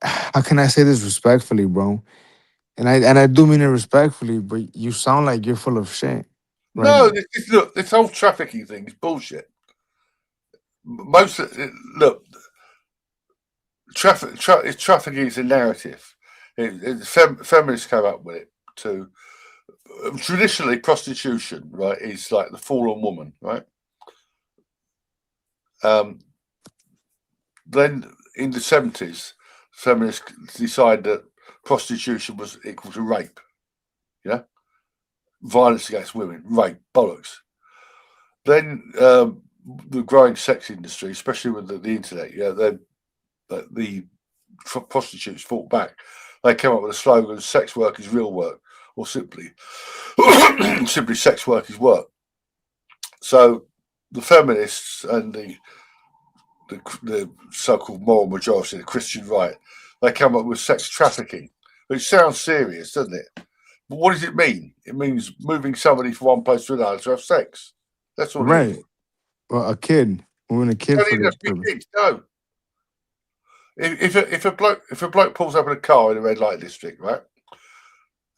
How can I say this respectfully, bro? And I do mean it respectfully, but you sound like you're full of shit. Right? No, look, this whole trafficking thing is bullshit. Trafficking is a narrative. Feminists came up with it too. Traditionally, prostitution, right, is like the fallen woman, right? Then in the 70s, feminists decided that prostitution was equal to rape. Violence against women, rape, bollocks. Then the growing sex industry, especially with the internet, the prostitutes fought back. They came up with a slogan: "Sex work is real work," or simply "Sex work is work." So the feminists and the so-called moral majority, the Christian right, they come up with sex trafficking, which sounds serious, doesn't it? But what does it mean? It means moving somebody from one place to another to have sex. That's what it is. Well, a kid, moving a kid for this purpose. No. If a bloke pulls up in a car in a red light district, right,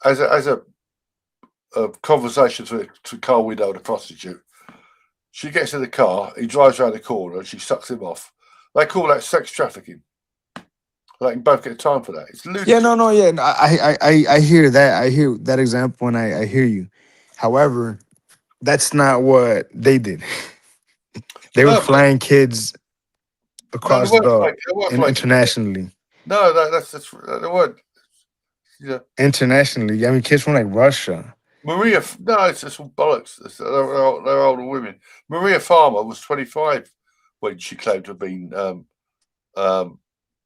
as a conversation through a car window with a prostitute, she gets in the car, he drives around the corner, and she sucks him off. They call that sex trafficking. They can both get time for that. It's ludicrous. Yeah, no, yeah. I hear that. I hear that example, and I hear you. However, that's not what they did. They were flying kids across internationally. No, that's the word. Yeah. Internationally, I mean, kids from like Russia. Maria, no, it's just all bollocks. They're older women. Maria Farmer was 25 when she claimed to have been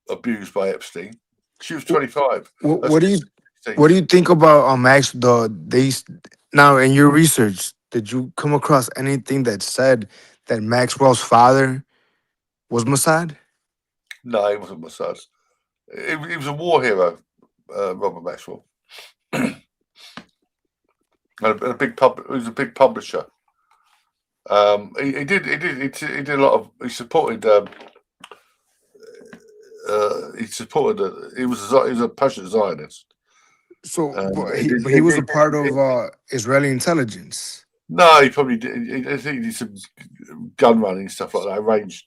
abused by Epstein. She was 25. What do you think about Max? Now in your research, did you come across anything that said that Maxwell's father was Mossad? No, he wasn't Mossad. He was a war hero, Robert Maxwell. And a big he was a big publisher. He did a lot of. He supported. He was a passionate Zionist. So, but he was a part of Israeli intelligence. No, he probably did. I think he did some gun running stuff like that, arranged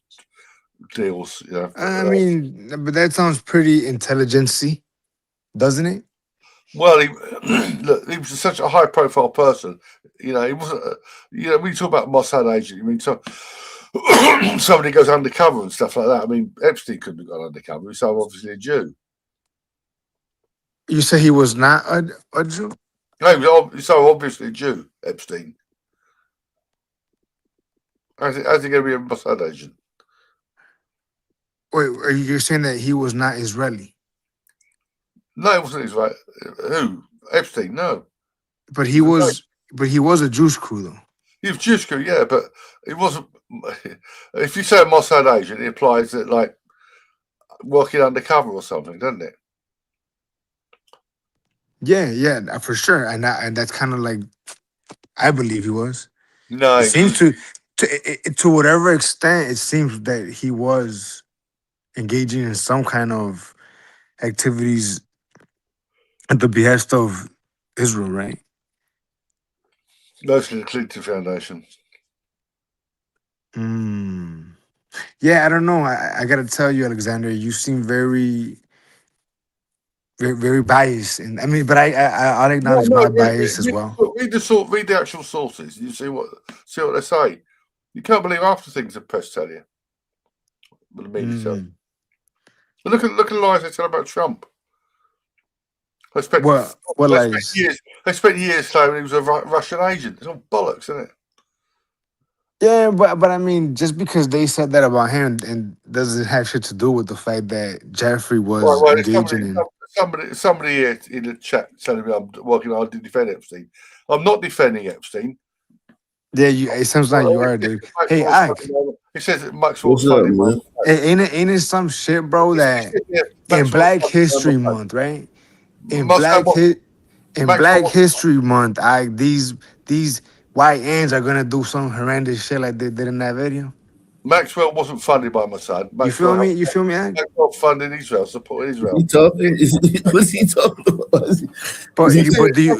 deals. You know. I mean, but that sounds pretty intelligence-y, doesn't it? Well, he was such a high-profile person. You know, he wasn't. When you talk about Mossad agent, you mean somebody goes undercover and stuff like that. I mean, Epstein couldn't have gone undercover. He's so obviously a Jew. You say he was not a Jew? No, he's so obviously a Jew, Epstein. How's he going to be a Mossad agent? Wait, are you saying that he was not Israeli? No, it wasn't Israeli. Who? Epstein? No. But he was. But he was a Jewish crew, though. He was Jewish crew, yeah, but it wasn't. If you say a Mossad agent, it implies that like working undercover or something, doesn't it? Yeah, for sure, and that's kind of like I believe he was. No, it seems to whatever extent it seems that he was engaging in some kind of activities at the behest of Israel, right? Mostly the Clinton Foundation. Yeah, I don't know. I gotta tell you, Alexander, you seem very, very, very biased, and I mean, but I'll acknowledge my bias as well. Read the actual sources. You see what they say. You can't believe half the things the press tell you. The media tell you. But look at the lies they tell about Trump. They spent years claiming he was a Russian agent. It's all bollocks, isn't it? Yeah, but I mean, just because they said that about him, and doesn't have shit to do with the fact that Jeffrey was engaging in. Somebody here in the chat telling me I'm working hard to defend Epstein. I'm not defending Epstein. Yeah, it sounds like you are, dude. Hey, Ike. It says that Maxwell's funny, man. Ain't it some shit, bro? That in Black History Month, right? In Black History Month, these white ants are gonna do some horrendous shit like they did in that video. Maxwell wasn't funded by Mossad. You feel me? Maxwell funded Israel, supported Israel. What's he talking about? But do you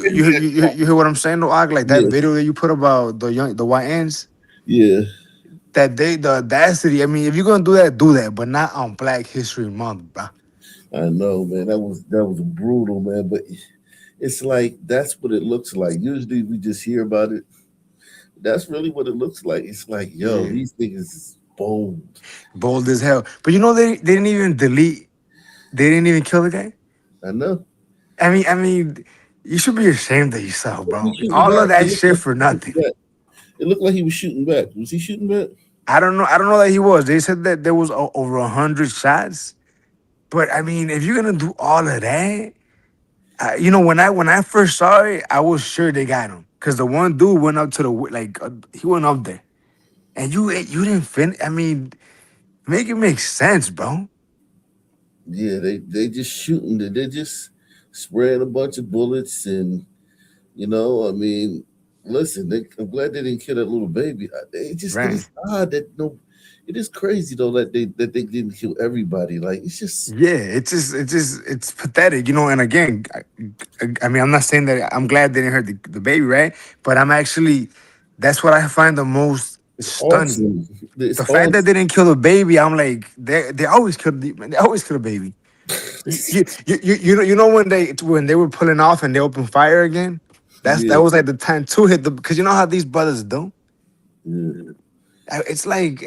hear what I'm saying, though, Ag? Like that video that you put about the white ants? Yeah. That the audacity. I mean, if you're gonna do that, but not on Black History Month, bro. I know, man. That was brutal, man. But it's like that's what it looks like. Usually we just hear about it. That's really what it looks like. It's like, yo, these niggas is bold as hell. But you know, they didn't even delete. They didn't even kill the guy. I know. I mean, you should be ashamed of yourself, bro. All of that shit for nothing. It looked like he was shooting back. Was he shooting back? I don't know that he was. They said that there was over 100 shots. But I mean, if you're gonna do all of that, you know, when I first saw it, I was sure they got him because the one dude went up to he went up there, and you didn't finish. I mean, make it make sense, bro. Yeah, they just shooting. They're just spraying a bunch of bullets, and you know, I mean, listen, I'm glad they didn't kill that little baby. It's odd that it is crazy though that they didn't kill everybody. Like it's just it's pathetic, you know. And again, I mean, I'm not saying that I'm glad they didn't hurt the baby, right? But that's what I find the most stunning. The fact that they didn't kill the baby, I'm like, they always kill a baby. You know when they were pulling off and they opened fire again. That was like the time to hit them, because you know how these brothers do. Yeah. It's like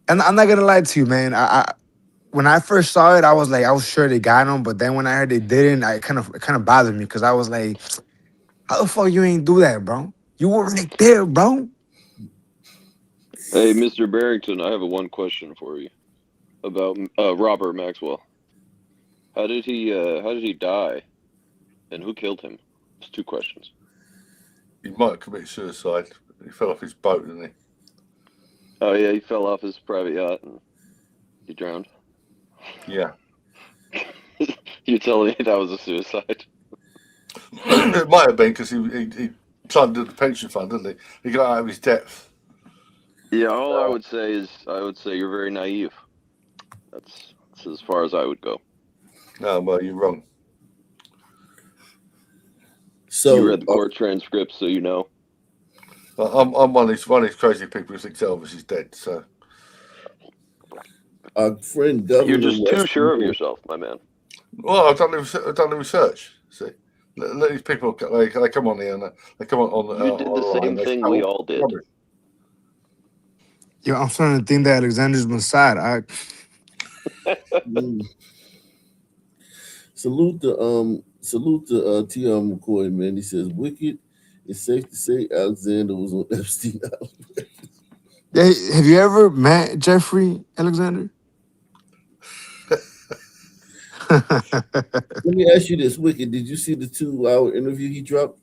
I'm not gonna lie to you, man. I when I first saw it, I was sure they got him, but then when I heard they didn't, it kind of bothered me, because I was like, how the fuck you ain't do that, bro? You were right there, bro. Hey, Mr. Barrington, I have one question for you about Robert Maxwell. How did he die, and who killed him? It's 2 questions. He might have committed suicide. He fell off his boat, didn't he? Oh yeah, he fell off his private yacht and he drowned. Yeah. You're telling me that was a suicide? It might have been, because he funded the pension fund, didn't he? He got out of his depth. Yeah, all I would say is you're very naive. That's as far as I would go. No, well, you're wrong. So you read the court transcript, so you know. I'm one of these crazy people who thinks Elvis is dead. So our friend Governor, you're just too sure of yourself, my man. Well, I've done the research. See, let these people they come on here and they come on. You did the same thing we all did. Yo, I'm starting to think that Alexander's Mossad. Salute to T.R. McCoy, man. He says, "Wicked. It's safe to say Alexander was on Epstein Island." Yeah, have you ever met Jeffrey Alexander? Let me ask you this, Wicked. Did you see the 2-hour interview he dropped?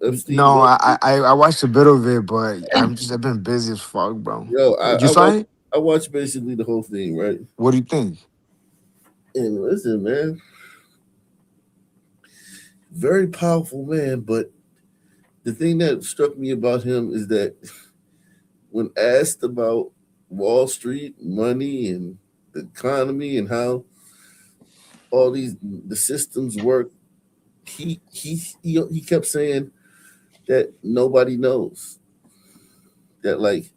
Epstein? No, I watched a bit of it, but I've been busy as fuck, bro. Yo, you saw it? I watched basically the whole thing, right? What do you think? And listen, man, very powerful man, but the thing that struck me about him is that when asked about Wall Street, money, and the economy, and how all the systems work, he kept saying that nobody knows. That like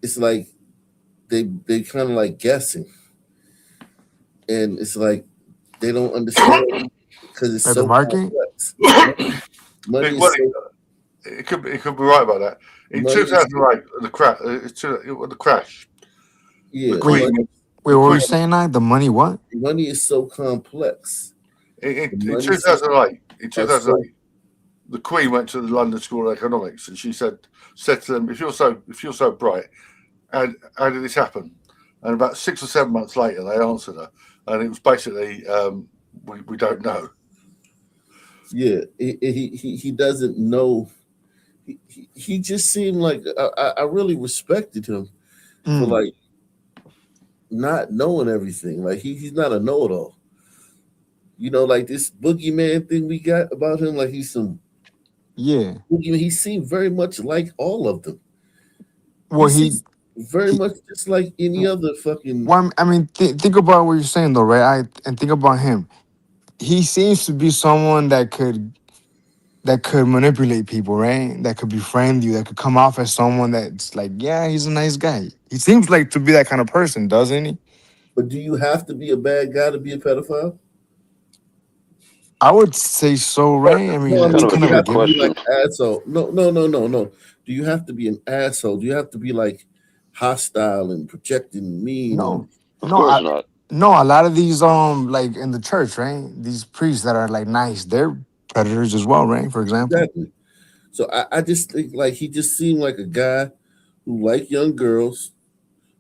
it's like they kind of like guessing, and it's like they don't understand because it's so complex. Money is it could be right about that. In 2008, the crash. Yeah. Wait, what were you saying now? The money what? Money is so complex. In 2008, the Queen went to the London School of Economics, and she said to them, "If you're so bright, how did this happen?" And about 6 or 7 months later, they answered her, and it was basically, "We don't know." Yeah, he doesn't know. He just seemed like I really respected him for like not knowing everything. Like he's not a know-it-all. You know, like this boogeyman thing we got about him, like he's some boogeyman. He seemed very much like all of them. Well, very much just like any other fucking. Well, I mean, think about what you're saying though, right? And think about him. He seems to be someone that could manipulate people, right? That could befriend you, that could come off as someone that's like, yeah, he's a nice guy. He seems like to be that kind of person, doesn't he? But do you have to be a bad guy to be a pedophile? I would say so, right? I mean, it's kind of a question. Like asshole. No. Do you have to be an asshole? Do you have to be like hostile and projecting mean? No, not. No, a lot of these like in the church, right? These priests that are like nice, they're predators as well, right? For example. Exactly. So I just think like he just seemed like a guy who liked young girls,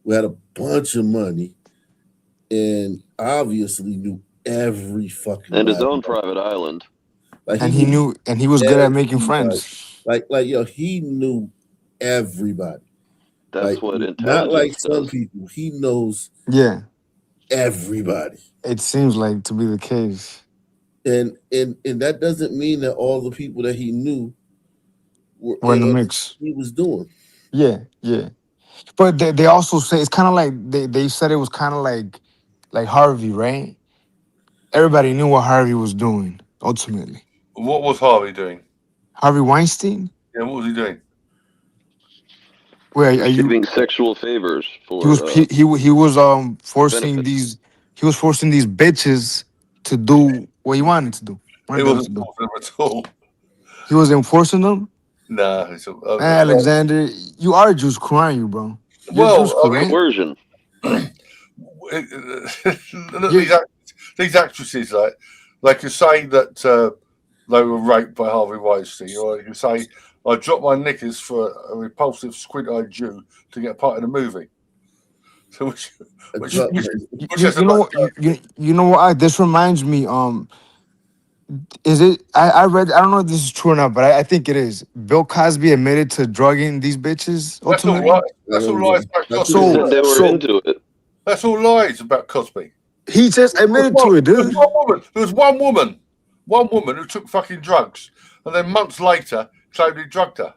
who had a bunch of money, and obviously knew every fucking and his own private island. Like he knew, and he was good at making friends. Like yo, he knew everybody. That's like, what intelligence not like does. some people. He knows everybody. It seems like to be the case. And that doesn't mean that all the people that he knew were in the mix. He was doing. Yeah. But they also say it's kind of like they said it was kind of like Harvey, right? Everybody knew what Harvey was doing ultimately. What was Harvey doing? Harvey Weinstein? Yeah, what was he doing? Wait, are you giving sexual favors for? He was forcing benefits. he was forcing these bitches to do what he wanted to do. It wasn't forcing them at all. He was enforcing them. Nah, it's Alexander, you are a Juice crew, aren't you, bro? You're well, Juice crew, right? Coercion. These actresses, like you say that they were raped by Harvey Weinstein, or you can say I dropped my knickers for a repulsive squint-eyed Jew to get part in a movie. So you know what? This reminds me. Is it? I read. I don't know if this is true or not, but I think it is. Bill Cosby admitted to drugging these bitches. That's all Ultimately, right. That's all lies about Cosby. So they were into it. That's all lies about Cosby. He just admitted to it, dude. There was one woman who took fucking drugs, and then months later claimed he drugged her.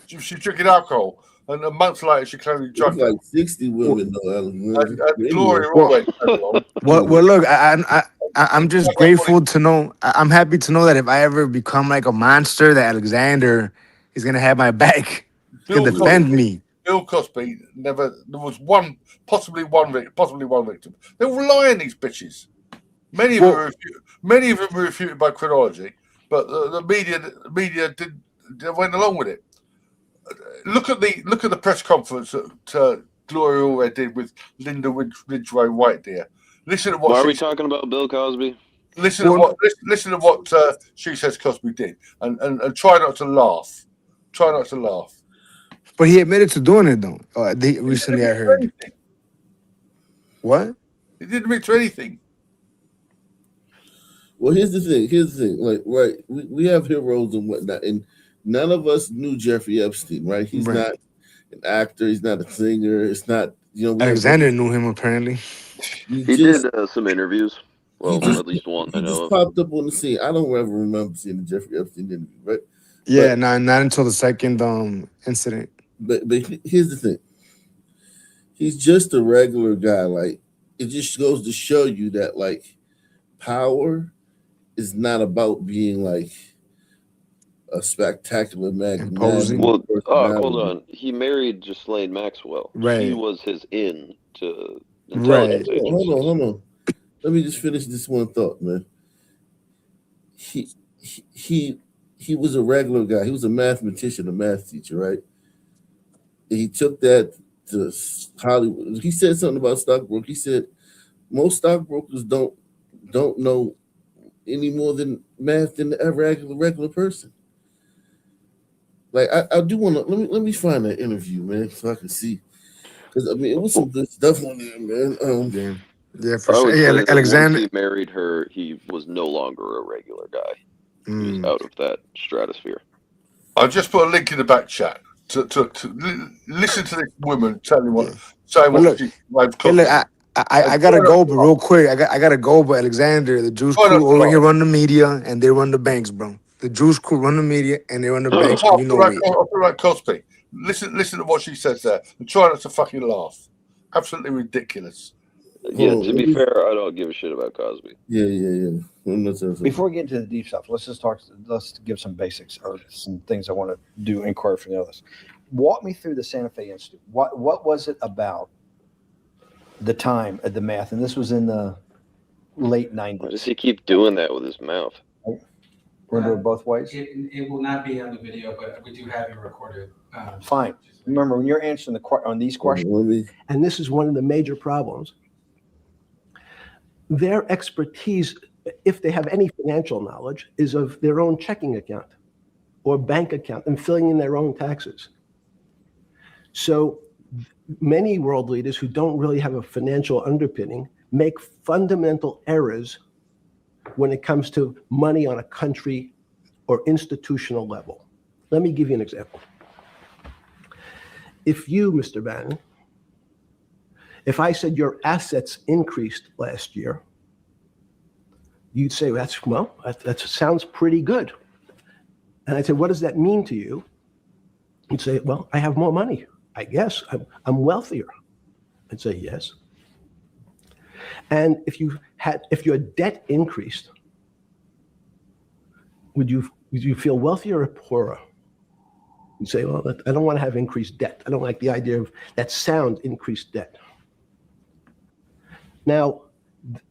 She drinking alcohol, and a month later she claimed he drugged her. Like 60 women, though. And Gloria always came along. Well, look, I'm just grateful to know. I'm happy to know that if I ever become like a monster, that Alexander is gonna have my back to defend me. Bill Cosby never. There was possibly one victim. They were lying, these bitches. Many of them were refuted by chronology, but the media went along with it. Look at the press conference that Gloria Allred did with Linda Ridgway White, dear. Listen to what. Why are we talking about Bill Cosby? Listen to what she says Cosby did, and try not to laugh. Try not to laugh. But he admitted to doing it though. Recently, I heard. What? He didn't admit to anything. Well, here's the thing. Like, right, we have heroes and whatnot, and none of us knew Jeffrey Epstein, right? He's not an actor. He's not a singer. It's not, Alexander knew him apparently. He did some interviews. Well, at least one. He just popped up on the scene. I don't ever remember seeing the Jeffrey Epstein interview, right? Yeah, not until the second incident. But here's the thing. He's just a regular guy. Like, it just goes to show you that, like, power is not about being like a spectacular magnanimous. Well, hold on. He married Ghislaine Maxwell. Right. She was his in to intelligence agencies. Hold on. Let me just finish this one thought, man. He was a regular guy. He was a mathematician, a math teacher, right? And he took that to Hollywood. He said something about stockbrokers. He said most stockbrokers don't know any more than math than the regular person. Like, I do want to let me find that interview, man, so I can see, because I mean it was some good stuff on there, man. Yeah, for sure. Yeah, Alexander. Once he married her, he was no longer a regular guy. He was out of that stratosphere. I'll just put a link in the back chat to listen to this woman telling saying what she. Hey, look, I gotta go, but real quick, I gotta go. But Alexander, the Juice crew over here run the media and they run the banks, bro. The Juice crew run the media and they run the banks. I'll put right Cosby. Listen to what she says there, and try not to fucking laugh. Absolutely ridiculous. Yeah, to be fair, I don't give a shit about Cosby. Yeah. Before we get into the deep stuff, let's give some basics or some things I want to do inquiry from the others. Walk me through the Santa Fe Institute. What was it about the time at the math? And this was in the late 90s. Why does he keep doing that with his mouth? We're going to do it both ways? It will not be on the video, but we do have it recorded. Fine. Remember, when you're answering on these questions. And this is one of the major problems. Their expertise, if they have any financial knowledge, is of their own checking account or bank account and filling in their own taxes. So many world leaders who don't really have a financial underpinning make fundamental errors when it comes to money on a country or institutional level. Let me give you an example. If you, Mr. Bannon, if I said your assets increased last year, you'd say, that sounds pretty good. And I'd say, what does that mean to you? You'd say, well, I have more money. I guess I'm wealthier. I'd say, yes. And if your debt increased, would you feel wealthier or poorer? You'd say, well, I don't want to have increased debt. I don't like the idea of that sound, increased debt. Now,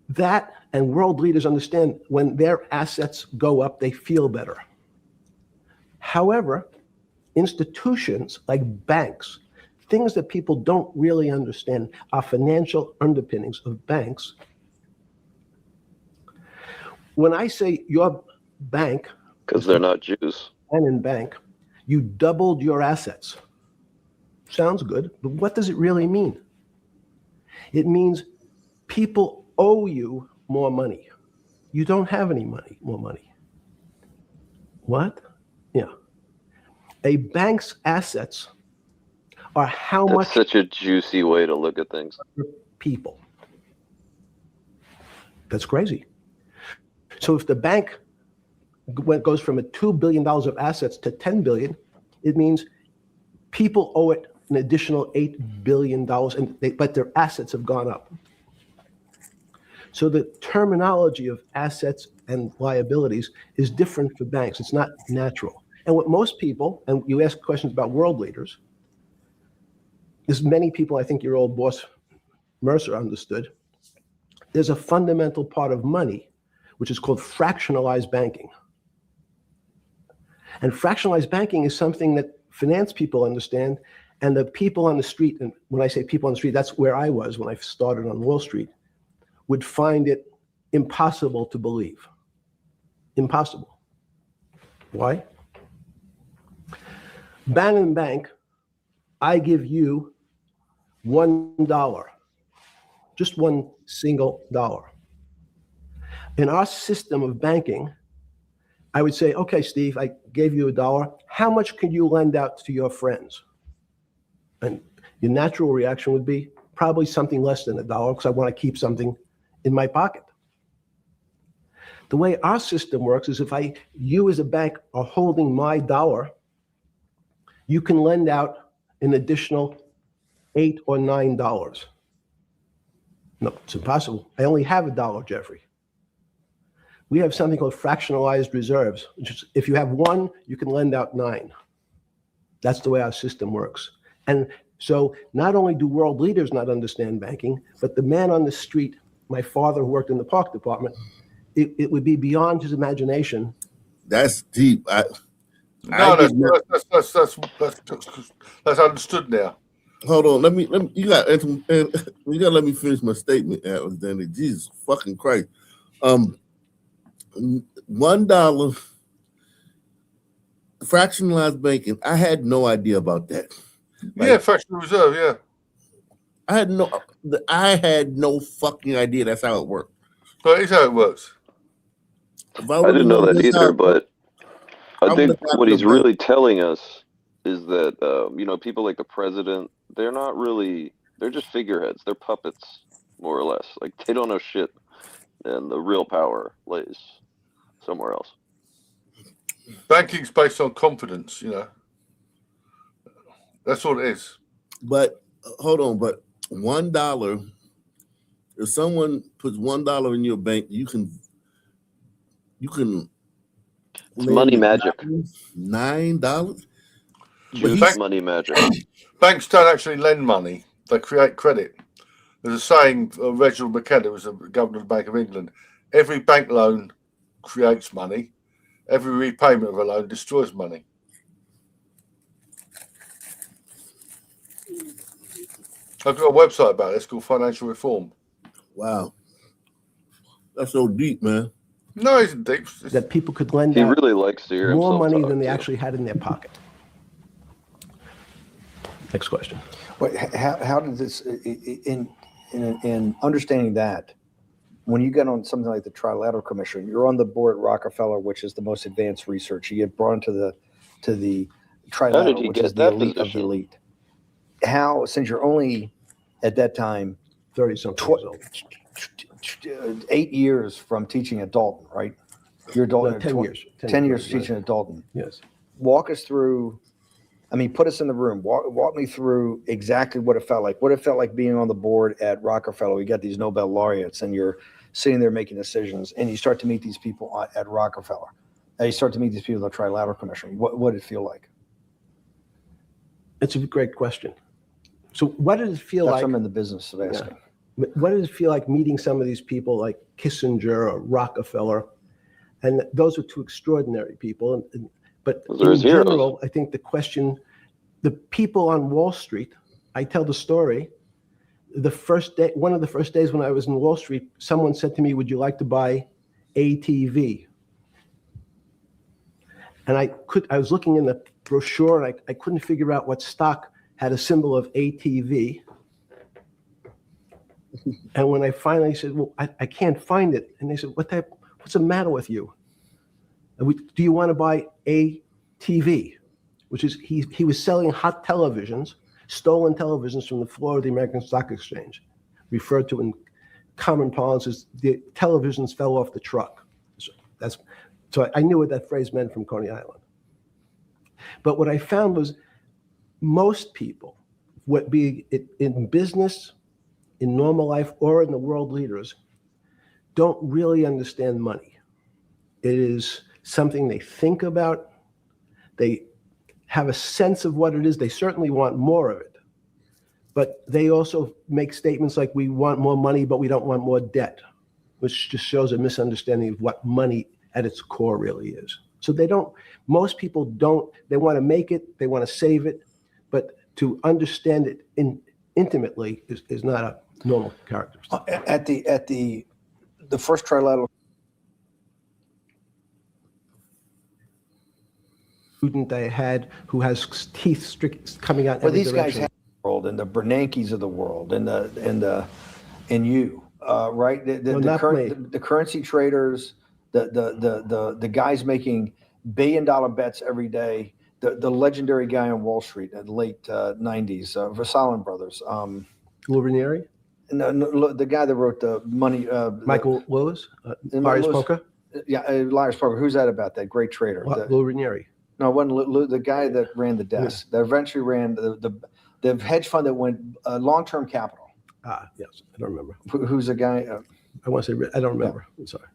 That and world leaders understand when their assets go up, they feel better. However, institutions like banks, things that people don't really understand are financial underpinnings of banks. When I say your bank, Because they're not Jews. and in bank, you doubled your assets. Sounds good, but what does it really mean? It means people owe you more money. You don't have any money, more money. What? Yeah. A bank's assets are how That's much such a juicy way to look at things. people. That's crazy. So if the bank goes from $2 billion of assets to $10 billion, it means people owe it an additional $8 billion, but their assets have gone up. So the terminology of assets and liabilities is different for banks. It's not natural. And what most people, and you ask questions about world leaders, there's many people, I think your old boss Mercer understood, there's a fundamental part of money, which is called fractionalized banking. And fractionalized banking is something that finance people understand, and the people on the street, and when I say people on the street, that's where I was when I started on Wall Street, would find it impossible to believe. Impossible. Why? Bannon Bank, I give you $1, just one single dollar. In our system of banking, I would say, okay, Steve, I gave you $1. How much can you lend out to your friends? And your natural reaction would be probably something less than $1 because I want to keep something in my pocket. The way our system works is if you as a bank are holding my $1, you can lend out an additional $8 or $9. No, it's impossible. I only have $1, Jeffrey. We have something called fractionalized reserves, which is if you have 1, you can lend out 9. That's the way our system works. And so not only do world leaders not understand banking, but the man on the street, my father who worked in the park department, it would be beyond his imagination. That's deep. That's understood now. Hold on, let me. You got to let me finish my statement, Alexander. Jesus fucking Christ. $1 fractionalized banking. I had no idea about that. Yeah, fractional reserve. Yeah, I had no fucking idea that's how it worked. But it's how it works. I didn't know that either, but I think what he's really telling us is that people like the president, they're not really, they're just figureheads. They're puppets, more or less. Like they don't know shit, and the real power lays somewhere else. Banking's based on confidence, That's what it is. But hold on, but $1, if someone puts $1 in your bank, you can It's money magic. $9? Just money magic. Banks don't actually lend money; they create credit. There's a saying. Reginald McKenna was the governor of the Bank of England. Every bank loan creates money. Every repayment of a loan destroys money. I've got a website about it. It's called Financial Reform. Wow, that's so deep, man. No, it's deep. That people could lend He out really likes to hear more himself money talk, than they too. actually had in their pocket. Next question. But how did this in understanding that when you get on something like the Trilateral Commission, you're on the board at Rockefeller, which is the most advanced research. You get brought into the Trilateral, which is the elite of the elite. How, since you're only at that time 30-something years old, 8 years from teaching at Dalton, right? You're Dalton. No, 10 years. 10 years teaching at Dalton. Yes. Walk us through. I mean, put us in the room. Walk me through exactly what it felt like. What it felt like being on the board at Rockefeller. We got these Nobel laureates, and you're sitting there making decisions, and you start to meet these people at Rockefeller. And you start to meet these people at the Trilateral Commission. What did it feel like? It's a great question. So what did it feel That's like? what I'm in the business of asking. what does it feel like meeting some of these people like Kissinger or Rockefeller? And those are two extraordinary people. But in general, I think the question, the people on Wall Street, I tell the story, the first day, one of the first days when I was in Wall Street, someone said to me, would you like to buy ATV? And I was looking in the brochure and I couldn't figure out what stock had a symbol of ATV. And when I finally said, well, I can't find it. And they said, what's the matter with you? Do you want to buy ATV? Which is, he was selling hot televisions, stolen televisions from the floor of the American Stock Exchange, referred to in common parlance as the televisions fell off the truck. So I knew what that phrase meant from Coney Island. But what I found was most people, be it in business, in normal life, or in the world leaders, don't really understand money. It is something they think about. They have a sense of what it is. They certainly want more of it. But they also make statements like, we want more money, but we don't want more debt, which just shows a misunderstanding of what money at its core really is. So most people don't, they want to make it, they want to save it, but to understand it intimately is not a normal characteristic. At the first trilateral student I had who has teeth coming out. Well, these guys have the world, and the Bernankes of the world, and you, right? The currency traders, the guys making billion-dollar bets every day. The legendary guy on Wall Street in the late 90s, Versalin Brothers. Lou Ranieri? No, the guy that wrote the money. Michael Lewis? Liar's Poker? Yeah, Liar's Poker. Who's that about? That great trader. Lou Ranieri. No, it wasn't the guy that ran the desk. That eventually ran the hedge fund that went long-term capital. Yes, I don't remember. Who's the guy? I want to say, I don't remember. I'm sorry.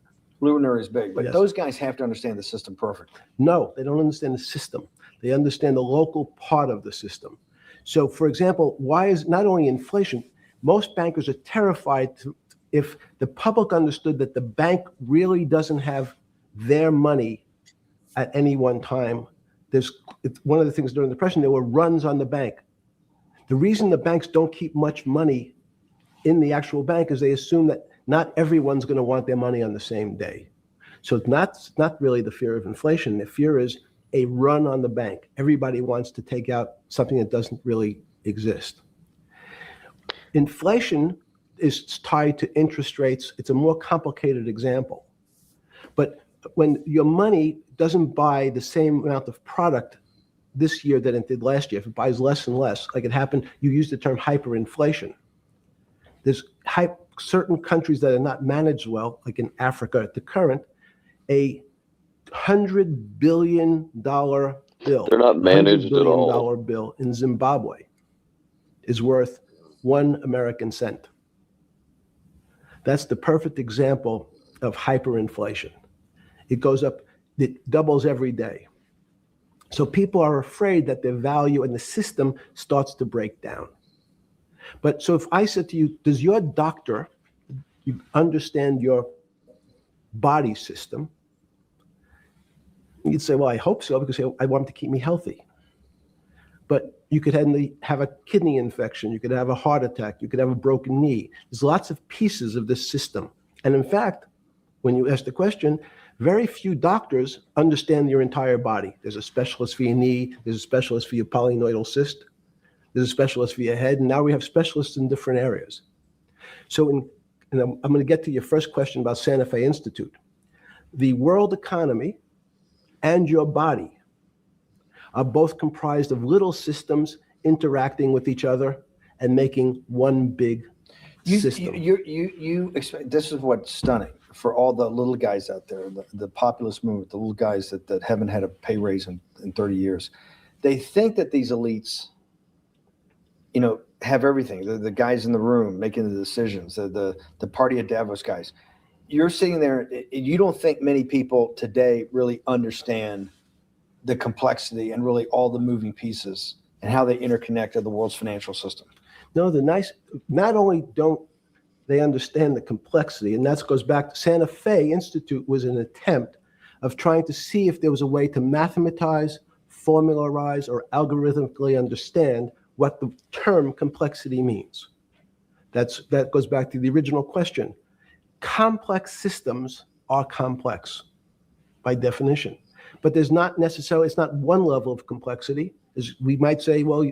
Lou Ranieri is big, but those guys have to understand the system perfectly. No, they don't understand the system. They understand the local part of the system. So, for example, why is not only inflation, most bankers are terrified if the public understood that the bank really doesn't have their money at any one time. It's one of the things during the Depression, there were runs on the bank. The reason the banks don't keep much money in the actual bank is they assume that not everyone's going to want their money on the same day. So it's not really the fear of inflation. The fear is a run on the bank. Everybody wants to take out something that doesn't really exist. Inflation is tied to interest rates. It's a more complicated example. But when your money doesn't buy the same amount of product this year than it did last year, if it buys less and less, like it happened, you use the term hyperinflation. There's certain countries that are not managed well, like in Africa at the current, a $100 billion bill. They're not managed $100 at all. $100 billion bill in Zimbabwe is worth 1 American cent. That's the perfect example of hyperinflation. It goes up, it doubles every day. So people are afraid that their value in the system starts to break down. But so if I said to you, does your doctor understand your body system? You'd say, well, I hope so, because I want him to keep me healthy. But you could have a kidney infection, you could have a heart attack, you could have a broken knee. There's lots of pieces of this system. And in fact, when you ask the question, very few doctors understand your entire body. There's a specialist for your knee, there's a specialist for your polynoidal cyst, there's a specialist for your head, and now we have specialists in different areas. So I'm going to get to your first question about Santa Fe Institute. The world economy and your body are both comprised of little systems interacting with each other and making one big system. This is what's stunning for all the little guys out there, the populist movement, the little guys that haven't had a pay raise in 30 years. They think that these elites, have everything. The guys in the room making the decisions, the party of Davos guys. You're sitting there, you don't think many people today really understand the complexity and really all the moving pieces and how they interconnect to the world's financial system. No, not only don't they understand the complexity. And that goes back to Santa Fe Institute was an attempt of trying to see if there was a way to mathematize, formularize, or algorithmically understand what the term complexity means. That goes back to the original question. Complex systems are complex by definition, but there's not necessarily, it's not one level of complexity. As we might say, well,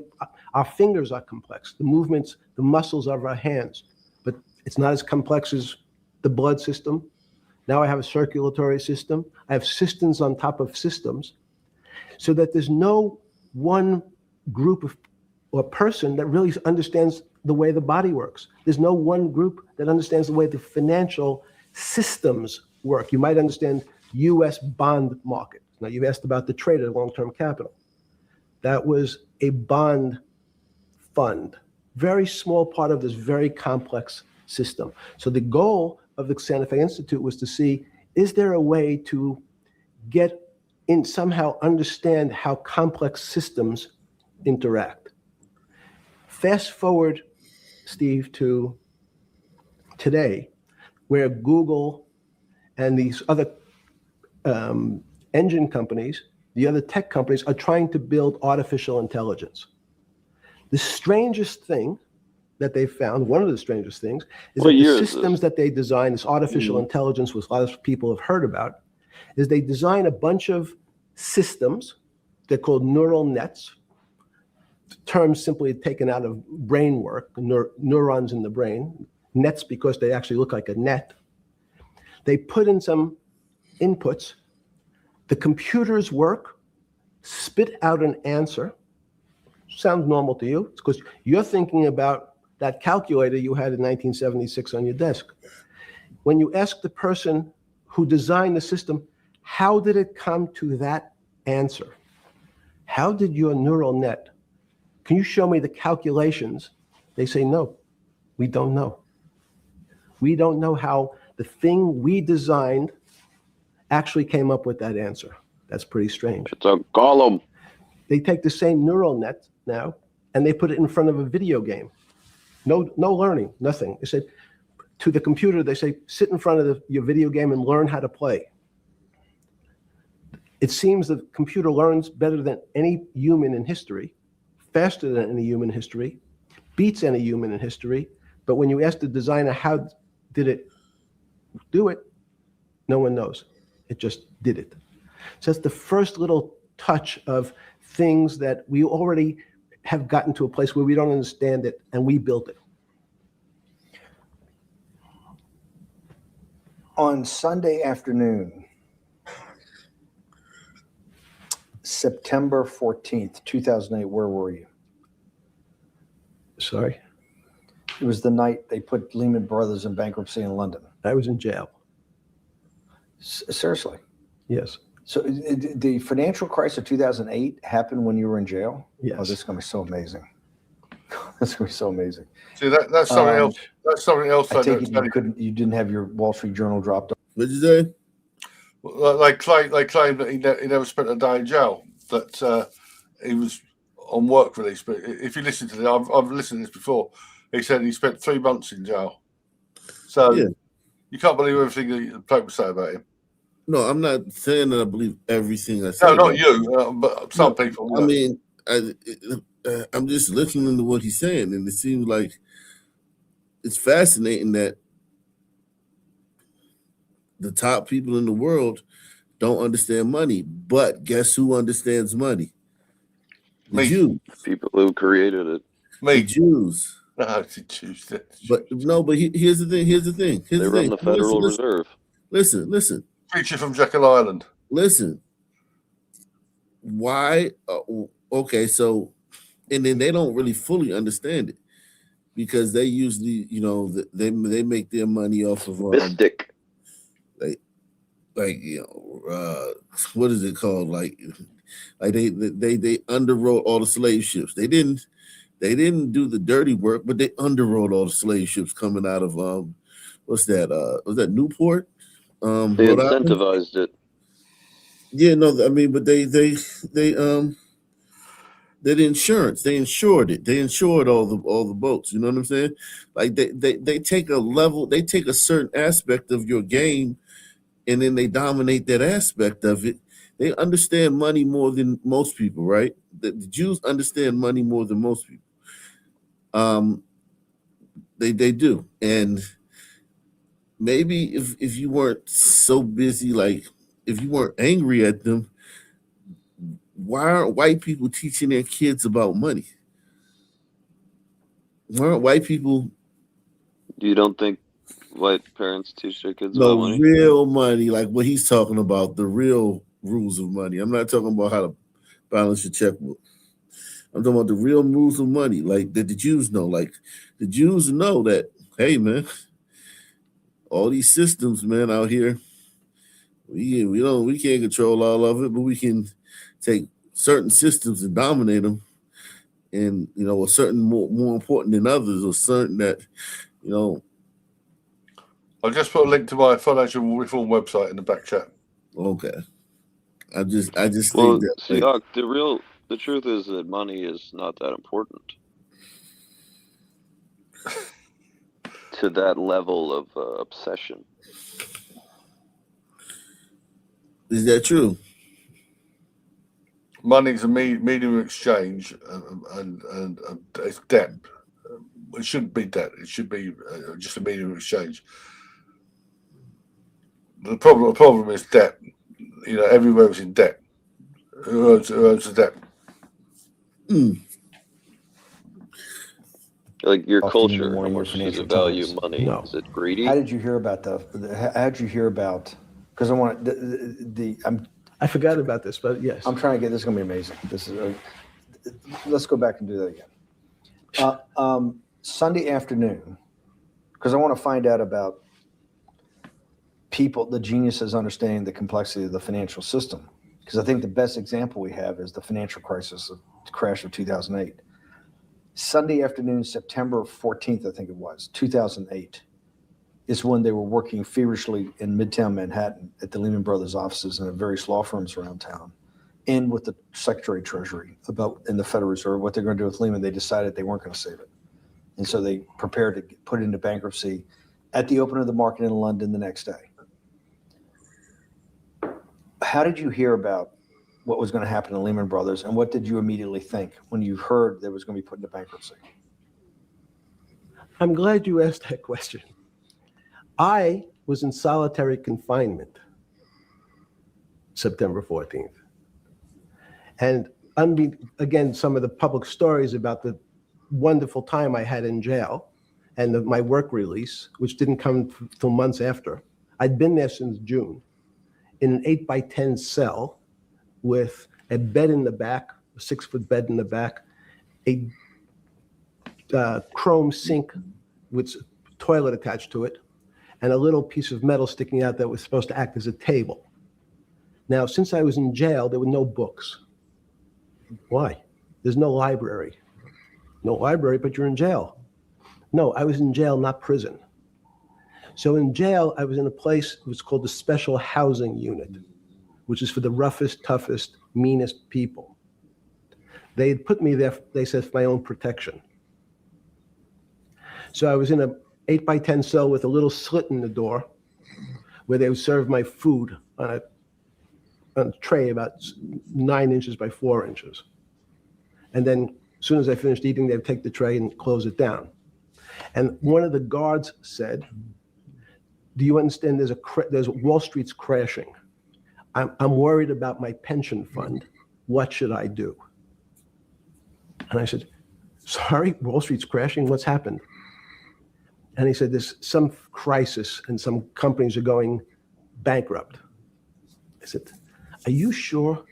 our fingers are complex, the movements, the muscles of our hands, but it's not as complex as the blood system. Now I have a circulatory system. I have systems on top of systems, so that there's no one group of or person that really understands the way the body works. There's no one group that understands the way the financial systems work. You might understand U.S. bond market. Now, you've asked about the trade of long-term capital. That was a bond fund, very small part of this very complex system. So the goal of the Santa Fe Institute was to see, is there a way to get in, somehow understand how complex systems interact? Fast forward, Steve, to today, where Google and these other engine companies, the other tech companies, are trying to build artificial intelligence. The strangest thing that they found, one of the strangest things, is that the systems that they design, this artificial intelligence, which a lot of people have heard about, is they design a bunch of systems. They're called neural nets. The term simply taken out of brain work, neurons in the brain. Nets because they actually look like a net. They put in some inputs. The computers work, spit out an answer. Sounds normal to you. It's because you're thinking about that calculator you had in 1976 on your desk. When you ask the person who designed the system, how did it come to that answer? How did your neural net, can you show me the calculations? They say, no, we don't know. We don't know how the thing we designed actually came up with that answer. That's pretty strange. It's a golem. They take the same neural net now and they put it in front of a video game. No learning, nothing. They said to the computer, they say, sit in front of your video game and learn how to play. It seems the computer learns better than any human in history, faster than any human in history, beats any human in history. But when you ask the designer, how did it do it? No one knows. It just did it. So that's the first little touch of things that we already have gotten to a place where we don't understand it and we built it. On Sunday afternoon, September 14th, 2008, where were you? Sorry? It was the night they put Lehman Brothers in bankruptcy in London. I was in jail. Seriously? Yes. So the financial crisis of 2008 happened when you were in jail? Yes. Oh, this is going to be so amazing. That's going to be so amazing. See, that's something else. That's something else. I take it you didn't have your Wall Street Journal dropped off. What did you say? They claim that he never spent a day in jail, that he was on work release. But if you listen to this, I've listened to this before. He said he spent 3 months in jail. So you can't believe everything the papers say about him. No, I'm not saying that I believe everything I say. No, not you, but some people. I mean, I'm just listening to what he's saying, and it seems like it's fascinating that the top people in the world don't understand money. But guess who understands money? The Jews. People who created it. The Jews. No, the Jews. But here's the thing. They run the Federal Reserve. Listen. Preacher from Jekyll Island. Listen. Why? Okay, so, and then they don't really fully understand it because they usually, they make their money off of Mystic. Like what is it called? Like they underwrote all the slave ships. They didn't do the dirty work, but they underwrote all the slave ships coming out of what's that? Was that Newport? They incentivized it. Yeah, no, I mean, but they That insurance, they insured it. They insured all the boats. You know what I'm saying? Like they take a level, they take a certain aspect of your game, and then they dominate that aspect of it. They understand money more than most people, right? The Jews understand money more than most people. They do, and maybe if you weren't so busy, like if you weren't angry at them, why aren't white people teaching their kids about money? Why aren't white people? You don't think white parents teach their kids No, about money? real money, like what he's talking about, the real rules of money. I'm not talking about how to balance your checkbook. I'm talking about the real rules of money, like that the Jews know. Like the Jews know that, hey man, all these systems, man, out here, we can't control all of it, but we can take certain systems and dominate them. And a certain more important than others, or certain that, I just put a link to my financial reform website in the back chat. Okay. I just Well, think that see, the truth is that money is not that important to that level of obsession. Is that true? Money is a medium of exchange, and it's debt. It shouldn't be debt. It should be just a medium of exchange. The problem is debt. Everywhere is in debt. Who owns the debt? Like your Off in the culture, how morning, your much do you Financial value Times. money? No. Is it greedy? How did you hear about because I want I forgot about this, but yes. I'm trying to get this. Is going to be amazing. This is. Let's go back and do that again. Sunday afternoon, because I want to find out about people, the geniuses understanding the complexity of the financial system. Because I think the best example we have is the financial crisis, the crash of 2008. Sunday afternoon, September 14th, I think it was, 2008, is when they were working feverishly in Midtown Manhattan at the Lehman Brothers offices and at various law firms around town, and with the Secretary of Treasury in the Federal Reserve, what they're going to do with Lehman. They decided they weren't going to save it. And so they prepared to put it into bankruptcy at the open of the market in London the next day. How did you hear about what was going to happen to Lehman Brothers, and what did you immediately think when you heard that it was going to be put into bankruptcy? I'm glad you asked that question. I was in solitary confinement September 14th. And again, some of the public stories about the wonderful time I had in jail and my work release, which didn't come till months after. I'd been there since June in an 8x10 cell with a bed in the back, a 6-foot bed in the back, a chrome sink with a toilet attached to it, and a little piece of metal sticking out that was supposed to act as a table. Now, since I was in jail, there were no books. Why? There's no library. No library, but you're in jail. No, I was in jail, not prison. So in jail, I was in a place, it was called the Special Housing Unit, which is for the roughest, toughest, meanest people. They had put me there, they said, for my own protection. So I was in a 8x10 cell with a little slit in the door where they would serve my food on a tray about 9 inches by 4 inches. And then as soon as I finished eating, they would take the tray and close it down. And one of the guards said, do you understand there's Wall Street's crashing. I'm worried about my pension fund. What should I do? And I said, sorry, Wall Street's crashing. What's happened? And he said, there's some crisis and some companies are going bankrupt. I said, are you sure?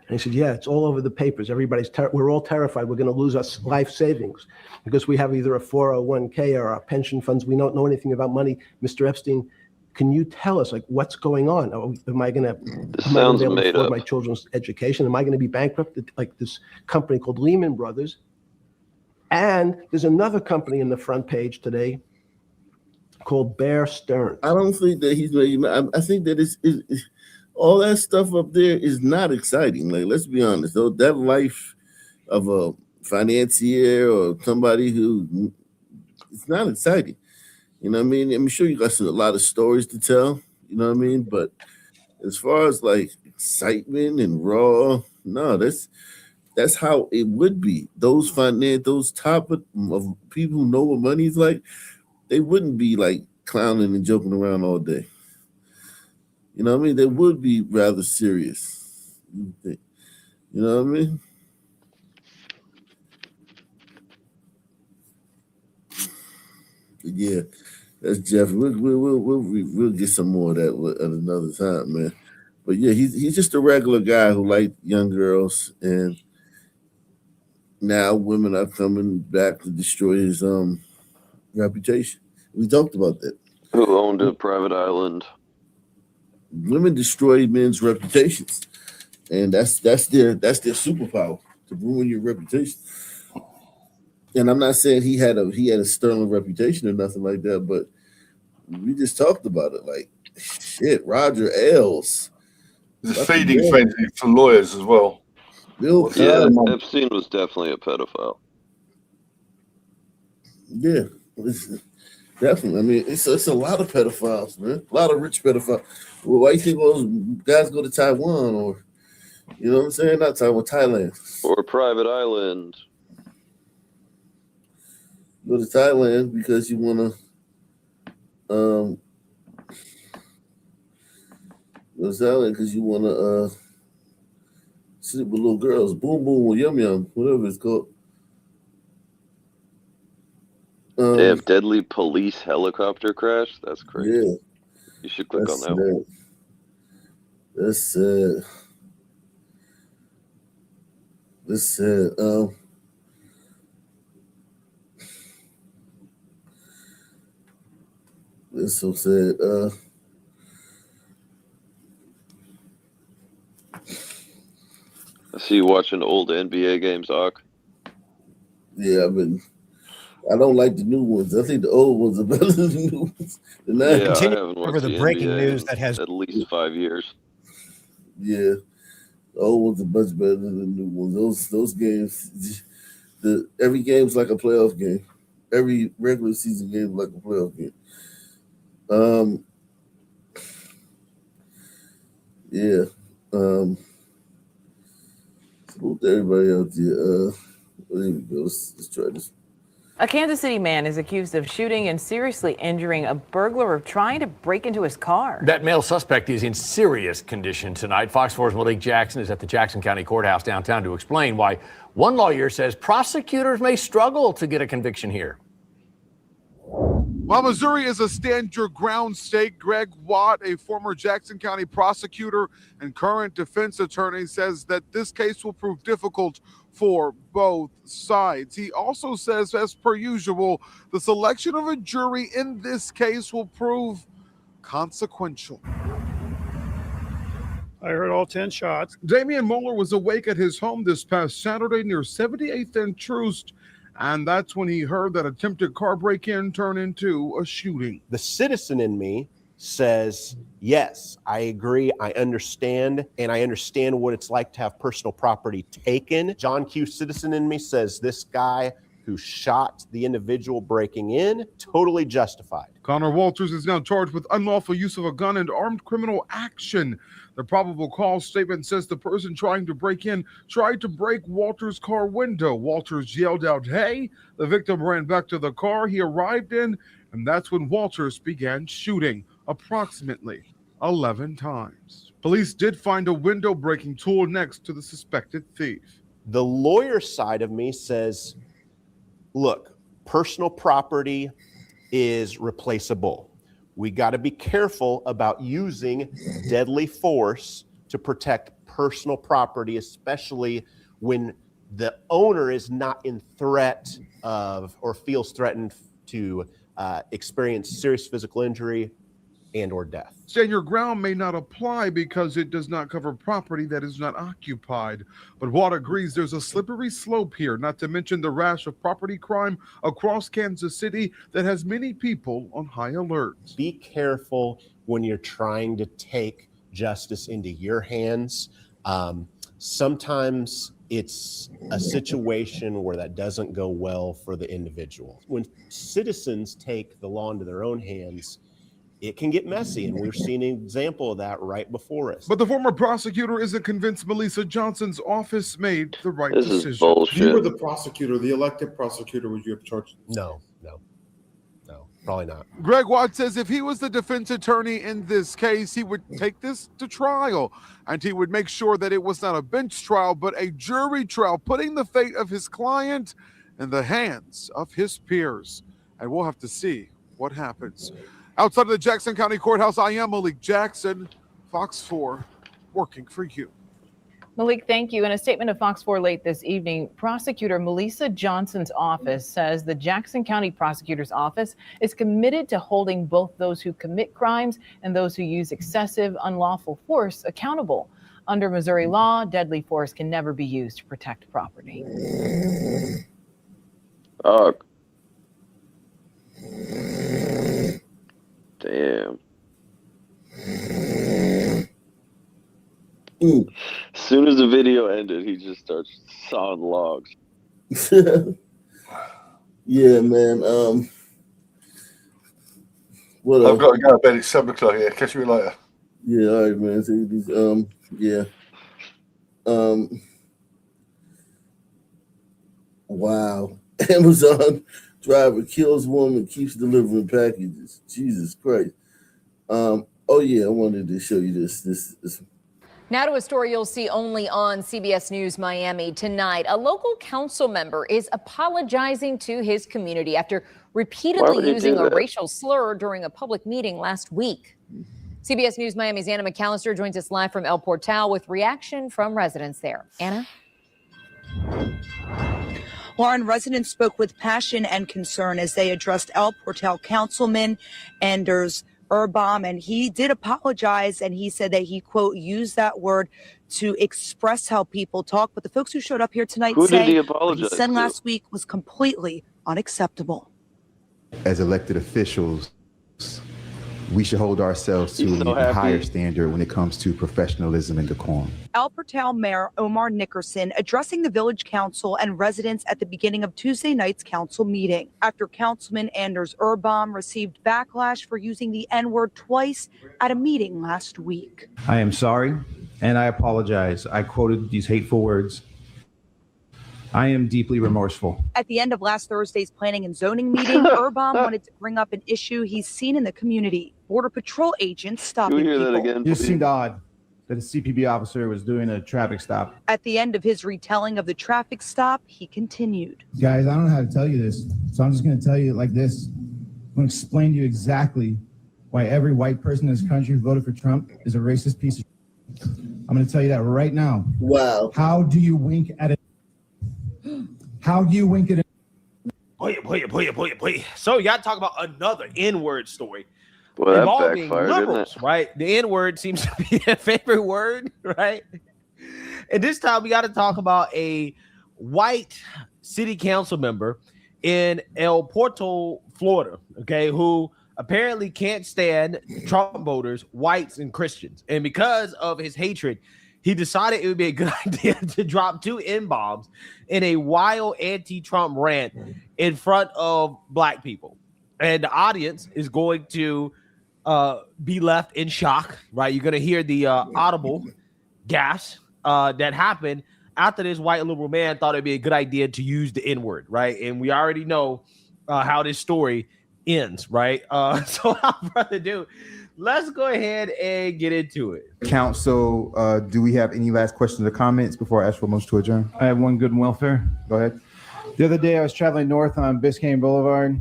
And he said, yeah, it's all over the papers. We're all terrified. We're going to lose our life savings because we have either a 401k or our pension funds. We don't know anything about money. Mr. Epstein, can you tell us, like, what's going on? Am I going to afford my children's education? Am I going to be bankrupted like this company called Lehman Brothers? And there's another company in the front page today called Bear Stearns. I don't think that he's making. I think that it's all that stuff up there is not exciting. Like, let's be honest, though, that life of a financier or somebody who, it's not exciting. You know what I mean? I'm sure you got a lot of stories to tell, you know what I mean? But as far as like excitement and raw, no, that's how it would be. Those top of people who know what money's like, they wouldn't be like clowning and joking around all day. You know what I mean? They would be rather serious. You know what I mean? Yeah, that's Jeff. We'll get some more of that at another time, man. But yeah, he's just a regular guy who liked young girls, and now women are coming back to destroy his reputation. We talked about that. Who owned a private island? Women destroy men's reputations, and that's their superpower, to ruin your reputation. And I'm not saying he had a sterling reputation or nothing like that, but we just talked about it. Like, shit, Roger Ailes. There's a feeding frenzy for lawyers as well. Yeah, Epstein was definitely a pedophile. Yeah, definitely. I mean, it's a lot of pedophiles, man. A lot of rich pedophiles. Well, why do you think all those guys go to Taiwan, or you know what I'm saying? Not Taiwan, Thailand. Or a private island. Go to Thailand because you want to go to Thailand because you want to sleep with little girls, boom boom or yum yum, whatever it's called. They have deadly police helicopter crash. That's crazy. Yeah, you should click on that one. That's sad. That's sad. That's so sad. I see you watching old NBA games, Ock. Yeah, I don't like the new ones. I think the old ones are better than the new ones. Yeah, I haven't watched the breaking news that has at least 5 years. Yeah, the old ones are much better than the new ones. Those games, every game's like a playoff game. Every regular season game is like a playoff game. Yeah. Salute to everybody out there. There we go. Let's try this. A Kansas City man is accused of shooting and seriously injuring a burglar trying to break into his car. That male suspect is in serious condition tonight. Fox 4's Malik Jackson is at the Jackson County Courthouse downtown to explain why one lawyer says prosecutors may struggle to get a conviction here. While Missouri is a stand your ground state, Greg Watt, a former Jackson County prosecutor and current defense attorney, says that this case will prove difficult for both sides. He also says, as per usual, the selection of a jury in this case will prove consequential. I heard all 10 shots. Damian Moeller was awake at his home this past Saturday near 78th and Troost, and that's when he heard that attempted car break-in turn into a shooting. The citizen in me says, yes, I agree, I understand, and I understand what it's like to have personal property taken. John Q. Citizen in me says this guy who shot the individual breaking in, totally justified. Connor Walters is now charged with unlawful use of a gun and armed criminal action. The probable cause statement says the person trying to break in tried to break Walters' car window. Walters yelled out, "Hey!" The victim ran back to the car he arrived in, and that's when Walters began shooting, approximately 11 times. Police did find a window-breaking tool next to the suspected thief. The lawyer side of me says, look, personal property is replaceable. We got to be careful about using deadly force to protect personal property, especially when the owner is not in threat of or feels threatened to experience serious physical injury and or death. Stand your ground may not apply because it does not cover property that is not occupied. But Watt agrees there's a slippery slope here, not to mention the rash of property crime across Kansas City that has many people on high alert. Be careful when you're trying to take justice into your hands. Sometimes it's a situation where that doesn't go well for the individual. When citizens take the law into their own hands, it can get messy, and we're seeing an example of that right before us. But the former prosecutor isn't convinced Melissa Johnson's office made the right decision. This is bullshit. If you were the prosecutor, the elected prosecutor, would you have charged? No, probably not. Greg Watts says if he was the defense attorney in this case, he would take this to trial, and he would make sure that it was not a bench trial, but a jury trial, putting the fate of his client in the hands of his peers. And we'll have to see what happens. Outside of the Jackson County Courthouse, I am Malik Jackson, Fox 4, working for you. Malik, thank you. In a statement to Fox 4 late this evening, prosecutor Melissa Johnson's office says the Jackson County Prosecutor's Office is committed to holding both those who commit crimes and those who use excessive, unlawful force accountable. Under Missouri law, deadly force can never be used to protect property. Damn. As soon as the video ended, he just starts sawing logs. Yeah, man. What I've got to go to bed. It's 7 o'clock here. Catch you later. Yeah, all right, man. So these, yeah. Wow. Amazon driver kills woman, keeps delivering packages. Jesus Christ. Oh yeah, I wanted to show you this. Now to a story you'll see only on CBS News Miami tonight. A local council member is apologizing to his community after repeatedly using a racial slur during a public meeting last week. CBS News Miami's Anna McAllister joins us live from El Portal with reaction from residents there. Anna? Lauren, residents spoke with passion and concern as they addressed El Portal Councilman Anders Urbaum, and he did apologize, and he said that he, quote, used that word to express how people talk. But the folks who showed up here tonight say what he said last week was completely unacceptable. As elected officials, we should hold ourselves to an even higher standard when it comes to professionalism and decorum. El Portal Mayor Omar Nickerson addressing the village council and residents at the beginning of Tuesday night's council meeting after Councilman Anders Urbaum received backlash for using the N-word twice at a meeting last week. I am sorry and I apologize. I quoted these hateful words. I am deeply remorseful. At the end of last Thursday's planning and zoning meeting, Urbaum wanted to bring up an issue he's seen in the community. Border Patrol agents stopping people. It just seemed odd that a CPB officer was doing a traffic stop. At the end of his retelling of the traffic stop, he continued. Guys, I don't know how to tell you this, so I'm just going to tell you it like this. I'm going to explain to you exactly why every white person in this country who voted for Trump is a racist piece of shit. I'm going to tell you that right now. Wow. How do you wink at it? How do you wink at it? Boy. So you got to talk about another N-word story. Well, that involving backfired, liberals, didn't it? right? The N-word seems to be a favorite word, right? And this time we got to talk about a white city council member in El Portal, Florida, okay, who apparently can't stand Trump voters, whites and Christians. And because of his hatred, he decided it would be a good idea to drop 2 N-bombs in a wild anti-Trump rant in front of black people. And the audience is going to be left in shock, right? You're going to hear the audible gasp that happened after this white liberal man thought it'd be a good idea to use the N-word, right? And we already know how this story ends, right? So without further ado, let's go ahead and get into it. Council, do we have any last questions or comments before I ask for a motion to adjourn? I have one good and welfare. Go ahead. The other day I was traveling north on Biscayne Boulevard.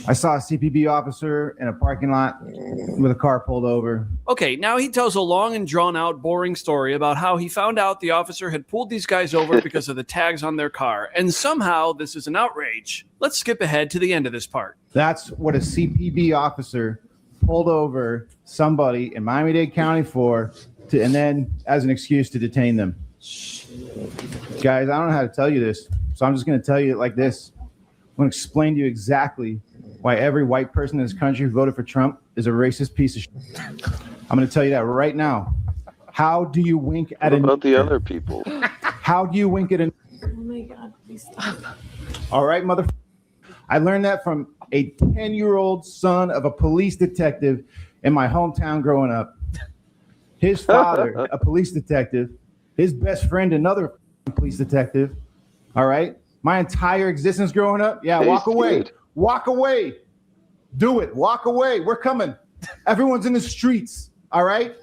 I saw a CPB officer in a parking lot with a car pulled over. Okay, now he tells a long and drawn-out, boring story about how he found out the officer had pulled these guys over because of the tags on their car, and somehow this is an outrage. Let's skip ahead to the end of this part. That's what a CPB officer pulled over somebody in Miami-Dade County for, and then as an excuse to detain them. Guys, I don't know how to tell you this, so I'm just going to tell you it like this. I'm going to explain to you exactly why every white person in this country who voted for Trump is a racist piece of shit. I'm going to tell you that right now. How do you wink at What about the other people? How do you wink at a Oh my God, please stop. All right, mother. I learned that from a 10-year-old son of a police detective in my hometown growing up. His father, a police detective, his best friend, another police detective. All right. My entire existence growing up. Yeah, walk away. Walk away. Do it. Walk away. We're coming. Everyone's in the streets. All right.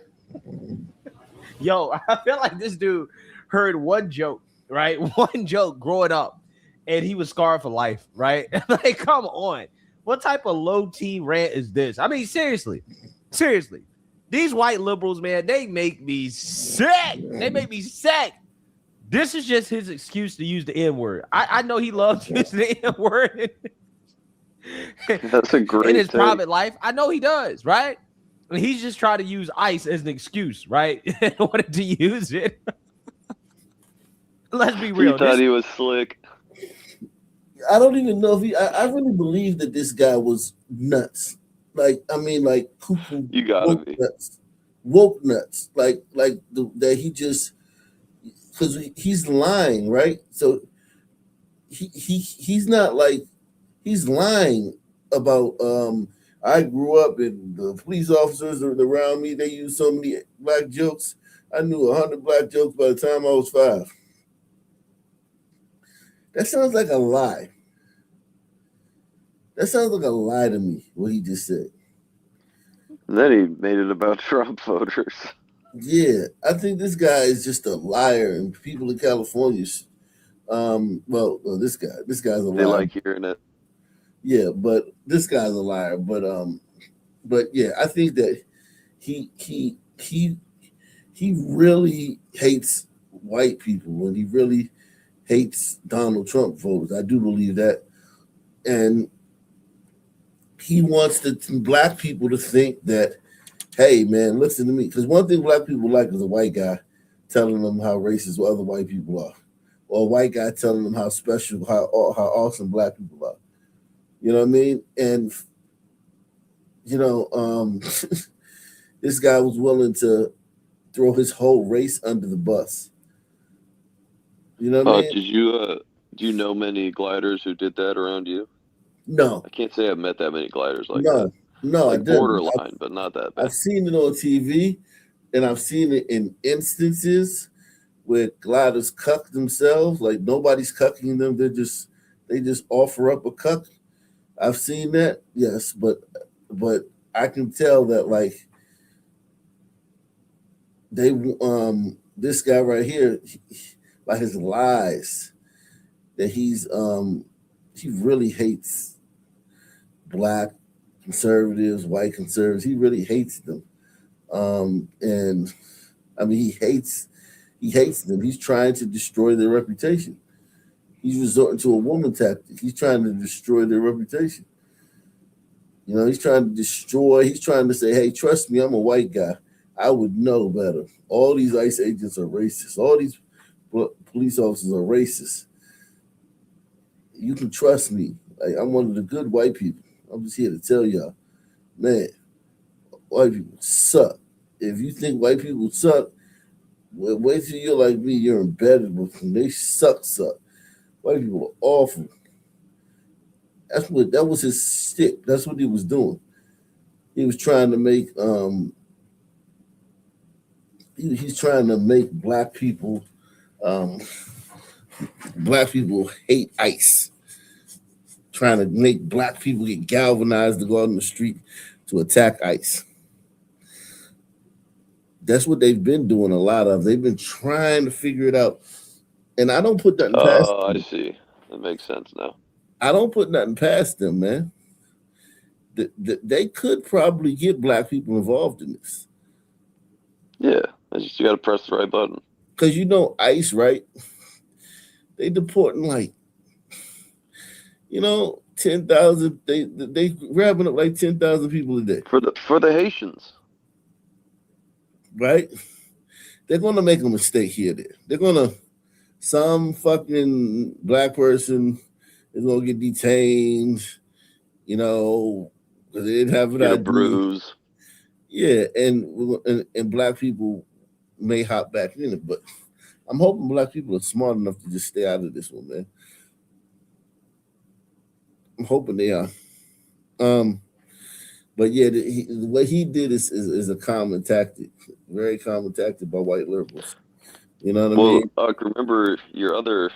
Yo, I feel like this dude heard one joke, right? One joke growing up, and he was scarred for life, right? Like, come on. What type of low T rant is this? I mean, seriously. These white liberals, man, they make me sick. This is just his excuse to use the N-word. I know he loves using the N-word That's a great in his take. private life. I know he does, right? And he's just trying to use ICE as an excuse, right? In order to use it. Let's be real. He thought he was slick. I don't even know if I really believe that this guy was nuts. Like, I mean, like cuckoo. You gotta be nuts. Woke nuts. That he just, because he's lying, right? So he's not like, he's lying about I grew up and the police officers around me, they used so many black jokes. I knew 100 black jokes by the time I was 5. That sounds like a lie. That sounds like a lie to me, what he just said. And then he made it about Trump voters. Yeah, I think this guy is just a liar, and people in California, this guy's a liar. They like hearing it. Yeah, but this guy's a liar. But yeah, I think that he really hates white people, and he really hates Donald Trump voters. I do believe that, and he wants the black people to think that, hey, man, listen to me. Because one thing black people like is a white guy telling them how racist other white people are, or a white guy telling them how special, how awesome black people are. You know what I mean? And, this guy was willing to throw his whole race under the bus. You know what I mean? Do you know many gliders who did that around you? No. I can't say I've met that many gliders like that. No, like I didn't. Borderline, but not that bad. I've seen it on TV, and I've seen it in instances where gliders cuck themselves. Like nobody's cucking them; they just offer up a cuck. I've seen that, yes, but I can tell that like they this guy right here, by his lies, that he really hates black conservatives, white conservatives. He really hates them. And I mean, he hates them. He's trying to destroy their reputation. He's resorting to a woman tactic. He's trying to destroy their reputation. He's trying to say, hey, trust me, I'm a white guy. I would know better. All these ICE agents are racist. All these police officers are racist. You can trust me. Like, I'm one of the good white people. I'm just here to tell y'all, man, white people suck. If you think white people suck, well, wait till you're like me. You're embedded with them. They suck. White people are awful. That was his stick. That's what he was doing. He was trying to make he's trying to make black people hate ICE. Trying to make black people get galvanized to go out in the street to attack ICE. That's what they've been doing a lot of. They've been trying to figure it out. And I don't put nothing past them. Oh, I see. That makes sense now. I don't put nothing past them, man. They could probably get black people involved in this. Yeah, you got to press the right button. Because ICE, right? They deporting 10,000. They grabbing up like 10,000 people a day for the Haitians, right? They're gonna make a mistake here. Some fucking black person is gonna get detained, because they didn't have an get a ID. bruise. Yeah, and black people may hop back in it, but I'm hoping black people are smart enough to just stay out of this one, man. I'm hoping they are. But yeah, what he did is a common tactic, very common tactic by white liberals. You know what I mean? Well, remember your other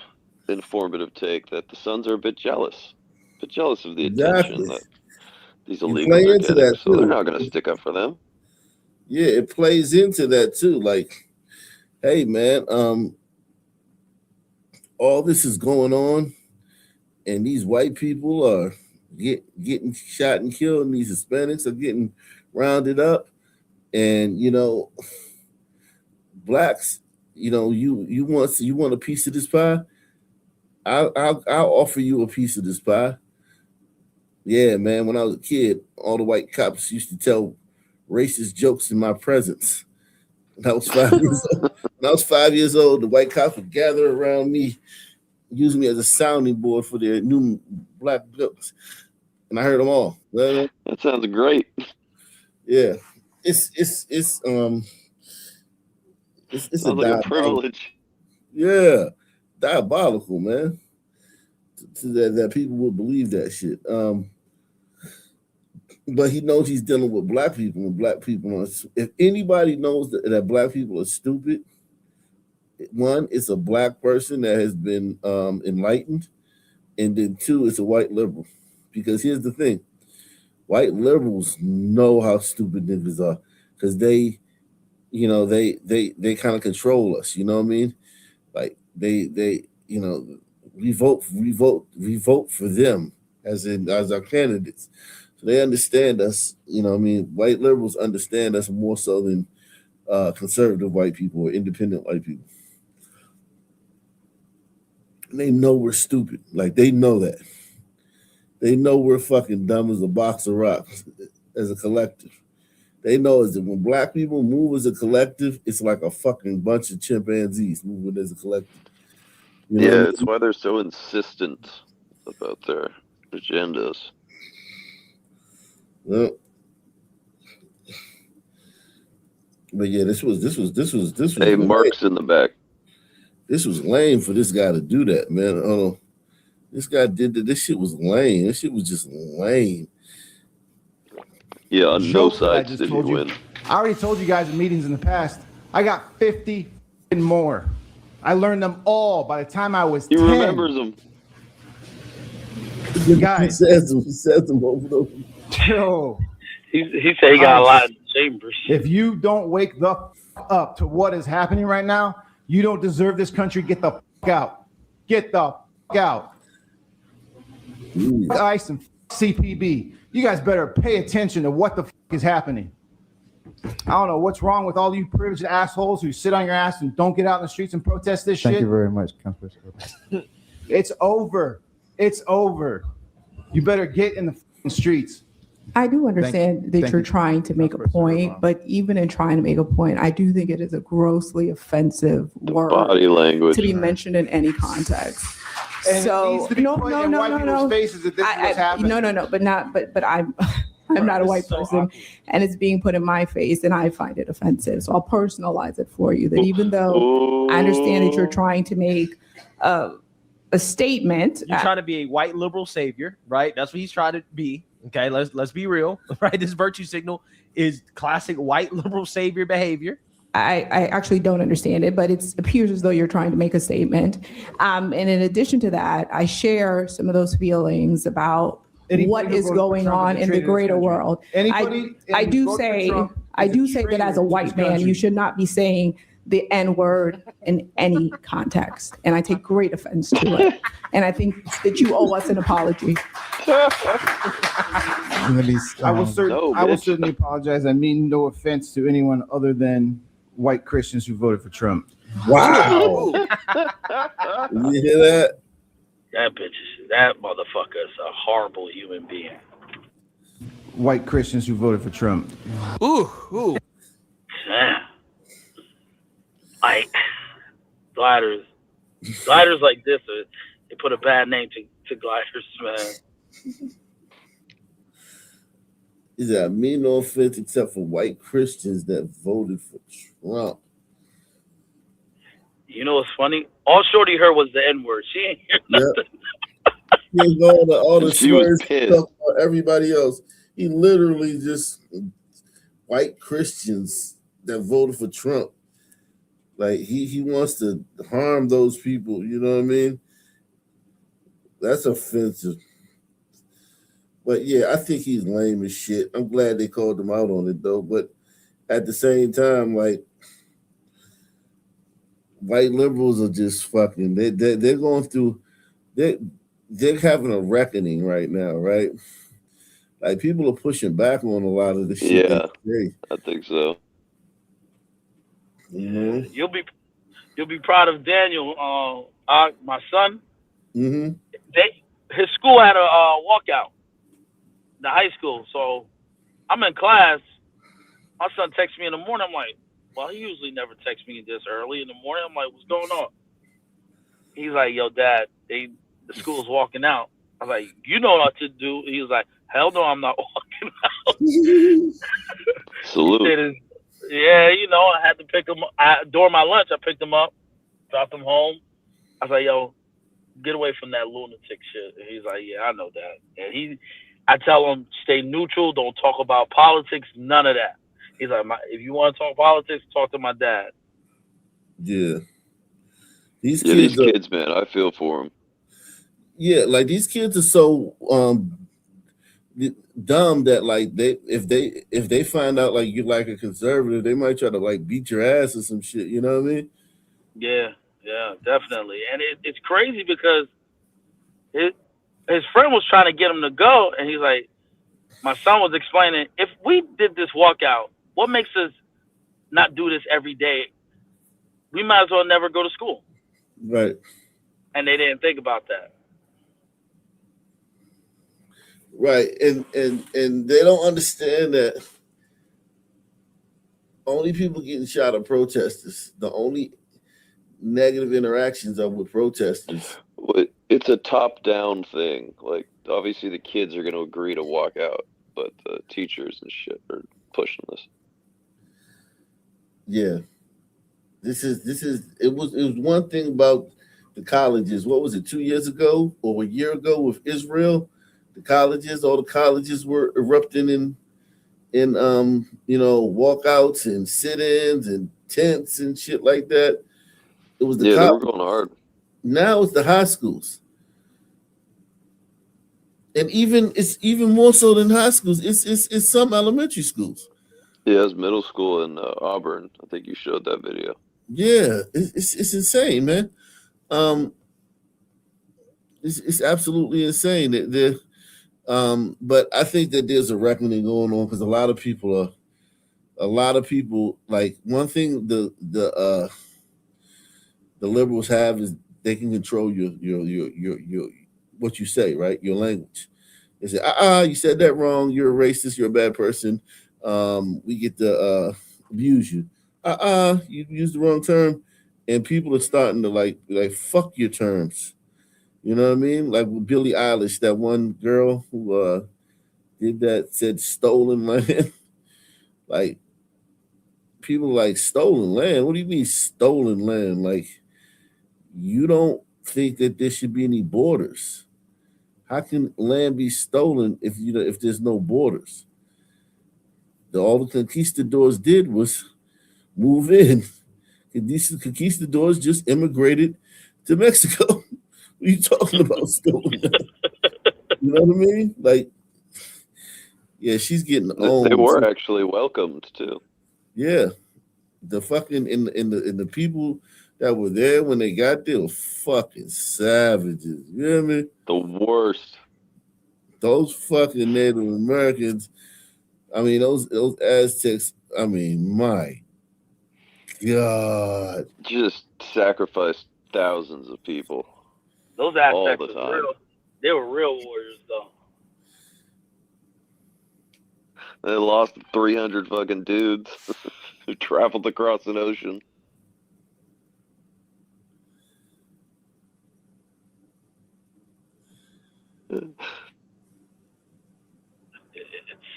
informative take that the Sons are a bit jealous of the attention that these illegals are getting, so they're not going to stick up for them. Yeah, it plays into that too. Like, hey man, all this is going on, and these white people are getting shot and killed, and these Hispanics are getting rounded up, and blacks, you want a piece of this pie? I'll offer you a piece of this pie. Yeah, man. When I was a kid, all the white cops used to tell racist jokes in my presence. When I was 5 years old. When I was 5 years old, the white cops would gather around me, use me as a sounding board for their new black jokes, and I heard them all. That sounds great. Yeah, it's sounds like a privilege. Yeah, diabolical, man. That people would believe that shit. But he knows he's dealing with black people, and black people are. If anybody knows that black people are stupid, one, it's a black person that has been enlightened, and then two, it's a white liberal. Because here's the thing: white liberals know how stupid niggas are, because they kind of control us. You know what I mean? Like they we vote for them as our candidates. So they understand us, white liberals understand us more so than conservative white people or independent white people. And they know we're stupid. Like, they know that. They know we're fucking dumb as a box of rocks as a collective. They know is that when black people move as a collective, it's like a fucking bunch of chimpanzees moving as a collective. It's why they're so insistent about their agendas. Well, but yeah, this was. Hey, Mark's in the back. This was lame for this guy to do that, man. This guy did that. This shit was lame. This shit was just lame. Yeah, on no sides did he win. I already told you guys in meetings in the past, I got 50 and more. I learned them all by the time I was 10. He remembers them. You guys. He says them over and over. Yo. He said he got a lot in the chambers. If you don't wake the up to what is happening right now, you don't deserve this country. Get the out. Get the out. ICE and CPB. You guys better pay attention to what the is happening. I don't know what's wrong with all you privileged assholes who sit on your ass and don't get out in the streets and protest this shit. Thank you very much, Councilman. It's over. It's over. You better get in the streets. I do understand that you're trying to make a point, but even in trying to make a point, I do think it is a grossly offensive word body language to be mentioned in any context. And So no, faces that this is happening. no, but I'm not a white person, and it's being put in my face, and I find it offensive. So I'll personalize it for you. That even though I understand that you're trying to make a statement, you're trying to be a white liberal savior, right? That's what he's trying to be. Okay, let's be real, right? This virtue signal is classic white liberal savior behavior. I actually don't understand it, but it appears as though you're trying to make a statement. And in addition to that, I share some of those feelings about what is going on in the greater world. I do say that as a white man, you should not be saying the N-word in any context. And I take great offense to it. And I think that you owe us an apology. I will certainly apologize. I mean no offense to anyone other than white Christians who voted for Trump. Wow. You hear that? That motherfucker is a horrible human being. White Christians who voted for Trump. Ooh. Yeah. Gliders like this, they put a bad name to gliders, man. Is that mean no offense except for white Christians that voted for Trump? You know what's funny? All Shorty heard was the N-word. She ain't hear nothing. He was going to all the She was slurs, pissed. talking about everybody else. He literally just white Christians that voted for Trump. Like he wants to harm those people. You know what I mean? That's offensive. But yeah, I think he's lame as shit. I'm glad they called him out on it though. But at the same time, like white liberals are just fucking. They're going through. They're having a reckoning right now, right? Like people are pushing back on a lot of the shit they Yeah, say. I think so. Mm-hmm. You'll be proud of Daniel. My son. Mm-hmm. His school had a walkout. The high school. So I'm in class. My son texts me in the morning. I'm like, well, he usually never texts me this early in the morning. I'm like, what's going on? He's like, yo, Dad, the school's walking out. I was like, you know what to do. He was like, hell no, I'm not walking out. Salute. He said, yeah, you know, I had to pick him up. During my lunch, I picked him up, dropped him home. I was like, yo, get away from that lunatic shit. And he's like, yeah, I know that. And I tell him, stay neutral, don't talk about politics, none of that. He's like, if you want to talk politics, talk to my dad. Yeah. These kids, man, I feel for them. Yeah, like these kids are so dumb that like if they find out like you're like a conservative, they might try to like beat your ass or some shit. You know what I mean? Yeah, definitely. And it's crazy because his friend was trying to get him to go, and he's like, my son was explaining, if we did this walkout, what makes us not do this every day? We might as well never go to school. Right. And they didn't think about that. Right. And they don't understand that only people getting shot are protesters. The only negative interactions are with protesters. It's a top-down thing. Like, obviously the kids are going to agree to walk out, but the teachers and shit are pushing this. Yeah. It was one thing about the colleges. What was it, 2 years ago or a year ago with Israel? All the colleges were erupting in walkouts and sit-ins and tents and shit like that. It was they were going hard. Now it's the high schools. And it's even more so than high schools. It's some elementary schools. Yeah, it's middle school in Auburn. I think you showed that video. Yeah, it's insane, man. It's absolutely insane. But I think that there's a reckoning going on because a lot of people like one thing the liberals have is they can control your what you say, right? Your language. They say, you said that wrong. You're a racist. You're a bad person. We get to abuse you. You used the wrong term, and people are starting to like fuck your terms. You know what I mean? Like with Billie Eilish, that one girl who did that, said stolen land. Like people like stolen land. What do you mean stolen land? Like you don't think that there should be any borders. How can land be stolen if there's no borders? All the conquistadors did was move in. These conquistadors just immigrated to Mexico. What are you talking about stolen land? You know what I mean? Like, yeah, she's getting owned. They were actually welcomed too. Yeah, the fucking in the people that were there when they got there were fucking savages. You know what I mean? The worst. Those fucking Native Americans. I mean, those Aztecs. I mean, my God, just sacrificed thousands of people. Those Aztecs were real. They were real warriors, though. They lost 300 fucking dudes who traveled across an ocean. It's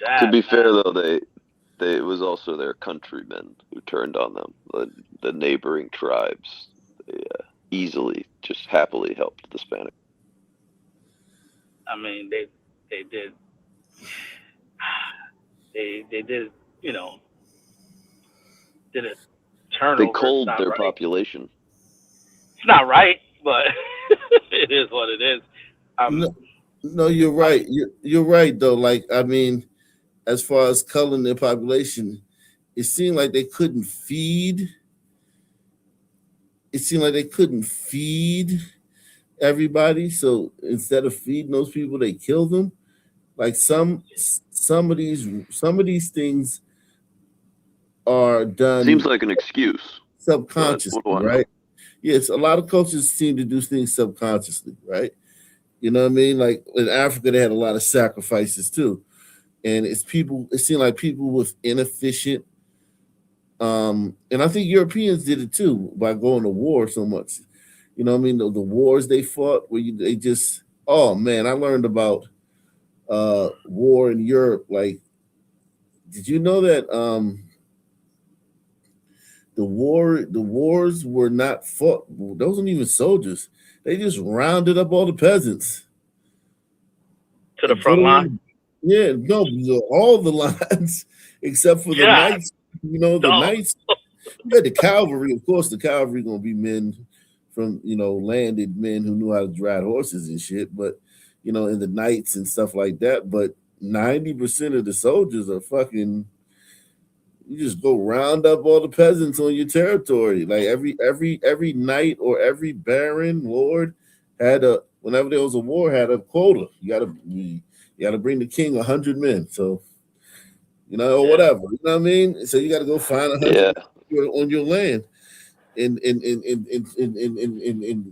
sad. To be fair, though, it was also their countrymen who turned on them, the neighboring tribes. easily, just happily helped the Spanish. I mean, they did, you know, did a turnover. They culled It's their not right. population. It's not right, but it is what it is. No, you're right. You're right though. Like, I mean, as far as culling their population, it seemed like they couldn't feed. It seemed like they couldn't feed everybody. So instead of feeding those people, they killed them. Like some of these things are done. Seems like an excuse. Subconsciously, What do I know? right? Yes, a lot of cultures seem to do things subconsciously, right? You know what I mean? Like in Africa, they had a lot of sacrifices too. And it seemed like people with inefficient, and I think Europeans did it too by going to war so much. You know what I mean? The wars they fought where they just, oh man, I learned about war in Europe. Like, did you know that the wars were not fought? Those weren't even soldiers. They just rounded up all the peasants to the front line. Yeah, no, all the lines except for the knights. You know, the knights. You had the cavalry. Of course, the cavalry gonna be men from, you know, landed men who knew how to ride horses and shit. But you know, and the knights and stuff like that. But 90% of the soldiers are fucking. You just go round up all the peasants on your territory. Like every knight or every baron lord had whenever there was a war, had a quota. You gotta bring the king 100 men. So, you know, or whatever. You know what I mean? So you gotta go find 100 on your land and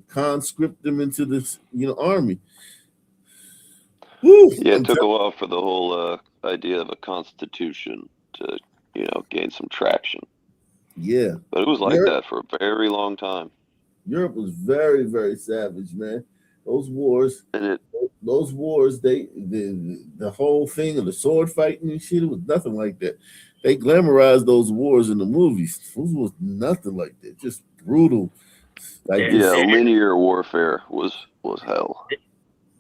conscript them into this, you know, army. Woo, yeah, it took a while for the whole idea of a constitution to, you know, gain some traction. Yeah. But it was like that for a very long time. Europe was very, very savage, man. Those wars, the whole thing of the sword fighting and shit, it was nothing like that. They glamorized those wars in the movies. Those was nothing like that. Just brutal. Like linear warfare was hell.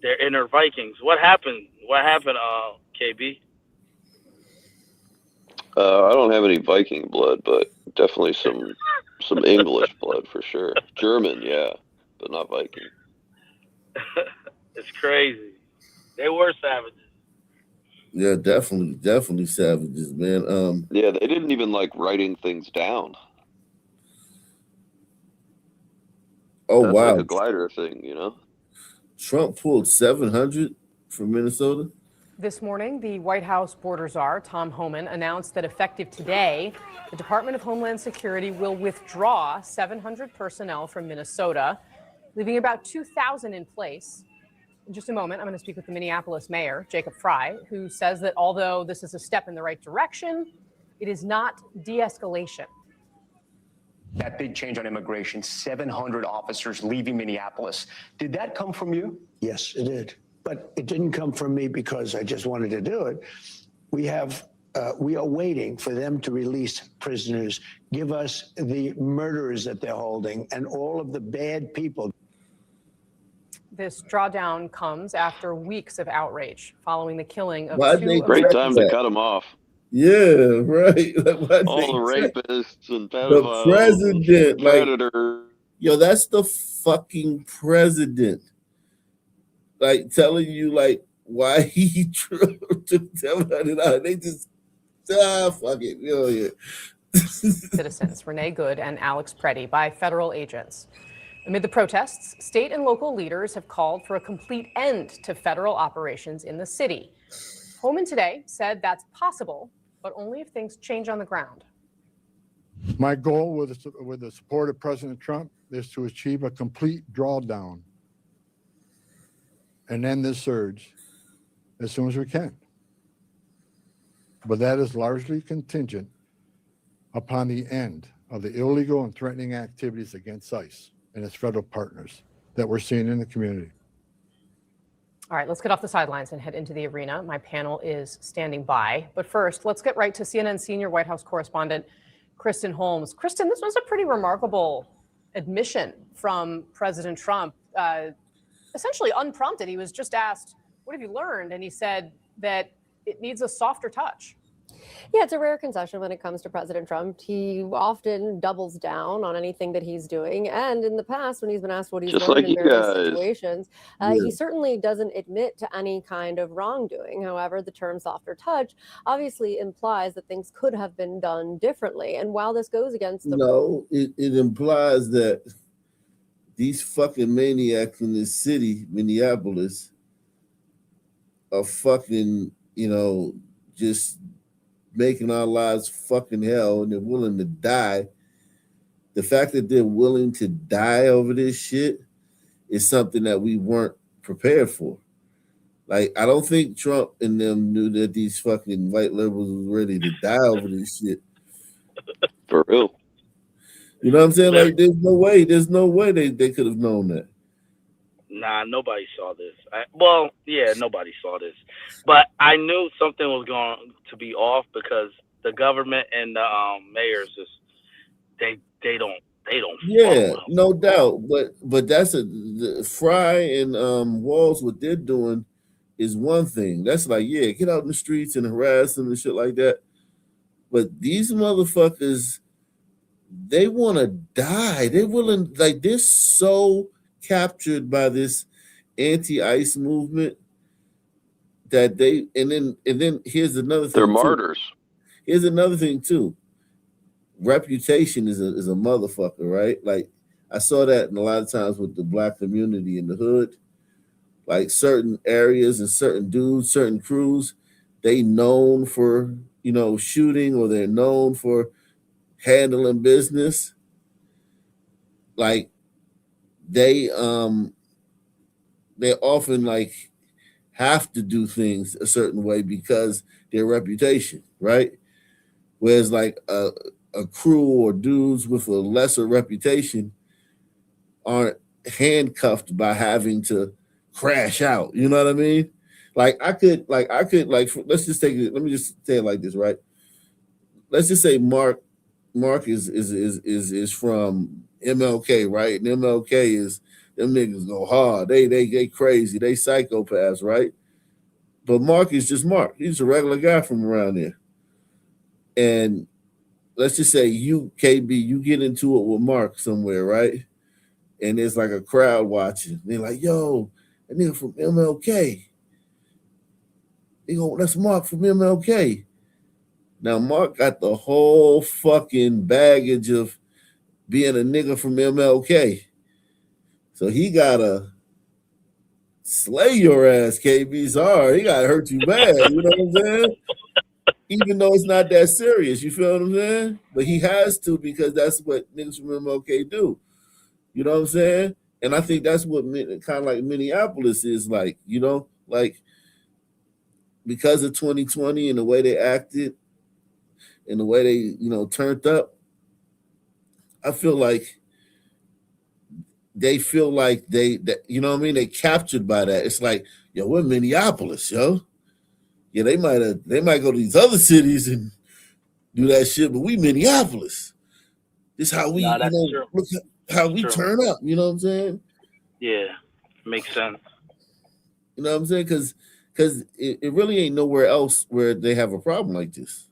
They're inner Vikings. What happened? KB? I don't have any Viking blood, but definitely some English blood for sure. German, yeah, but not Viking. It's crazy. They were savages. Yeah, definitely savages, man. Yeah, they didn't even like writing things down. Oh, that's wow. like a glider thing, you know. Trump pulled 700 from Minnesota. This morning, the White House border czar, Tom Homan, announced that effective today, the Department of Homeland Security will withdraw 700 personnel from Minnesota, leaving about 2,000 in place. In just a moment, I'm going to speak with the Minneapolis mayor, Jacob Frey, who says that although this is a step in the right direction, it is not de-escalation. That big change on immigration, 700 officers leaving Minneapolis. Did that come from you? Yes, it did. But it didn't come from me because I just wanted to do it. We are waiting for them to release prisoners, give us the murderers that they're holding, and all of the bad people. This drawdown comes after weeks of outrage following the killing of Great time to cut them off. Yeah, right. All the rapists and pedophiles, the president, predators. Yo, that's the fucking president. Like telling you like why he took 700 out. They just fuck it. Yeah. Citizens Renee Good and Alex Preddy by federal agents. Amid the protests, state and local leaders have called for a complete end to federal operations in the city. Homan today said that's possible, but only if things change on the ground. My goal with the support of President Trump is to achieve a complete drawdown and end this surge as soon as we can. But that is largely contingent upon the end of the illegal and threatening activities against ICE and its federal partners that we're seeing in the community. All right, let's get off the sidelines and head into the arena. My panel is standing by. But first, let's get right to CNN senior White House correspondent Kristen Holmes. Kristen, this was a pretty remarkable admission from President Trump, essentially unprompted. He was just asked, "What have you learned?" And he said that it needs a softer touch. Yeah, it's a rare concession when it comes to President Trump. He often doubles down on anything that he's doing. And in the past, when he's been asked what he's Just learned like in you various guys. situations, he certainly doesn't admit to any kind of wrongdoing. However, the term softer touch obviously implies that things could have been done differently. And while this goes against the No, it implies that these fucking maniacs in this city, Minneapolis, are fucking, just making our lives fucking hell, and they're willing to die. The fact that they're willing to die over this shit is something that we weren't prepared for. Like, I don't think Trump and them knew that these fucking white liberals was ready to die over this shit. For real. You know what I'm saying? Like, there's no way they could have known that. Nah, nobody saw this. Nobody saw this. But I knew something was going to be off because the government and the mayors they don't. Yeah, no doubt. But that's the Fry and Walls, what they're doing is one thing. That's like, yeah, get out in the streets and harass them and shit like that. But these motherfuckers, they want to die. They're willing, like, they're so captured by this anti-ICE movement that they and then here's another thing. They're martyrs. Here's another thing too. Reputation is a motherfucker, right? Like, I saw that in a lot of times with the black community in the hood. Like, certain areas and certain dudes, certain crews, they known for, shooting, or they're known for handling business. Like, they often like have to do things a certain way because their reputation, right? Whereas like a crew or dudes with a lesser reputation aren't handcuffed by having to crash out. You know what I mean? Like I could let's just take it. Let me just say it like this, right? Let's just say Mark is from MLK, right? And MLK is, them niggas go hard. They crazy. They psychopaths, right? But Mark is just Mark. He's a regular guy from around there. And let's just say you, KB, you get into it with Mark somewhere, right? And there's like a crowd watching. They're like, yo, that nigga from MLK. That's Mark from MLK. Now, Mark got the whole fucking baggage of being a nigga from MLK. So he gotta slay your ass, KB. Sorry, he gotta hurt you bad. You know what I'm saying? Even though it's not that serious, you feel what I'm saying? But he has to, because that's what niggas from MLK do. You know what I'm saying? And I think that's what kind of like Minneapolis is like, like because of 2020 and the way they acted and the way they, turned up, I feel like they feel like they they captured by that. It's like, yo, we're Minneapolis, yo. Yeah, they might go to these other cities and do that shit, but we Minneapolis. This how we, look how we turn up. You know what I'm saying? Yeah, makes sense. You know what I'm saying? Because it really ain't nowhere else where they have a problem like this.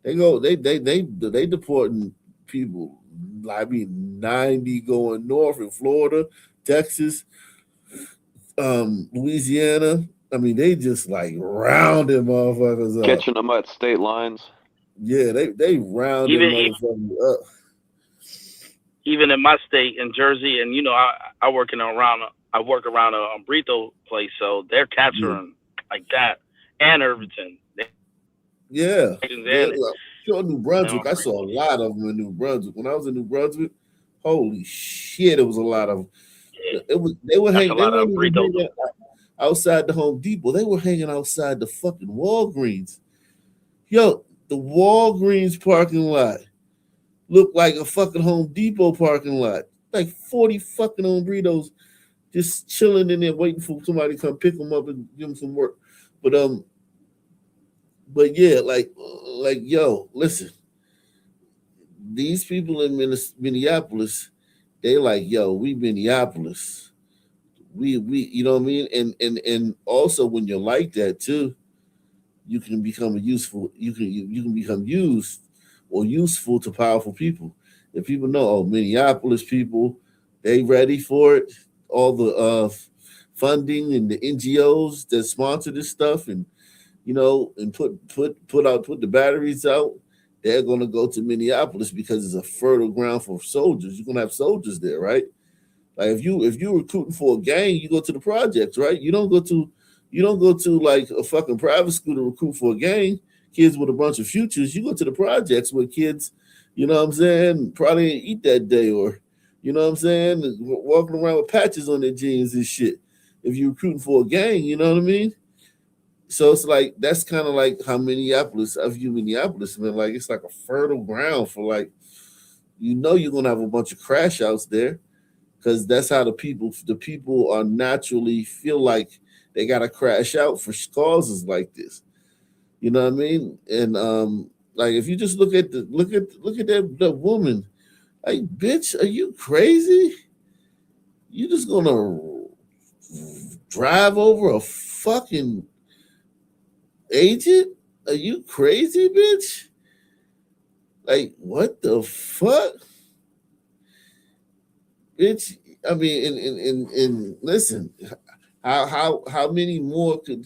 They deporting people. I mean, 90 going north in Florida, Texas, Louisiana. I mean, they just like rounding motherfuckers up. Catching them at state lines. Yeah, they rounding motherfuckers up. Even in my state, in Jersey, and I work around a burrito place, so they're capturing like that and Irvington. Yeah. Sure, New Brunswick. I saw a lot of them in New Brunswick. When I was in New Brunswick, holy shit, it was a lot of them. They were hanging outside the Home Depot. They were hanging outside the fucking Walgreens. Yo, the Walgreens parking lot looked like a fucking Home Depot parking lot. Like 40 fucking burritos just chilling in there waiting for somebody to come pick them up and give them some work. But yeah, like yo, listen. These people in Minneapolis, they like, yo, we Minneapolis. We you know what I mean? And also when you're like that too, you can become you can become used or useful to powerful people. If people know, oh, Minneapolis people, they ready for it. All the funding and the NGOs that sponsor this stuff, and and put the batteries out. They're gonna go to Minneapolis because it's a fertile ground for soldiers. You're gonna have soldiers there, right? Like if you recruiting for a gang, you go to the projects, right? You don't go to like a fucking private school to recruit for a gang. Kids with a bunch of futures, you go to the projects where kids, you know what I'm saying, probably ain't eat that day, or you know what I'm saying, walking around with patches on their jeans and shit. If you're recruiting for a gang, you know what I mean? So it's like that's kind of like how Minneapolis, I view Minneapolis, man. Like it's like a fertile ground for like, you're gonna have a bunch of crash outs there because that's how the people are naturally feel like they gotta crash out for causes like this. You know what I mean? And like if you just look at that woman, like, bitch, are you crazy? You just gonna drive over a fucking agent? Are you crazy, bitch? Like, what the fuck? Bitch, I mean, and listen, how many more do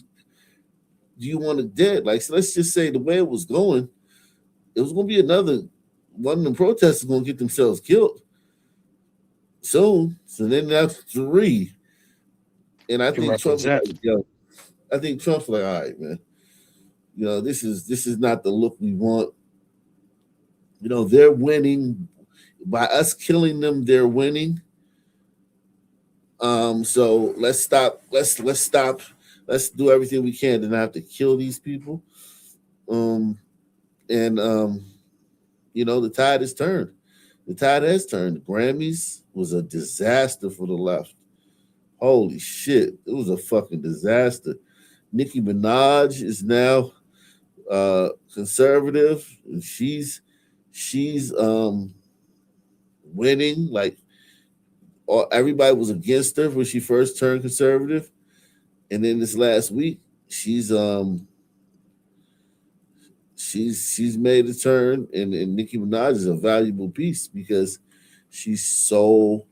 you want to dead? Like, so let's just say the way it was going, it was gonna be another one of the protesters gonna get themselves killed soon. So then that's 3. And I think Trump's like, all right, man. This is not the look we want. They're winning by us killing them. They're winning. So let's stop. Let's stop. Let's do everything we can to not have to kill these people. The tide has turned. The tide has turned. The Grammys was a disaster for the left. Holy shit, it was a fucking disaster. Nicki Minaj is now conservative, and she's winning. Like, everybody was against her when she first turned conservative, and then this last week she's made a turn, and Nicki Minaj is a valuable piece because she's so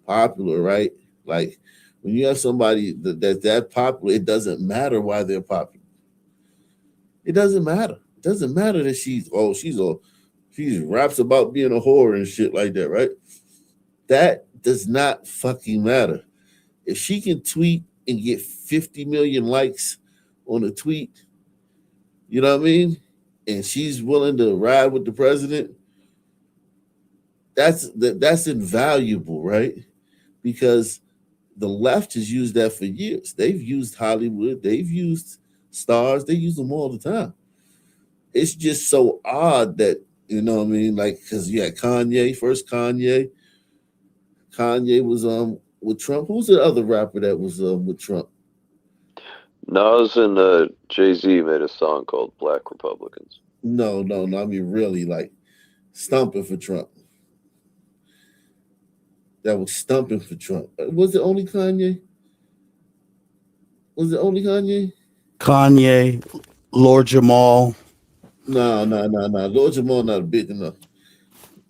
popular, right? Like when you have somebody that popular, it doesn't matter why they're popular. It doesn't matter. It doesn't matter that she raps about being a whore and shit like that, right? That does not fucking matter. If she can tweet and get 50 million likes on a tweet, you know what I mean? And she's willing to ride with the president, that's invaluable, right? Because the left has used that for years. They've used Hollywood, they've used stars, they use them all the time. It's just so odd that, you know what I mean? Like, because you had Kanye was with Trump. Who's the other rapper that was with Trump? Nas and Jay-Z made a song called Black Republicans. No. I mean, really, like, stumping for Trump. That was stumping for Trump. Was it only Kanye? Kanye, Lord Jamal. No. Lord Jamal not big enough.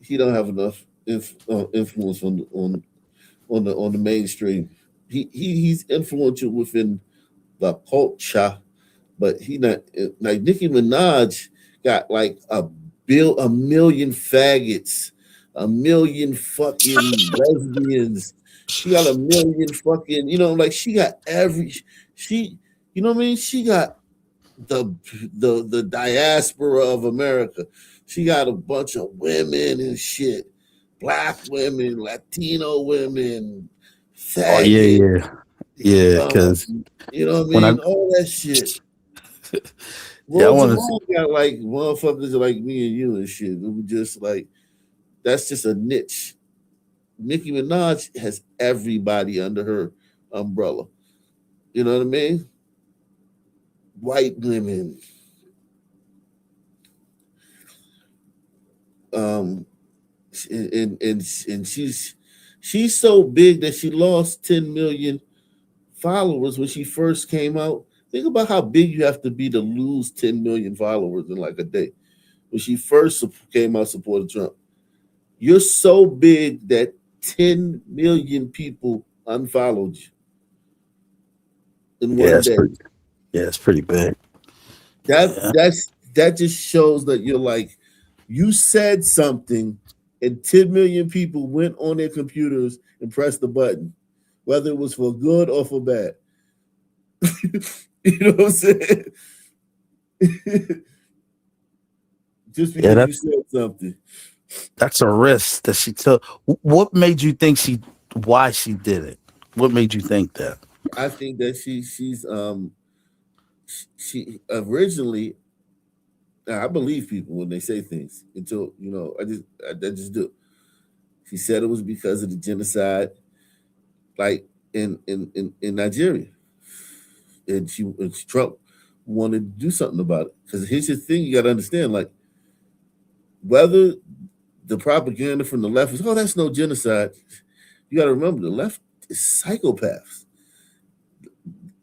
He don't have enough influence on the mainstream. He's influential within the culture, but he not like Nicki Minaj got like a million faggots, a million fucking lesbians. She got a million fucking, like she got you know what I mean? She got the diaspora of America. She got a bunch of women and shit. Black women, Latino women, faggot. Because you know what I mean? All that shit. Yeah, I want Jamal got like motherfuckers like me and you and shit. It was just like, that's just a niche. Nicki Minaj has everybody under her umbrella. You know what I mean? White women. And she's She's so big that she lost 10 million followers when she first came out. Think about how big you have to be to lose 10 million followers in like a day. When she first came out supporting Trump, you're so big that 10 million people unfollowed you in one day. It's pretty big. That just shows that you're like, you said something and 10 million people went on their computers and pressed the button, whether it was for good or for bad. You know what I'm saying? Just because you said something. That's a risk that she took. What made you think why she did it? What made you think that? I think that she originally, I believe people when they say things until, I just do. She said it was because of the genocide, like in Nigeria. And Trump wanted to do something about it. Because here's the thing you got to understand, like, whether the propaganda from the left is, oh, that's no genocide, you got to remember the left is psychopaths.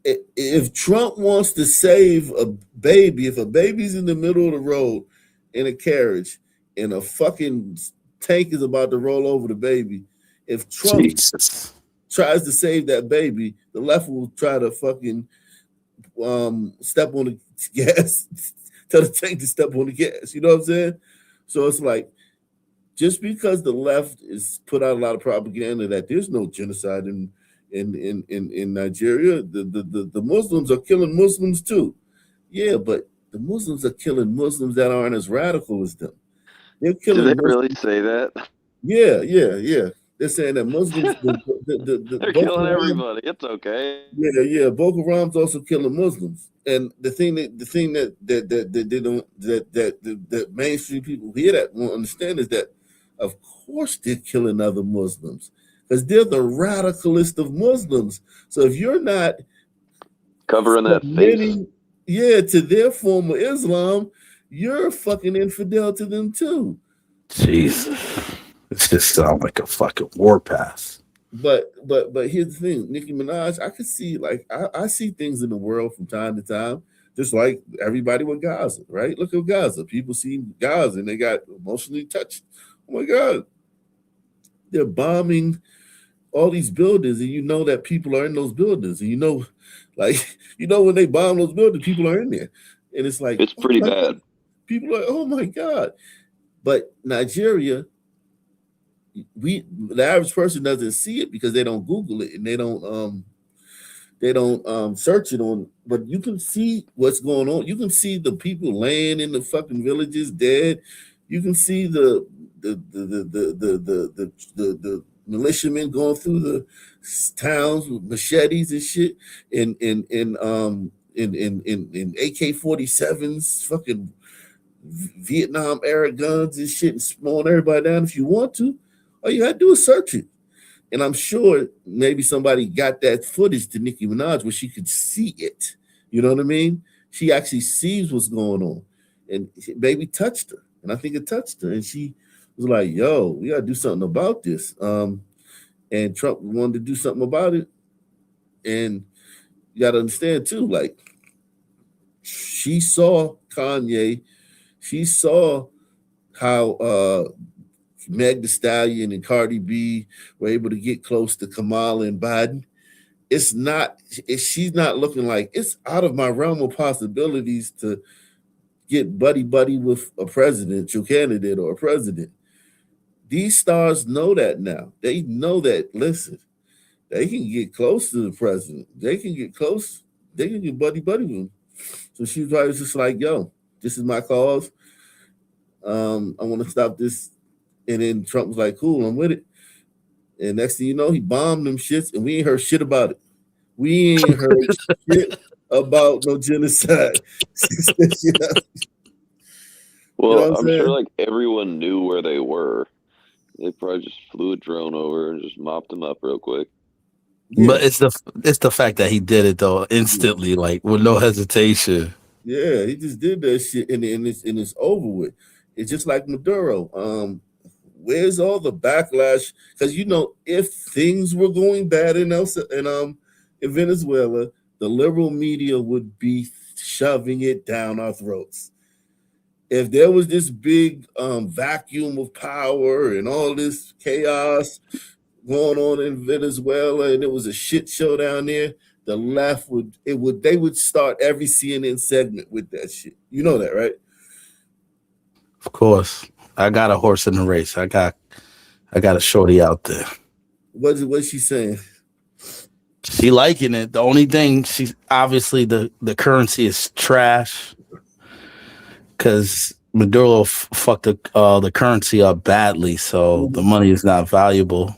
If Trump wants to save a baby, if a baby's in the middle of the road in a carriage and a fucking tank is about to roll over the baby, if Trump tries to save that baby, the left will try to fucking step on the gas, tell the tank to step on the gas. You know what I'm saying? So it's like, just because the left is put out a lot of propaganda that there's no genocide in Nigeria, the Muslims are killing Muslims too. Yeah, but the Muslims are killing Muslims that aren't as radical as them. They're killing. Did they really say that? Yeah. They're saying that Muslims. They're killing everybody. It's okay. Yeah. Boko Haram's also killing Muslims, and the thing that they don't that mainstream people here that won't understand is that, of course, they're killing other Muslims because they're the radicalist of Muslims. So if you're not covering that face, to their form of Islam, you're a fucking infidel to them too. Jesus, it just sounds like a fucking warpath. But here's the thing, Nicki Minaj, I could see, like, I see things in the world from time to time, just like everybody with Gaza, right? Look at Gaza. People see Gaza and they got emotionally touched. Oh my God. They're bombing all these buildings, and you know that people are in those buildings. And when they bomb those buildings, people are in there. And it's like, it's pretty bad. People are like, oh my God. But Nigeria, the average person doesn't see it because they don't Google it and they don't search it on, but you can see what's going on. You can see the people laying in the fucking villages dead. You can see the militiamen going through the towns with machetes and shit, in AK-47s, fucking Vietnam era guns and shit, and mowing everybody down. If you want to, all you gotta do is search it. And I'm sure maybe somebody got that footage to Nicki Minaj where she could see it. You know what I mean? She actually sees what's going on. And maybe touched her. And I think it touched her. And she was like, yo, we got to do something about this. And Trump wanted to do something about it. And you got to understand, too, like, she saw Kanye. She saw how Meg Thee Stallion and Cardi B were able to get close to Kamala and Biden. She's not looking like, it's out of my realm of possibilities to get buddy with a presidential candidate or a president. These stars know that now. They know that, listen, they can get close to the president. They can get close. They can get buddy with him. So she was just like, yo, this is my cause. I want to stop this. And then Trump was like, cool, I'm with it. And next thing you know, he bombed them shits, and we ain't heard shit about it. We ain't heard shit about no genocide. Well, I'm sure like everyone knew where they were. They probably just flew a drone over and just mopped them up real quick. Yeah. But it's the fact that he did it though instantly, like with no hesitation. Yeah, he just did that shit, and it's over with. It's just like Maduro. where's all the backlash? Because if things were going bad in Venezuela, the liberal media would be shoving it down our throats. If there was this big vacuum of power and all this chaos going on in Venezuela, and it was a shit show down there, the left they would start every CNN segment with that shit. You know that, right? Of course. I got a horse in the race. I got a shorty out there. What's she saying? She liking it. The only thing, she's obviously the currency is trash because Maduro fucked the currency up badly, so the money is not valuable.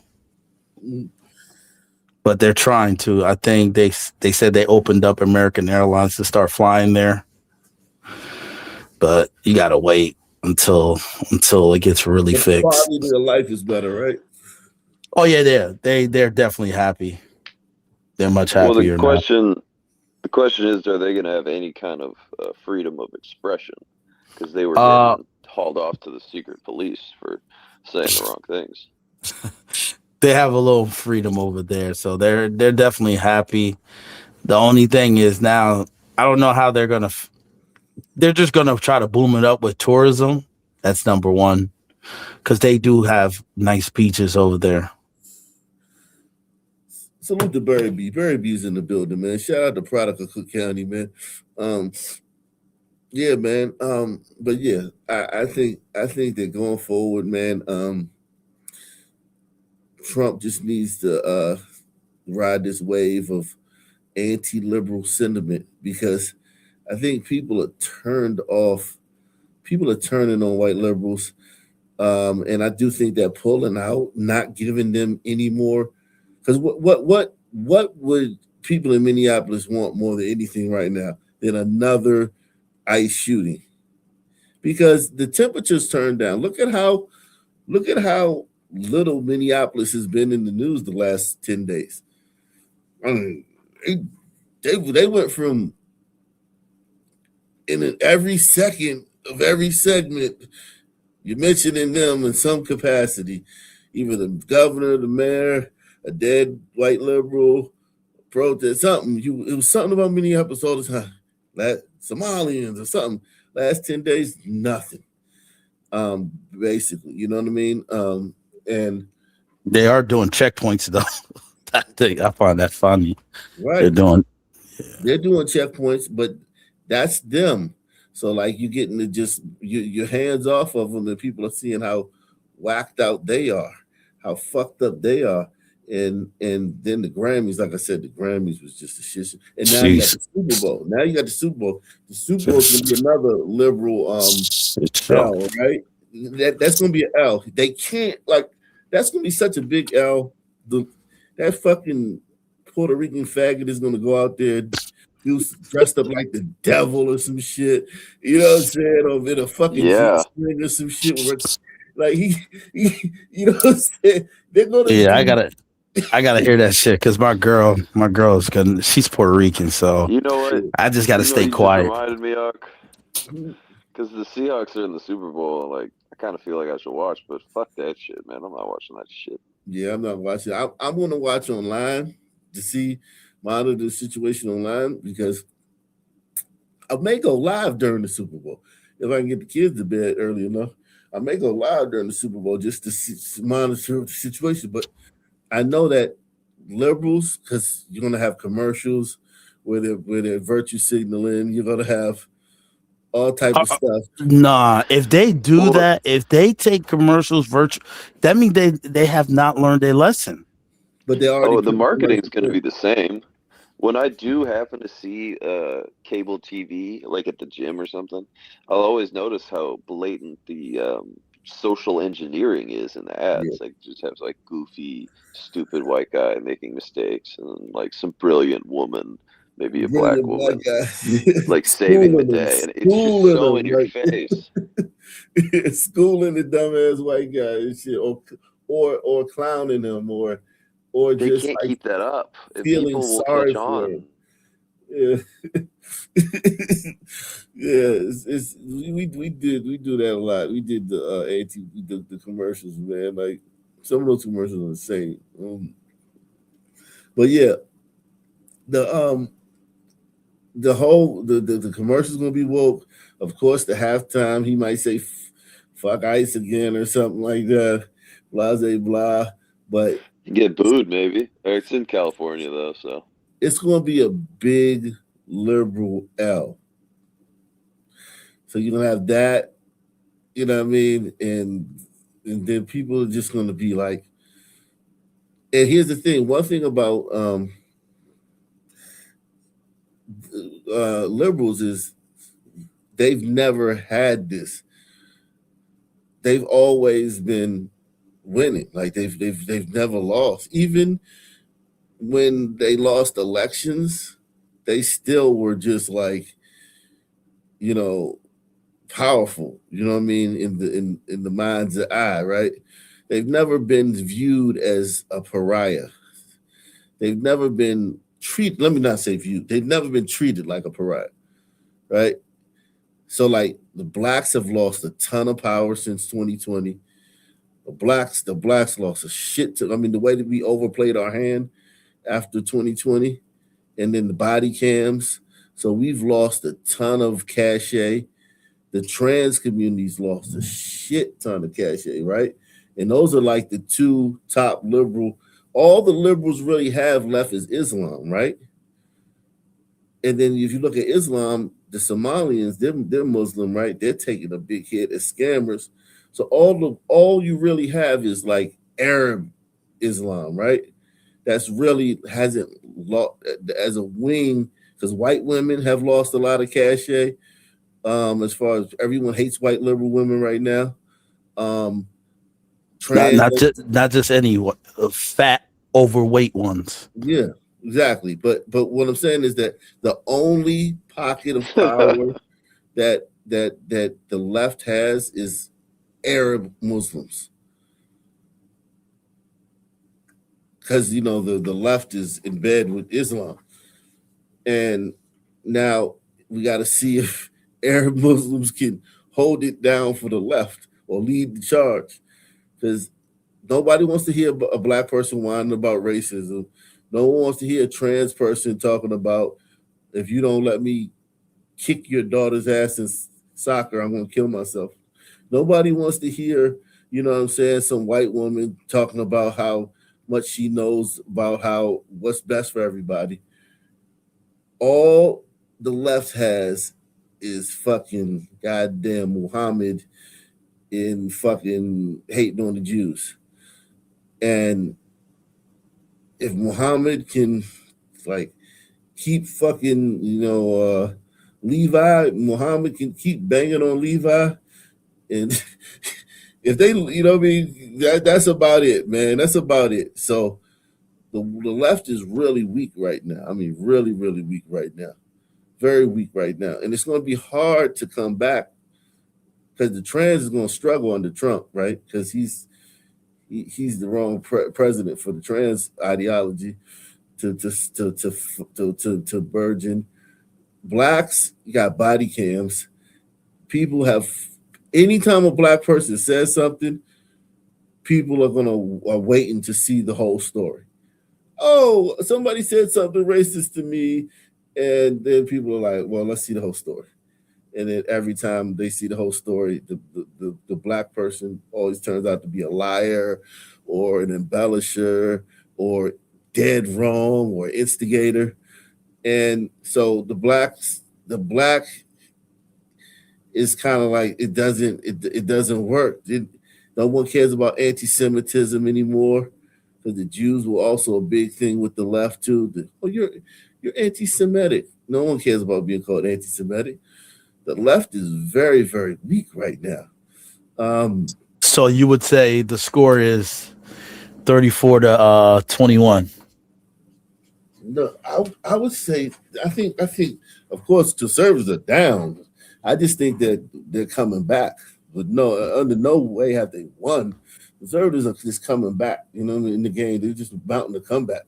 But they're trying to. I think they said they opened up American Airlines to start flying there, but you gotta wait until it gets really fixed. Quality of their life is better, right? Oh yeah, they're definitely happy. They're much happier. Well, the question is, are they going to have any kind of freedom of expression? Because they were getting hauled off to the secret police for saying the wrong things. They have a little freedom over there, so they're definitely happy. The only thing is now, I don't know how they're gonna. They're just gonna try to boom it up with tourism. That's number one, because they do have nice beaches over there. Salute to Barry B. Barry B's in the building, man. Shout out to Product of Cook County, man. Yeah, man. But yeah, I think that going forward, man, Trump just needs to ride this wave of anti-liberal sentiment, because I think people are turned off. People are turning on white liberals. And I do think that pulling out, not giving them any more. Because what would people in Minneapolis want more than anything right now than another ICE shooting? Because the temperature's turned down. Look at how little Minneapolis has been in the news the last 10 days. I mean, they went from in every second of every segment, you're mentioning them in some capacity, either the governor, the mayor, a dead white liberal, protest, something. It was something about Minneapolis all the time. Somalians or something. Last 10 days, nothing. Basically, you know what I mean? And they are doing checkpoints though. I find that funny. Right. They're doing checkpoints, but that's them. So like you getting to just your hands off of them, and people are seeing how whacked out they are, how fucked up they are. And then the Grammys, like I said, the Grammys was just a shit show. And now you got the Super Bowl. The Super Bowl is gonna be another liberal L, right? That's gonna be an L. They can't, like, that's gonna be such a big L. That fucking Puerto Rican faggot is gonna go out there dressed up like the devil or some shit. You know what I'm saying? Or in a fucking G-string or some shit. Like he you know what I'm saying? They're gonna I gotta hear that shit, because my girl's gonna. She's Puerto Rican, so you know what? I just gotta stay you quiet. Just reminded me, because the Seahawks are in the Super Bowl, and like I kind of feel like I should watch, but fuck that shit, man. I'm not watching that shit. Yeah, I'm not watching. I'm gonna watch online to monitor the situation online, because I may go live during the Super Bowl if I can get the kids to bed early enough. I may go live during the Super Bowl just to monitor the situation, but I know that liberals, because you're gonna have commercials where they're virtue signaling. You're gonna have all type of stuff. Nah, if they do that, if they take commercials virtue, that means they have not learned their lesson. But they already. The marketing is going to be the same. When I do happen to see cable TV, like at the gym or something, I'll always notice how blatant the social engineering is in the ads. Yeah. Like just have like goofy, stupid white guy making mistakes, and like some brilliant woman, maybe a black woman, like saving the day, and it's just so in your face. Schooling the dumbass white guy and shit, or clowning them, or they just can't like keep that up. If feeling people will sorry catch for on. him. Yeah. Yeah, we do that a lot. We did the commercials, man. Like some of those commercials are insane. But yeah, the the commercial's gonna be woke. Of course, the halftime he might say fuck ice again or something like that. Blah blah blah. But Get booed, maybe. It's in California though, so it's gonna be a big liberal L. So you're gonna have that, you know what I mean, and then people are just gonna be like, and here's the thing. One thing about liberals is they've never had this. They've always been winning. Like they've never lost. Even when they lost elections, they still were just like, you know, powerful. You know what I mean, in the mind's eye, right? They've never been viewed as a pariah. They've never been treated. Let me not say viewed. They've never been treated like a pariah, right? So like the blacks have lost a ton of power since 2020. The blacks lost a shit ton. I mean, the way that we overplayed our hand after 2020, and then the body cams. So we've lost a ton of cachet. The trans community's lost a shit ton of cachet, right? And those are like the two top liberal. All the liberals really have left is Islam, right? And then if you look at Islam, the Somalians, they're Muslim, right? They're taking a big hit as scammers. So all you really have is like Arab Islam, right? That's really hasn't lost as a wing, because white women have lost a lot of cachet. As far as everyone hates white liberal women right now. Not just any fat overweight ones. Yeah, exactly. But what I'm saying is that the only pocket of power that the left has is Arab Muslims, because you know the left is in bed with Islam, and now we got to see if Arab Muslims can hold it down for the left or lead the charge, because nobody wants to hear a black person whining about racism. No one wants to hear a trans person talking about, if you don't let me kick your daughter's ass in soccer, I'm going to kill myself. Nobody wants to hear, you know what I'm saying, some white woman talking about how much she knows about how what's best for everybody. All the left has is fucking goddamn Muhammad in fucking hating on the Jews. And if Muhammad can like keep fucking, Levi, Muhammad can keep banging on Levi, and if they, you know what I mean, that's about it, man. That's about it. So the left is really weak right now. I mean, really, really weak right now. Very weak right now. And it's going to be hard to come back, because the trans is going to struggle under Trump, right? Because he's the wrong president for the trans ideology to burgeon. Blacks, you got body cams. People have, anytime a black person says something, people are waiting to see the whole story. Oh, somebody said something racist to me, and then people are like, well, let's see the whole story. And then every time they see the whole story, the black person always turns out to be a liar or an embellisher or dead wrong or instigator. And so the black is kind of like, it doesn't work. No one cares about anti-Semitism anymore, because the Jews were also a big thing with the left too. You're anti-Semitic. No one cares about being called anti-Semitic. The left is very, very weak right now. So you would say the score is 34-21. No, I would say I think of course conservatives are down. I just think that they're coming back. But no, under no way have they won. Conservatives are just coming back. You know what I mean? In the game, they're just mounting the comeback.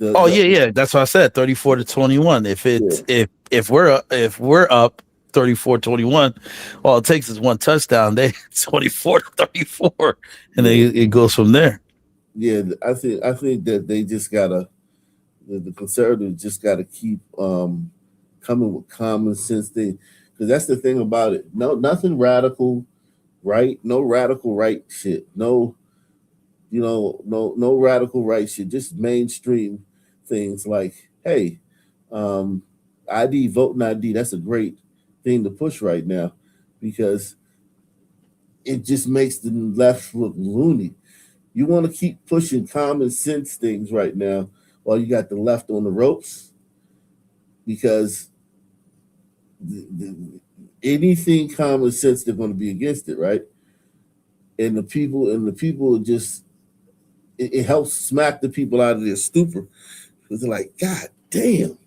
Yeah. That's what I said. 34-21. If it's if we're up 34-21, all it takes is one touchdown. They 24-34, and then it goes from there. Yeah, I think that they just gotta the conservatives just gotta keep coming with common sense things, because that's the thing about it. No, nothing radical, right? No radical right shit. No, no radical right shit. Just mainstream things like, hey, ID, voting ID. That's a great thing to push right now, because it just makes the left look loony. You want to keep pushing common sense things right now while you got the left on the ropes, because anything common sense, they're going to be against it, right? And the people just it helps smack the people out of their stupor, because they're like, God damn,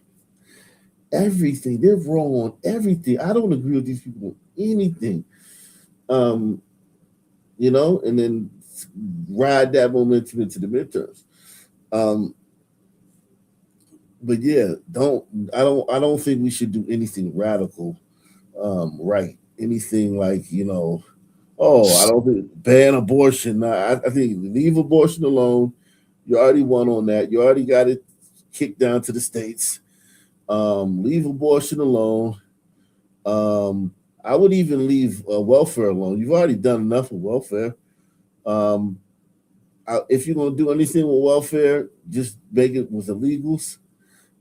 everything, they're wrong on everything. I don't agree with these people on anything. And then ride that momentum into the midterms. But yeah, I don't think we should do anything radical, right? Anything like, I don't think ban abortion. I think leave abortion alone. You already won on that. You already got it kicked down to the states. Leave abortion alone. I would even leave welfare alone. You've already done enough of welfare. If you're going to do anything with welfare, just make it with illegals.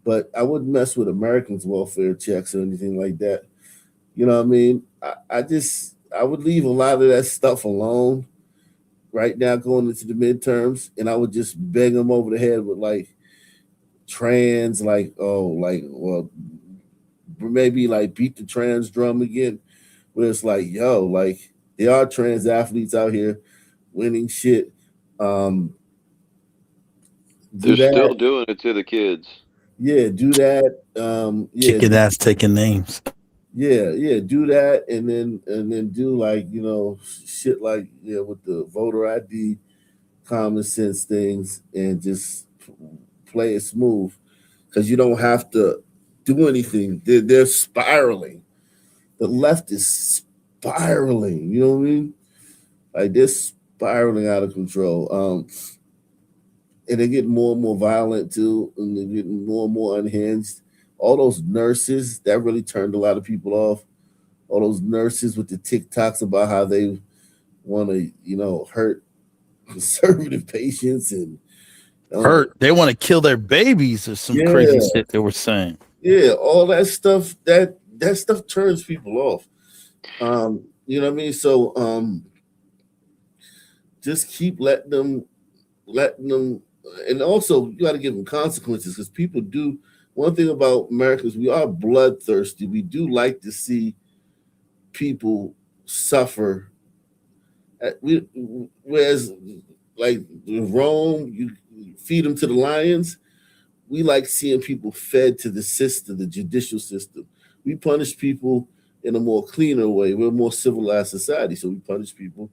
But I wouldn't mess with Americans' welfare checks or anything like that. You know what I mean? I would leave a lot of that stuff alone right now going into the midterms, and I would just bang them over the head with like trans, maybe like beat the trans drum again, where it's like, yo, like there are trans athletes out here winning shit. They're still doing it to the kids. Yeah, do that. Kicking ass, taking names. Yeah, do that, and then do like shit like with the voter ID, common sense things, and just play it smooth, because you don't have to do anything. They're spiraling. The left is spiraling. You know what I mean? Like they're spiraling out of control. And they're getting more and more violent too, and they're getting more and more unhinged. All those nurses, that really turned a lot of people off. All those nurses with the TikToks about how they want to, hurt conservative patients and They want to kill their babies or some crazy shit they were saying. Yeah, all that stuff. That stuff turns people off. You know what I mean? So just keep letting them, and also you got to give them consequences, because people do. One thing about Americans, we are bloodthirsty. We do like to see people suffer. Whereas, like Rome, you feed them to the lions. We like seeing people fed to the system, the judicial system. We punish people in a more cleaner way. We're a more civilized society, so we punish people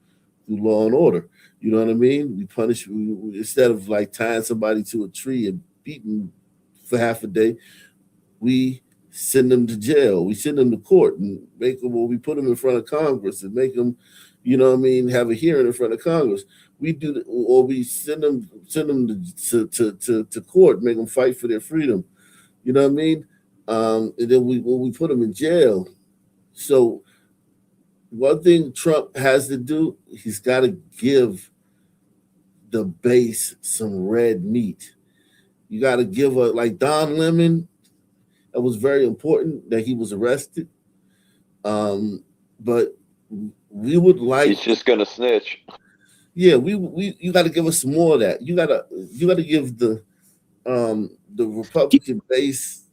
through law and order. You know what I mean? We punish instead of like tying somebody to a tree and beating for half a day. We send them to jail. We send them to court and we put them in front of Congress and make them, have a hearing in front of Congress. We do, or we send them to court, make them fight for their freedom. You know what I mean? And then we put them in jail. So one thing Trump has to do, he's got to give the base some red meat. You got to give like Don Lemon. It was very important that he was arrested. But we would like. He's just gonna snitch. Yeah, you got to give us some more of that. You got to give the Republican base.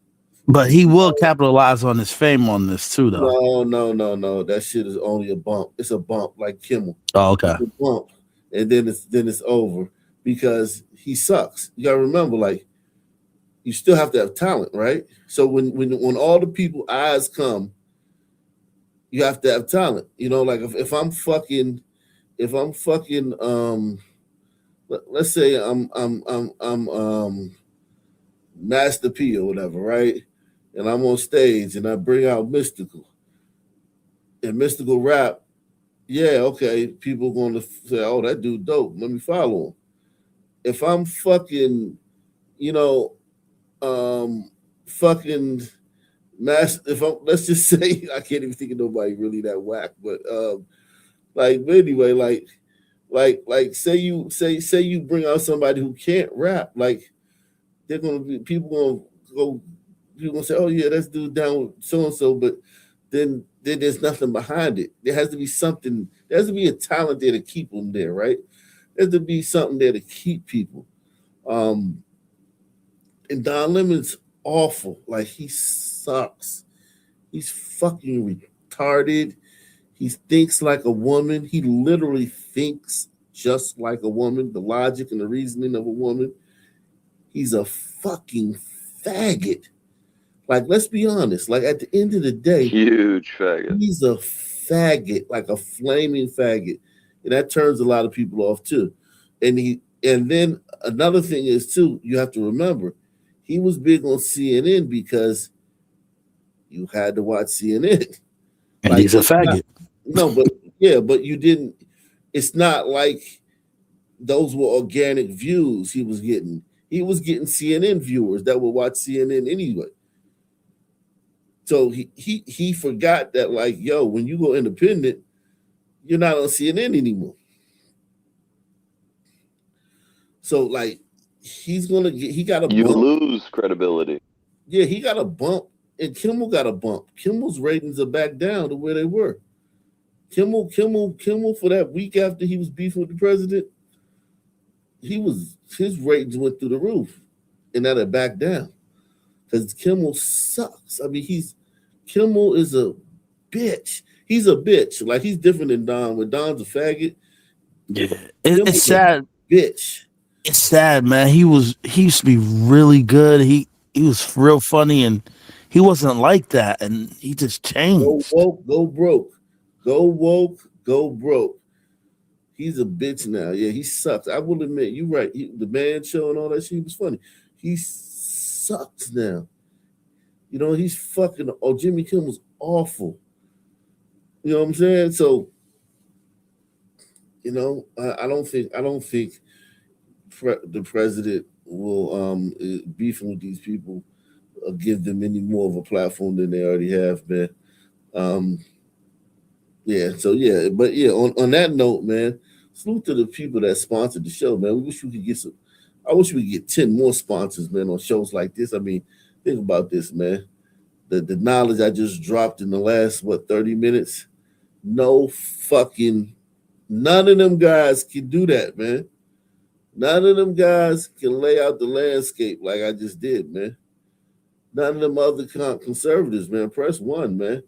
But he will capitalize on his fame on this too, though. No. That shit is only a bump. It's a bump, like Kimmel. Oh, okay. It's a bump, and then it's over, because he sucks. You got to remember, like, you still have to have talent, right? So when all the people eyes come, you have to have talent. Like if I'm fucking, let's say I'm Master P or whatever, right? And I'm on stage and I bring out Mystical. And Mystical rap, yeah, okay, people going to say, oh, that dude dope. Let me follow him. If I'm fucking, you know, fucking if I'm, let's just say, I can't even think of nobody really that whack, but but anyway, like say you bring out somebody who can't rap, like they're gonna be people gonna say, oh yeah, that's dude down with so and so, but then there's nothing behind it. There has to be something. There has to be a talent there to keep them there, right? There has to be something there to keep people. And Don Lemon's awful. Like he sucks. He's fucking retarded. He thinks like a woman. He literally thinks just like a woman. The logic and the reasoning of a woman. He's a fucking faggot. Like, let's be honest. Like, at the end of the day, huge faggot. He's a faggot, like a flaming faggot, and that turns a lot of people off too. And then another thing is too, you have to remember, he was big on CNN because you had to watch CNN. And he's a faggot. But you didn't. It's not like those were organic views he was getting. He was getting CNN viewers that would watch CNN anyway. So he forgot that, like, yo, when you go independent, you're not on CNN anymore. So like he got a bump. You lose credibility. Yeah, he got a bump, and Kimmel got a bump. Kimmel's ratings are back down to where they were. Kimmel for that week after he was beefing with the president, his ratings went through the roof, and now they're back down because Kimmel sucks. I mean, Kimmel is a bitch. He's a bitch. Like, he's different than Don. When Don's a faggot, yeah, it's sad. Bitch. It's sad, man. He used to be really good. He was real funny, and he wasn't like that, and he just changed. Go woke, go broke. Go woke, go broke. He's a bitch now. Yeah, he sucks. I will admit, you're right. The Man Show and all that shit, he was funny. He sucks now. You know, he's fucking. Oh, Jimmy Kimmel's awful. You know what I'm saying? So, you know, I don't think the president will beefing with these people give them any more of a platform than they already have, man. Yeah. So yeah, but yeah. On that note, man, salute to the people that sponsored the show, man. We wish we could get some. I wish we could get 10 more sponsors, man, on shows like this. I mean, think about this, man. The knowledge I just dropped in the last 30 minutes. None of them guys can do that, man. None of them guys can lay out the landscape like I just did, man. None of them other conservatives, man. Press one, man.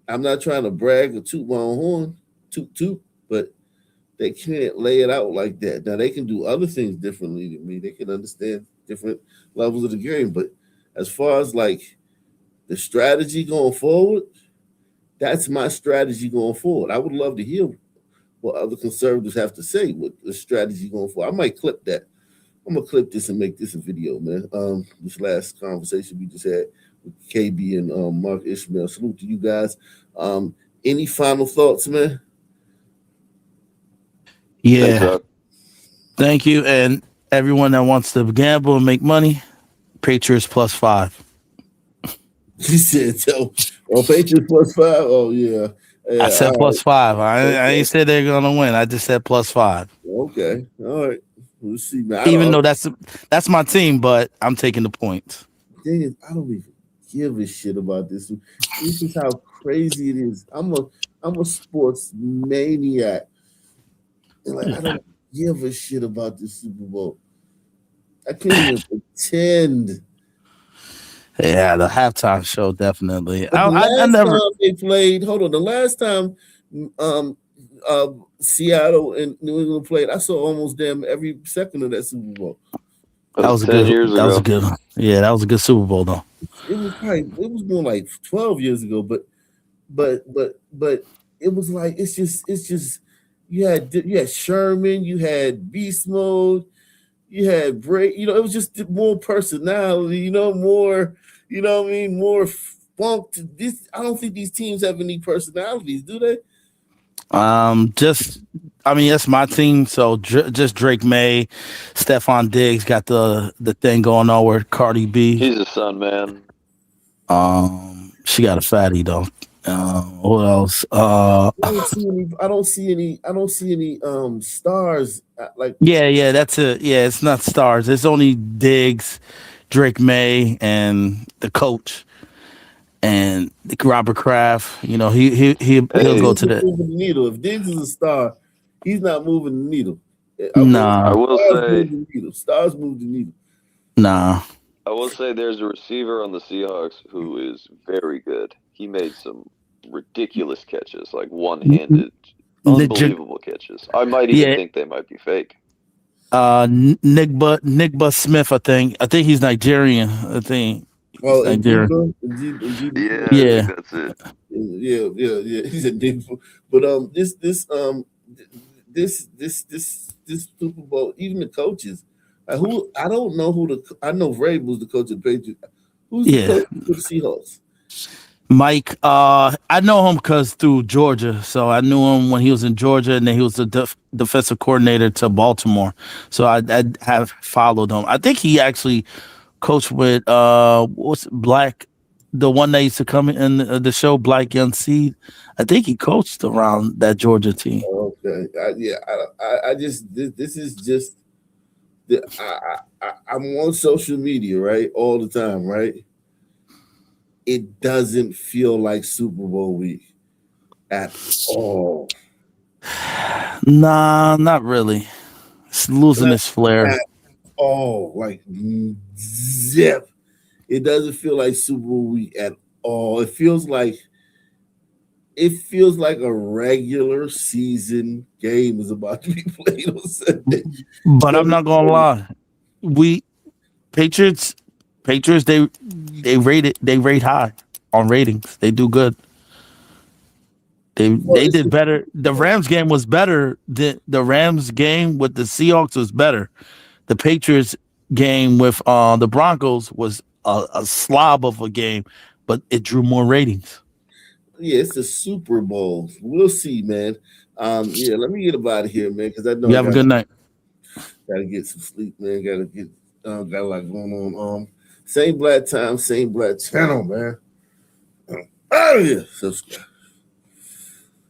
I'm not trying to brag or toot my own horn, toot, but they can't lay it out like that. Now, they can do other things differently than me. They can understand different levels of the game. But as far as like the strategy going forward, that's my strategy going forward. I would love to hear what other conservatives have to say with the strategy going forward. I might clip that. I'm gonna clip this and make this a video, man. This last conversation we just had with KB and Mark Ishmael. Salute to you guys. Any final thoughts, man? Yeah. Thank you. And everyone that wants to gamble and make money, Patriots +5. He said, Patriots +5. Oh, yeah. I said +5. I ain't said they're gonna win. I just said +5. Okay. All right. We'll see, man. Even though that's my team, but I'm taking the points. Thing is, I don't even give a shit about this. This is how crazy it is. I'm a sports maniac. And like, I don't give a shit about this Super Bowl. I can't even pretend. Yeah, the halftime show definitely. I never. Time they played. Hold on. The last time Seattle and New England played, I saw almost damn every second of that Super Bowl. That was 10 years ago. That was a good. Yeah, that was a good Super Bowl though. It was more like 12 years ago, but it was like it's just you had Sherman, you had Beast Mode, You had break. You know, it was just more personality. You know, more. You know what I mean? More funk. This. I don't think these teams have any personalities, do they? That's my team. So just Drake May, Stephon Diggs got the thing going on with Cardi B. He's a son, man. She got a fatty though. What else? I don't see any stars like. Yeah, that's it. Yeah, it's not stars. It's only Diggs, Drake May, and the coach, and Robert Kraft. You know, he'll go to the needle. If Diggs is a star, he's not moving the needle. Nah. I will say stars move the needle. Nah. I will say there's a receiver on the Seahawks who is very good. He made some ridiculous catches, like one-handed, unbelievable catches. I might even think they might be fake. Nick Smith, I think he's Nigerian. I think. Well, Nigerian. Yeah, that's it. Yeah. He's a Nick. But this Super Bowl, even the coaches. I don't know I know Vrabel's the coach of the Patriots. Who's the coach for the Seahawks? Mike, I know him because through Georgia. So I knew him when he was in Georgia, and then he was the defensive coordinator to Baltimore. So I have followed him. I think he actually coached with the one that used to come in the show, Black Young Seed. I think he coached around that Georgia team. Okay, this is just. I'm on social media, right, all the time, right? It doesn't feel like Super Bowl week at all. Nah, not really. It's losing its flair. At all, like zip. It doesn't feel like Super Bowl week at all. It feels like a regular season game is about to be played on Sunday. But I'm not gonna lie. Patriots they rate high on ratings. They do good. They did better. The Rams game was better. The Rams game with the Seahawks was better. The Patriots game with the Broncos was a slob of a game, but it drew more ratings. Yeah, it's the Super Bowl. We'll see, man. Yeah, let me get up out of here, man, because I know You have a good night. Gotta get some sleep, man. Got a lot going on. Same black time, same black channel, man. Oh yeah, subscribe.